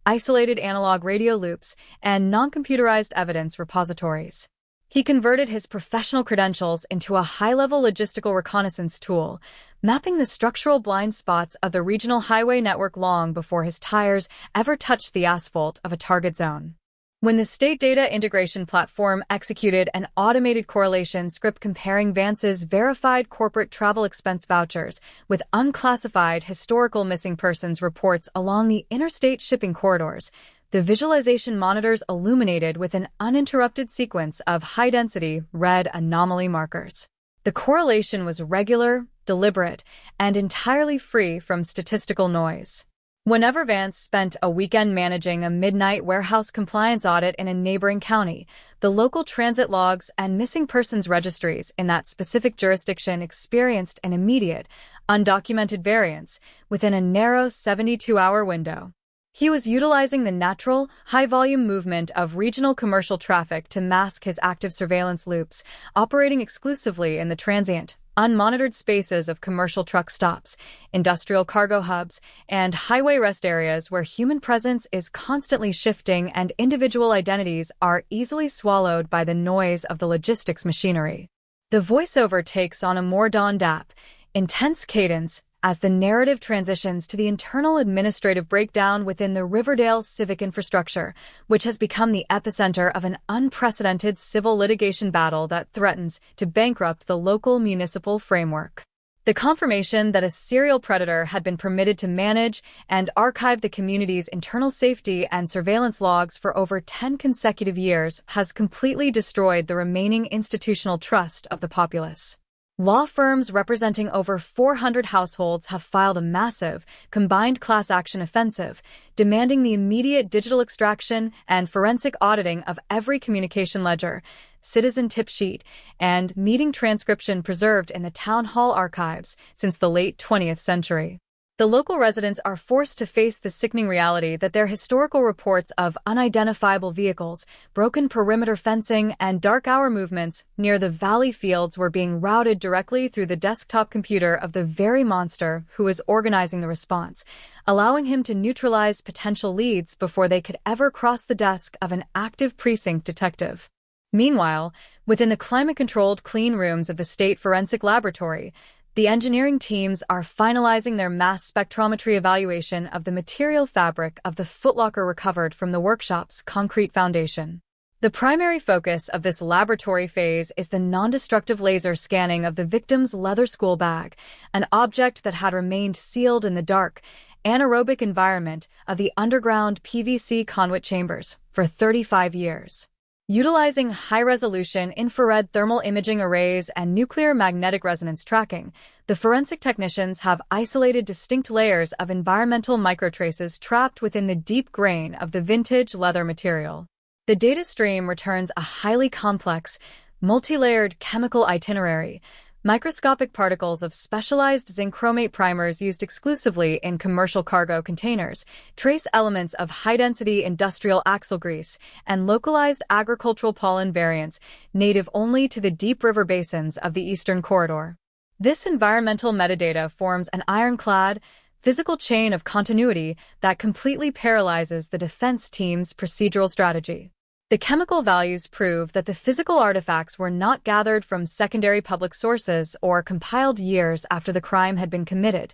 isolated analog radio loops, and non-computerized evidence repositories. He converted his professional credentials into a high-level logistical reconnaissance tool, mapping the structural blind spots of the regional highway network long before his tires ever touched the asphalt of a target zone. When the state data integration platform executed an automated correlation script comparing Vance's verified corporate travel expense vouchers with unclassified historical missing persons reports along the interstate shipping corridors, the visualization monitors illuminated with an uninterrupted sequence of high-density red anomaly markers. The correlation was regular, deliberate, and entirely free from statistical noise. Whenever Vance spent a weekend managing a midnight warehouse compliance audit in a neighboring county, the local transit logs and missing persons registries in that specific jurisdiction experienced an immediate, undocumented variance within a narrow 72-hour window. He was utilizing the natural, high-volume movement of regional commercial traffic to mask his active surveillance loops, operating exclusively in the transient, unmonitored spaces of commercial truck stops, industrial cargo hubs, and highway rest areas where human presence is constantly shifting and individual identities are easily swallowed by the noise of the logistics machinery. The voiceover takes on a more dap, intense cadence as the narrative transitions to the internal administrative breakdown within the Riverdale civic infrastructure, which has become the epicenter of an unprecedented civil litigation battle that threatens to bankrupt the local municipal framework. The confirmation that a serial predator had been permitted to manage and archive the community's internal safety and surveillance logs for over 10 consecutive years has completely destroyed the remaining institutional trust of the populace. Law firms representing over 400 households have filed a massive, combined class action offensive, demanding the immediate digital extraction and forensic auditing of every communication ledger, citizen tip sheet, and meeting transcription preserved in the town hall archives since the late 20th century. The local residents are forced to face the sickening reality that their historical reports of unidentifiable vehicles, broken perimeter fencing, and dark hour movements near the valley fields were being routed directly through the desktop computer of the very monster who is organizing the response, allowing him to neutralize potential leads before they could ever cross the desk of an active precinct detective. Meanwhile, within the climate-controlled clean rooms of the State Forensic Laboratory, the engineering teams are finalizing their mass spectrometry evaluation of the material fabric of the footlocker recovered from the workshop's concrete foundation. The primary focus of this laboratory phase is the non-destructive laser scanning of the victim's leather school bag, an object that had remained sealed in the dark, anaerobic environment of the underground PVC conduit chambers for 35 years. Utilizing high-resolution infrared thermal imaging arrays and nuclear magnetic resonance tracking, the forensic technicians have isolated distinct layers of environmental microtraces trapped within the deep grain of the vintage leather material. The data stream returns a highly complex, multi-layered chemical itinerary. Microscopic particles of specialized zinc chromate primers used exclusively in commercial cargo containers, trace elements of high-density industrial axle grease, and localized agricultural pollen variants native only to the deep river basins of the Eastern Corridor. This environmental metadata forms an ironclad, physical chain of continuity that completely paralyzes the defense team's procedural strategy. The chemical values prove that the physical artifacts were not gathered from secondary public sources or compiled years after the crime had been committed.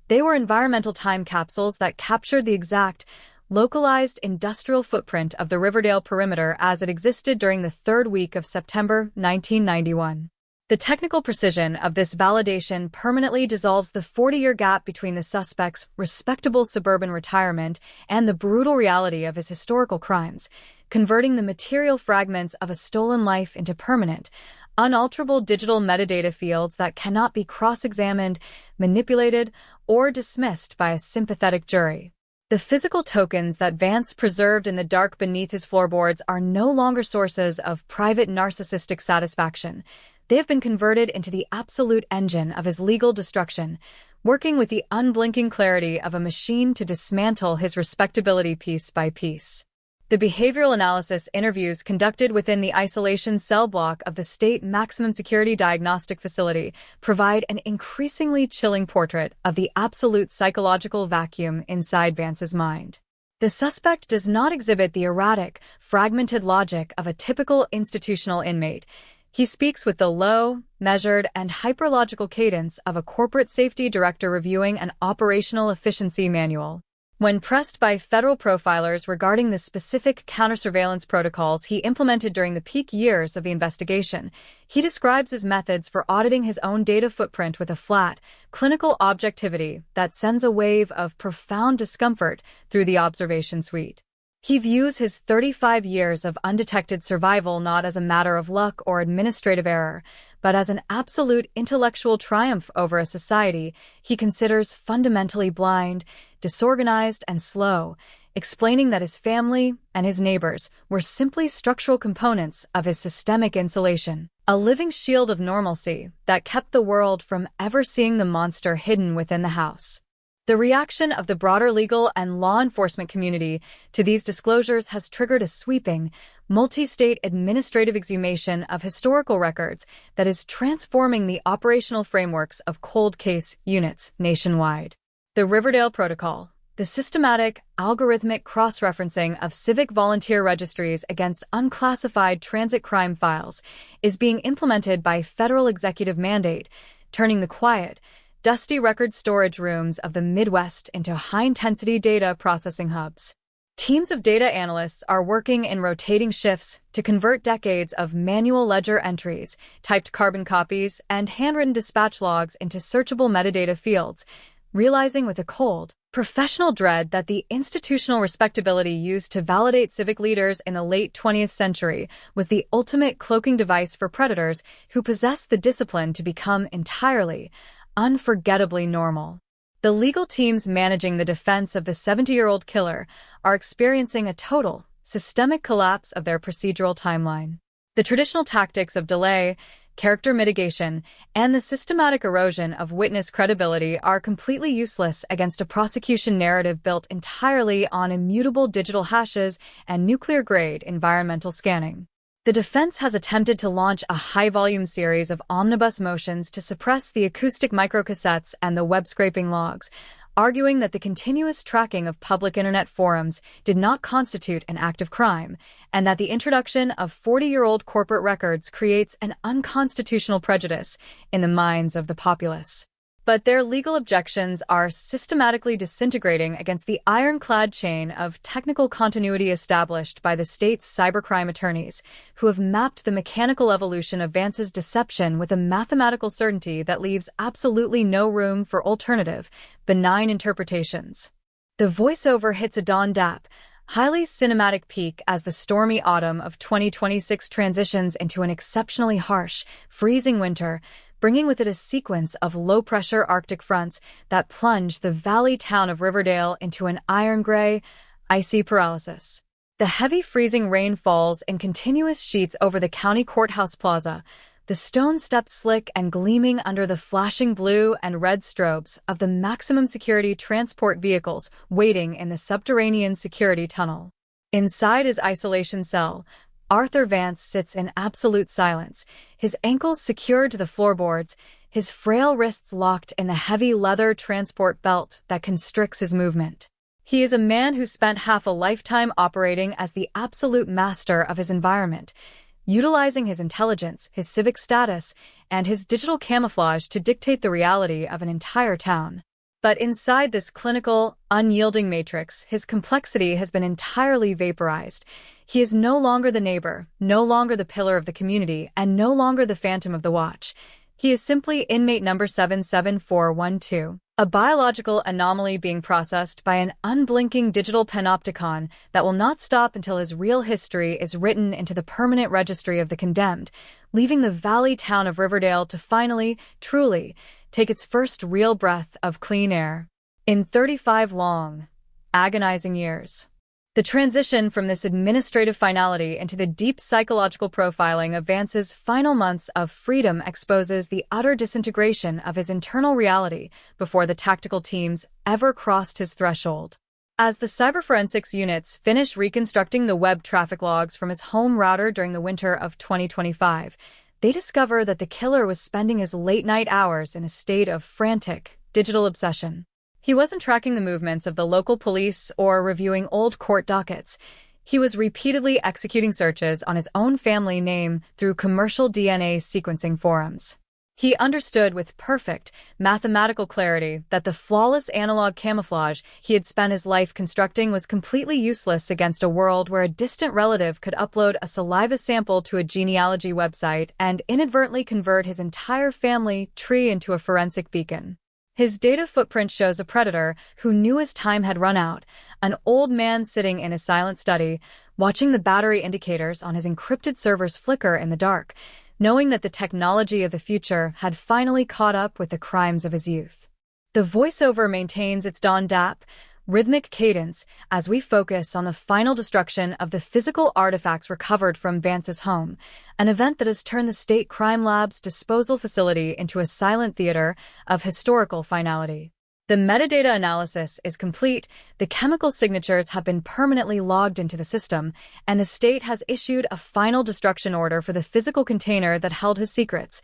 They were environmental time capsules that captured the exact, localized industrial footprint of the Riverdale perimeter as it existed during the third week of September 1991. The technical precision of this validation permanently dissolves the 40-year gap between the suspect's respectable suburban retirement and the brutal reality of his historical crimes, converting the material fragments of a stolen life into permanent, unalterable digital metadata fields that cannot be cross-examined, manipulated, or dismissed by a sympathetic jury. The physical tokens that Vance preserved in the dark beneath his floorboards are no longer sources of private narcissistic satisfaction. They have been converted into the absolute engine of his legal destruction, working with the unblinking clarity of a machine to dismantle his respectability piece by piece. The behavioral analysis interviews conducted within the isolation cell block of the State Maximum Security Diagnostic Facility provide an increasingly chilling portrait of the absolute psychological vacuum inside Vance's mind. The suspect does not exhibit the erratic, fragmented logic of a typical institutional inmate. He speaks with the low, measured, and hyperlogical cadence of a corporate safety director reviewing an operational efficiency manual. When pressed by federal profilers regarding the specific counter-surveillance protocols he implemented during the peak years of the investigation, he describes his methods for auditing his own data footprint with a flat, clinical objectivity that sends a wave of profound discomfort through the observation suite. He views his 35 years of undetected survival not as a matter of luck or administrative error, but as an absolute intellectual triumph over a society he considers fundamentally blind, disorganized, and slow, explaining that his family and his neighbors were simply structural components of his systemic insulation, a living shield of normalcy that kept the world from ever seeing the monster hidden within the house. The reaction of the broader legal and law enforcement community to these disclosures has triggered a sweeping, multi-state administrative exhumation of historical records that is transforming the operational frameworks of cold case units nationwide. The Riverdale Protocol, the systematic, algorithmic cross-referencing of civic volunteer registries against unclassified transit crime files, is being implemented by federal executive mandate, turning the quiet, dusty record storage rooms of the Midwest into high-intensity data processing hubs. Teams of data analysts are working in rotating shifts to convert decades of manual ledger entries, typed carbon copies, and handwritten dispatch logs into searchable metadata fields, realizing with a cold, professional dread that the institutional respectability used to validate civic leaders in the late 20th century was the ultimate cloaking device for predators who possessed the discipline to become entirely, unforgettably normal. The legal teams managing the defense of the 70-year-old killer are experiencing a total, systemic collapse of their procedural timeline. The traditional tactics of delay, character mitigation, and the systematic erosion of witness credibility are completely useless against a prosecution narrative built entirely on immutable digital hashes and nuclear-grade environmental scanning. The defense has attempted to launch a high-volume series of omnibus motions to suppress the acoustic microcassettes and the web-scraping logs, arguing that the continuous tracking of public internet forums did not constitute an act of crime, and that the introduction of 40-year-old corporate records creates an unconstitutional prejudice in the minds of the populace. But their legal objections are systematically disintegrating against the ironclad chain of technical continuity established by the state's cybercrime attorneys, who have mapped the mechanical evolution of Vance's deception with a mathematical certainty that leaves absolutely no room for alternative, benign interpretations. The voiceover hits a Don Dapp, highly cinematic peak as the stormy autumn of 2026 transitions into an exceptionally harsh, freezing winter, bringing with it a sequence of low-pressure Arctic fronts that plunge the valley town of Riverdale into an iron-gray, icy paralysis. The heavy freezing rain falls in continuous sheets over the county courthouse plaza, the stone steps slick and gleaming under the flashing blue and red strobes of the maximum security transport vehicles waiting in the subterranean security tunnel. Inside his isolation cell, Arthur Vance sits in absolute silence, his ankles secured to the floorboards, his frail wrists locked in the heavy leather transport belt that constricts his movement. He is a man who spent half a lifetime operating as the absolute master of his environment, utilizing his intelligence, his civic status, and his digital camouflage to dictate the reality of an entire town. But inside this clinical, unyielding matrix, his complexity has been entirely vaporized. He is no longer the neighbor, no longer the pillar of the community, and no longer the phantom of the watch. He is simply inmate number 77412, a biological anomaly being processed by an unblinking digital panopticon that will not stop until his real history is written into the permanent registry of the condemned, leaving the valley town of Riverdale to finally, truly, take its first real breath of clean air. In 35 long, agonizing years. The transition from this administrative finality into the deep psychological profiling of Vance's final months of freedom exposes the utter disintegration of his internal reality before the tactical teams ever crossed his threshold. As the cyberforensics units finish reconstructing the web traffic logs from his home router during the winter of 2025, they discover that the killer was spending his late-night hours in a state of frantic digital obsession. He wasn't tracking the movements of the local police or reviewing old court dockets. He was repeatedly executing searches on his own family name through commercial DNA sequencing forums. He understood with perfect mathematical clarity that the flawless analog camouflage he had spent his life constructing was completely useless against a world where a distant relative could upload a saliva sample to a genealogy website and inadvertently convert his entire family tree into a forensic beacon. His data footprint shows a predator who knew his time had run out, an old man sitting in a silent study, watching the battery indicators on his encrypted servers flicker in the dark, knowing that the technology of the future had finally caught up with the crimes of his youth. The voiceover maintains its Don Dap, rhythmic cadence as we focus on the final destruction of the physical artifacts recovered from Vance's home, an event that has turned the State Crime Lab's disposal facility into a silent theater of historical finality. The metadata analysis is complete, the chemical signatures have been permanently logged into the system, and the state has issued a final destruction order for the physical container that held his secrets,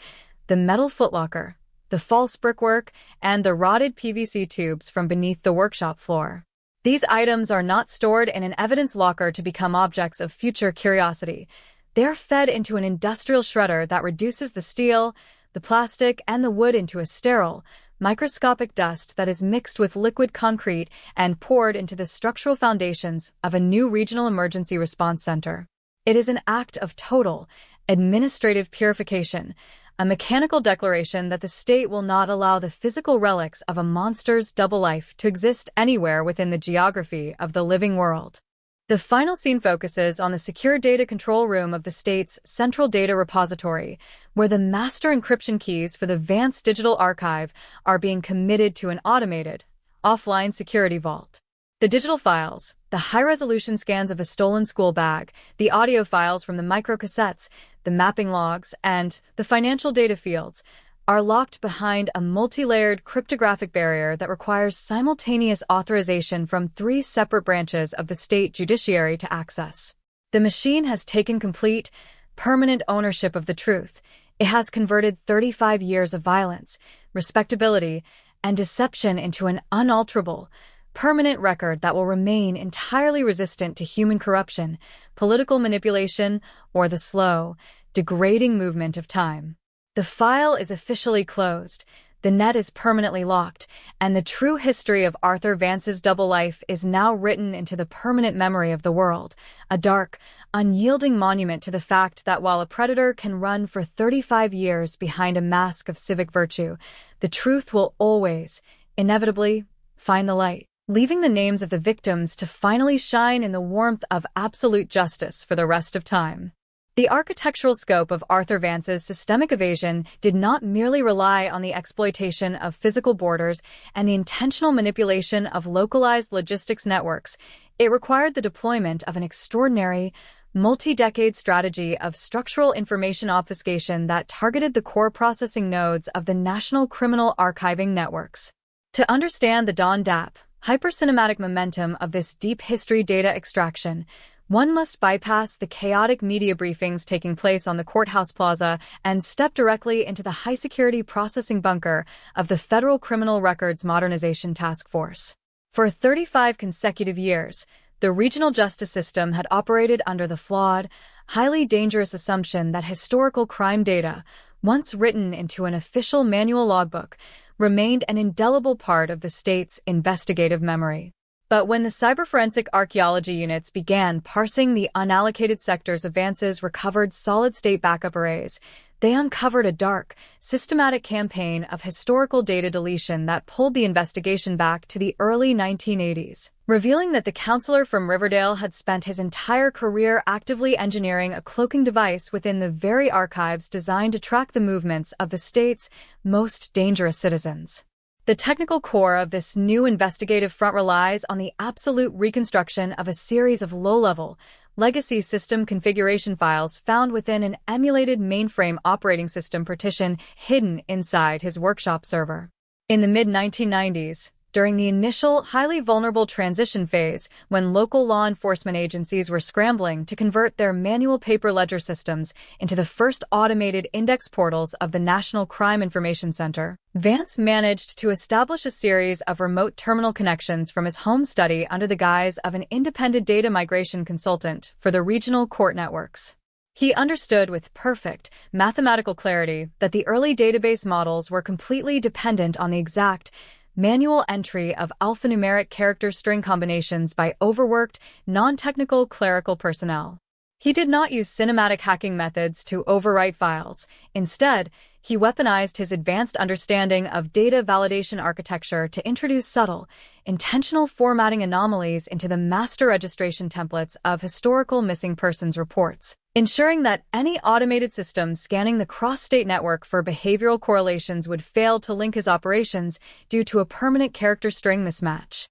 the metal footlocker, the false brickwork, and the rotted PVC tubes from beneath the workshop floor. These items are not stored in an evidence locker to become objects of future curiosity. They are fed into an industrial shredder that reduces the steel, the plastic, and the wood into a sterile, microscopic dust that is mixed with liquid concrete and poured into the structural foundations of a new regional emergency response center. It is an act of total, administrative purification, a mechanical declaration that the state will not allow the physical relics of a monster's double life to exist anywhere within the geography of the living world. The final scene focuses on the secure data control room of the state's central data repository, where the master encryption keys for the Vance Digital Archive are being committed to an automated, offline security vault. The digital files, the high-resolution scans of a stolen school bag, the audio files from the microcassettes, the mapping logs, and the financial data fields are locked behind a multi-layered cryptographic barrier that requires simultaneous authorization from 3 separate branches of the state judiciary to access. The machine has taken complete, permanent ownership of the truth. It has converted 35 years of violence, respectability, and deception into an unalterable, permanent record that will remain entirely resistant to human corruption, political manipulation, or the slow, degrading movement of time. The file is officially closed, the net is permanently locked, and the true history of Arthur Vance's double life is now written into the permanent memory of the world, a dark, unyielding monument to the fact that while a predator can run for 35 years behind a mask of civic virtue, the truth will always, inevitably, find the light, leaving the names of the victims to finally shine in the warmth of absolute justice for the rest of time. The architectural scope of Arthur Vance's systemic evasion did not merely rely on the exploitation of physical borders and the intentional manipulation of localized logistics networks. It required the deployment of an extraordinary, multi-decade strategy of structural information obfuscation that targeted the core processing nodes of the national criminal archiving networks. To understand the Don Dap, hypercinematic momentum of this deep history data extraction, one must bypass the chaotic media briefings taking place on the courthouse plaza and step directly into the high-security processing bunker of the Federal Criminal Records Modernization Task Force. For 35 consecutive years, the regional justice system had operated under the flawed, highly dangerous assumption that historical crime data, once written into an official manual logbook, remained an indelible part of the state's investigative memory. But when the cyberforensic archaeology units began parsing the unallocated sectors Vance's recovered solid-state backup arrays, they uncovered a dark, systematic campaign of historical data deletion that pulled the investigation back to the early 1980s, revealing that the counselor from Riverdale had spent his entire career actively engineering a cloaking device within the very archives designed to track the movements of the state's most dangerous citizens. The technical core of this new investigative front relies on the absolute reconstruction of a series of low-level, legacy system configuration files found within an emulated mainframe operating system partition hidden inside his workshop server. In the mid-1990s, during the initial, highly vulnerable transition phase, when local law enforcement agencies were scrambling to convert their manual paper ledger systems into the first automated index portals of the National Crime Information Center, Vance managed to establish a series of remote terminal connections from his home study under the guise of an independent data migration consultant for the regional court networks. He understood with perfect mathematical clarity that the early database models were completely dependent on the exact manual entry of alphanumeric character string combinations by overworked, non-technical clerical personnel. He did not use cinematic hacking methods to overwrite files. Instead, he weaponized his advanced understanding of data validation architecture to introduce subtle, intentional formatting anomalies into the master registration templates of historical missing persons reports, ensuring that any automated system scanning the cross-state network for behavioral correlations would fail to link his operations due to a permanent character string mismatch.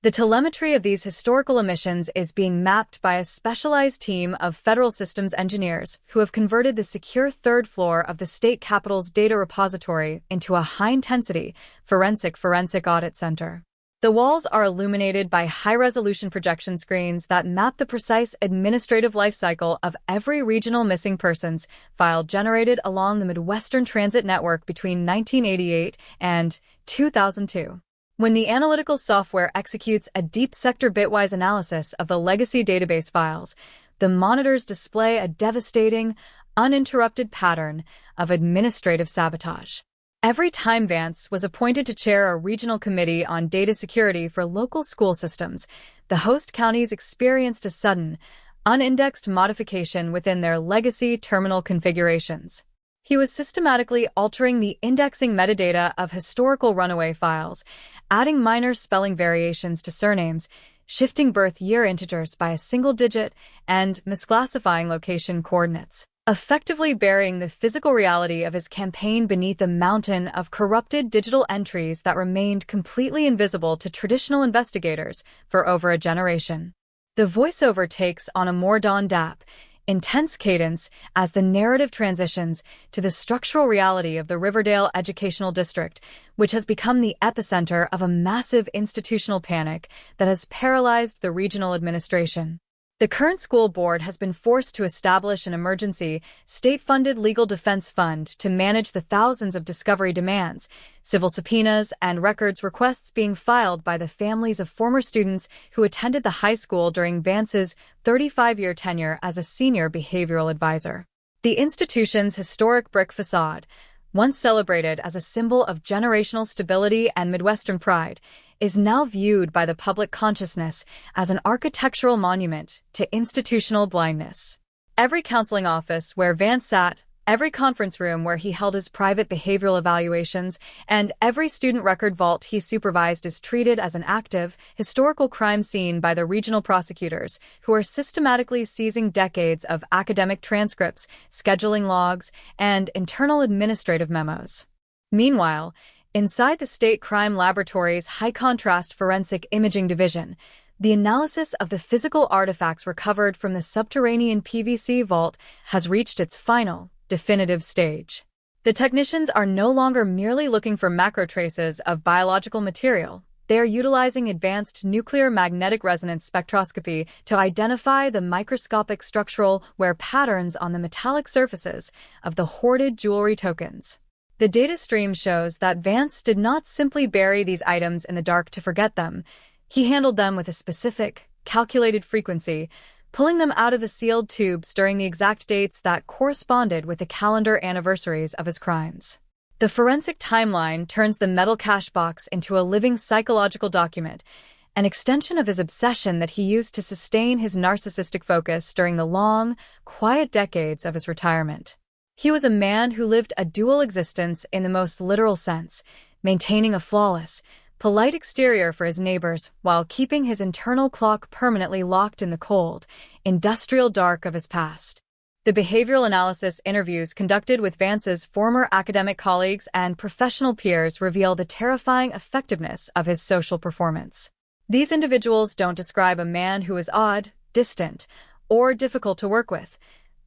The telemetry of these historical emissions is being mapped by a specialized team of federal systems engineers who have converted the secure third floor of the state capitol's data repository into a high-intensity forensic audit center. The walls are illuminated by high-resolution projection screens that map the precise administrative lifecycle of every regional missing persons file generated along the Midwestern Transit Network between 1988 and 2002. When the analytical software executes a deep sector bitwise analysis of the legacy database files, the monitors display a devastating, uninterrupted pattern of administrative sabotage. Every time Vance was appointed to chair a regional committee on data security for local school systems, the host counties experienced a sudden, unindexed modification within their legacy terminal configurations. He was systematically altering the indexing metadata of historical runaway files, adding minor spelling variations to surnames, shifting birth year integers by a single digit, and misclassifying location coordinates, effectively burying the physical reality of his campaign beneath a mountain of corrupted digital entries that remained completely invisible to traditional investigators for over a generation. The voiceover takes on a more dap, intense cadence as the narrative transitions to the structural reality of the Riverdale Educational District, which has become the epicenter of a massive institutional panic that has paralyzed the regional administration. The current school board has been forced to establish an emergency, state-funded legal defense fund to manage the thousands of discovery demands, civil subpoenas, and records requests being filed by the families of former students who attended the high school during Vance's 35-year tenure as a senior behavioral advisor. The institution's historic brick facade, once celebrated as a symbol of generational stability and Midwestern pride, is now viewed by the public consciousness as an architectural monument to institutional blindness. Every counseling office where Vance sat, every conference room where he held his private behavioral evaluations, and every student record vault he supervised is treated as an active, historical crime scene by the regional prosecutors, who are systematically seizing decades of academic transcripts, scheduling logs, and internal administrative memos. Meanwhile, inside the State Crime Laboratory's high-contrast forensic imaging division, the analysis of the physical artifacts recovered from the subterranean PVC vault has reached its final, definitive stage. The technicians are no longer merely looking for macro traces of biological material. They are utilizing advanced nuclear magnetic resonance spectroscopy to identify the microscopic structural wear patterns on the metallic surfaces of the hoarded jewelry tokens. The data stream shows that Vance did not simply bury these items in the dark to forget them. He handled them with a specific, calculated frequency, pulling them out of the sealed tubes during the exact dates that corresponded with the calendar anniversaries of his crimes. The forensic timeline turns the metal cash box into a living psychological document, an extension of his obsession that he used to sustain his narcissistic focus during the long, quiet decades of his retirement. He was a man who lived a dual existence in the most literal sense, maintaining a flawless, polite exterior for his neighbors while keeping his internal clock permanently locked in the cold, industrial dark of his past. The behavioral analysis interviews conducted with Vance's former academic colleagues and professional peers reveal the terrifying effectiveness of his social performance. These individuals don't describe a man who is odd, distant, or difficult to work with.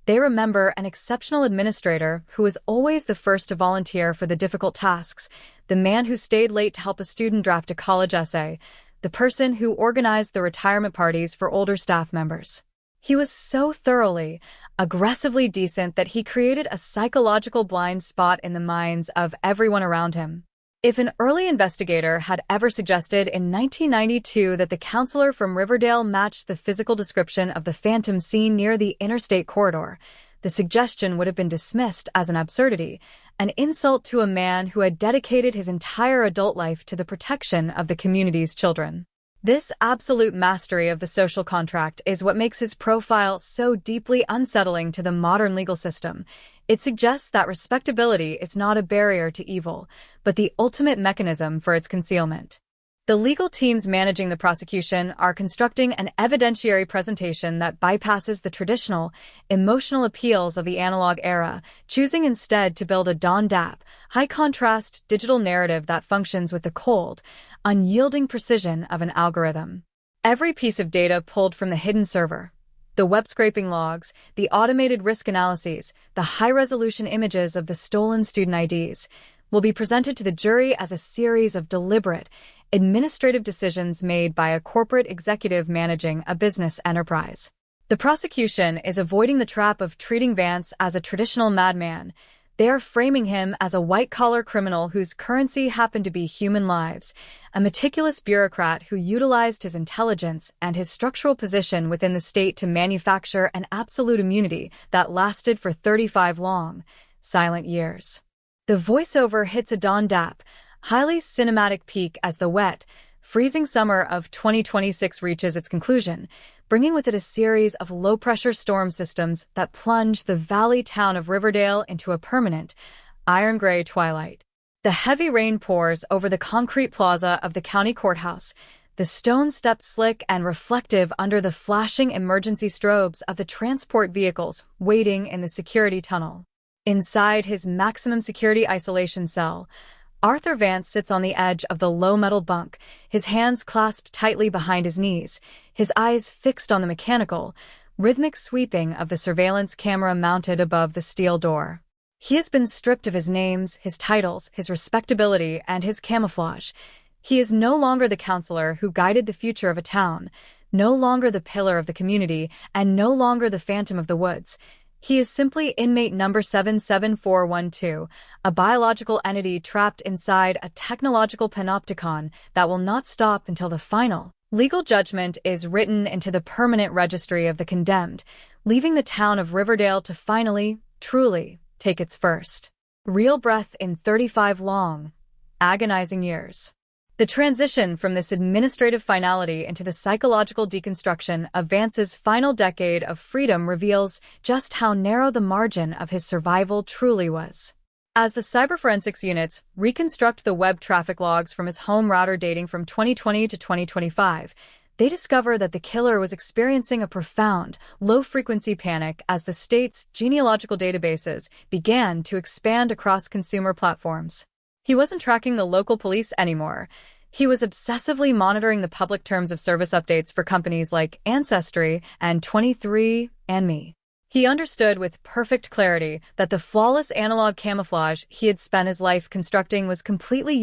They remember an exceptional administrator who was always the first to volunteer for the difficult tasks, the man who stayed late to help a student draft a college essay, the person who organized the retirement parties for older staff members. He was so thoroughly, aggressively decent that he created a psychological blind spot in the minds of everyone around him. If an early investigator had ever suggested in 1992 that the counselor from Riverdale matched the physical description of the phantom seen near the interstate corridor, the suggestion would have been dismissed as an absurdity, an insult to a man who had dedicated his entire adult life to the protection of the community's children. This absolute mastery of the social contract is what makes his profile so deeply unsettling to the modern legal system. It suggests that respectability is not a barrier to evil, but the ultimate mechanism for its concealment. The legal teams managing the prosecution are constructing an evidentiary presentation that bypasses the traditional, emotional appeals of the analog era, choosing instead to build a Don-Dap, high-contrast digital narrative that functions with the cold, unyielding precision of an algorithm. Every piece of data pulled from the hidden server, the web-scraping logs, the automated risk analyses, the high-resolution images of the stolen student IDs, will be presented to the jury as a series of deliberate, administrative decisions made by a corporate executive managing a business enterprise. The prosecution is avoiding the trap of treating Vance as a traditional madman. They are framing him as a white-collar criminal whose currency happened to be human lives, a meticulous bureaucrat who utilized his intelligence and his structural position within the state to manufacture an absolute immunity that lasted for 35 long, silent years. The voiceover hits a Don-Dap, highly cinematic peak as the wet, freezing summer of 2026 reaches its conclusion, bringing with it a series of low-pressure storm systems that plunge the valley town of Riverdale into a permanent, iron-gray twilight. The heavy rain pours over the concrete plaza of the county courthouse, the stone steps slick and reflective under the flashing emergency strobes of the transport vehicles waiting in the security tunnel. Inside his maximum security isolation cell, Arthur Vance sits on the edge of the low-metal bunk, his hands clasped tightly behind his knees, his eyes fixed on the mechanical, rhythmic sweeping of the surveillance camera mounted above the steel door. He has been stripped of his names, his titles, his respectability, and his camouflage. He is no longer the counselor who guided the future of a town, no longer the pillar of the community, and no longer the phantom of the woods. He is simply inmate number 77412, a biological entity trapped inside a technological panopticon that will not stop until the final legal judgment is written into the permanent registry of the condemned, leaving the town of Riverdale to finally, truly, take its first real breath in 35 long, agonizing years. The transition from this administrative finality into the psychological deconstruction of Vance's final decade of freedom reveals just how narrow the margin of his survival truly was. As the cyberforensics units reconstruct the web traffic logs from his home router dating from 2020 to 2025, they discover that the killer was experiencing a profound, low-frequency panic as the state's genealogical databases began to expand across consumer platforms. He wasn't tracking the local police anymore. He was obsessively monitoring the public terms of service updates for companies like Ancestry and 23andMe. He understood with perfect clarity that the flawless analog camouflage he had spent his life constructing was completely useless.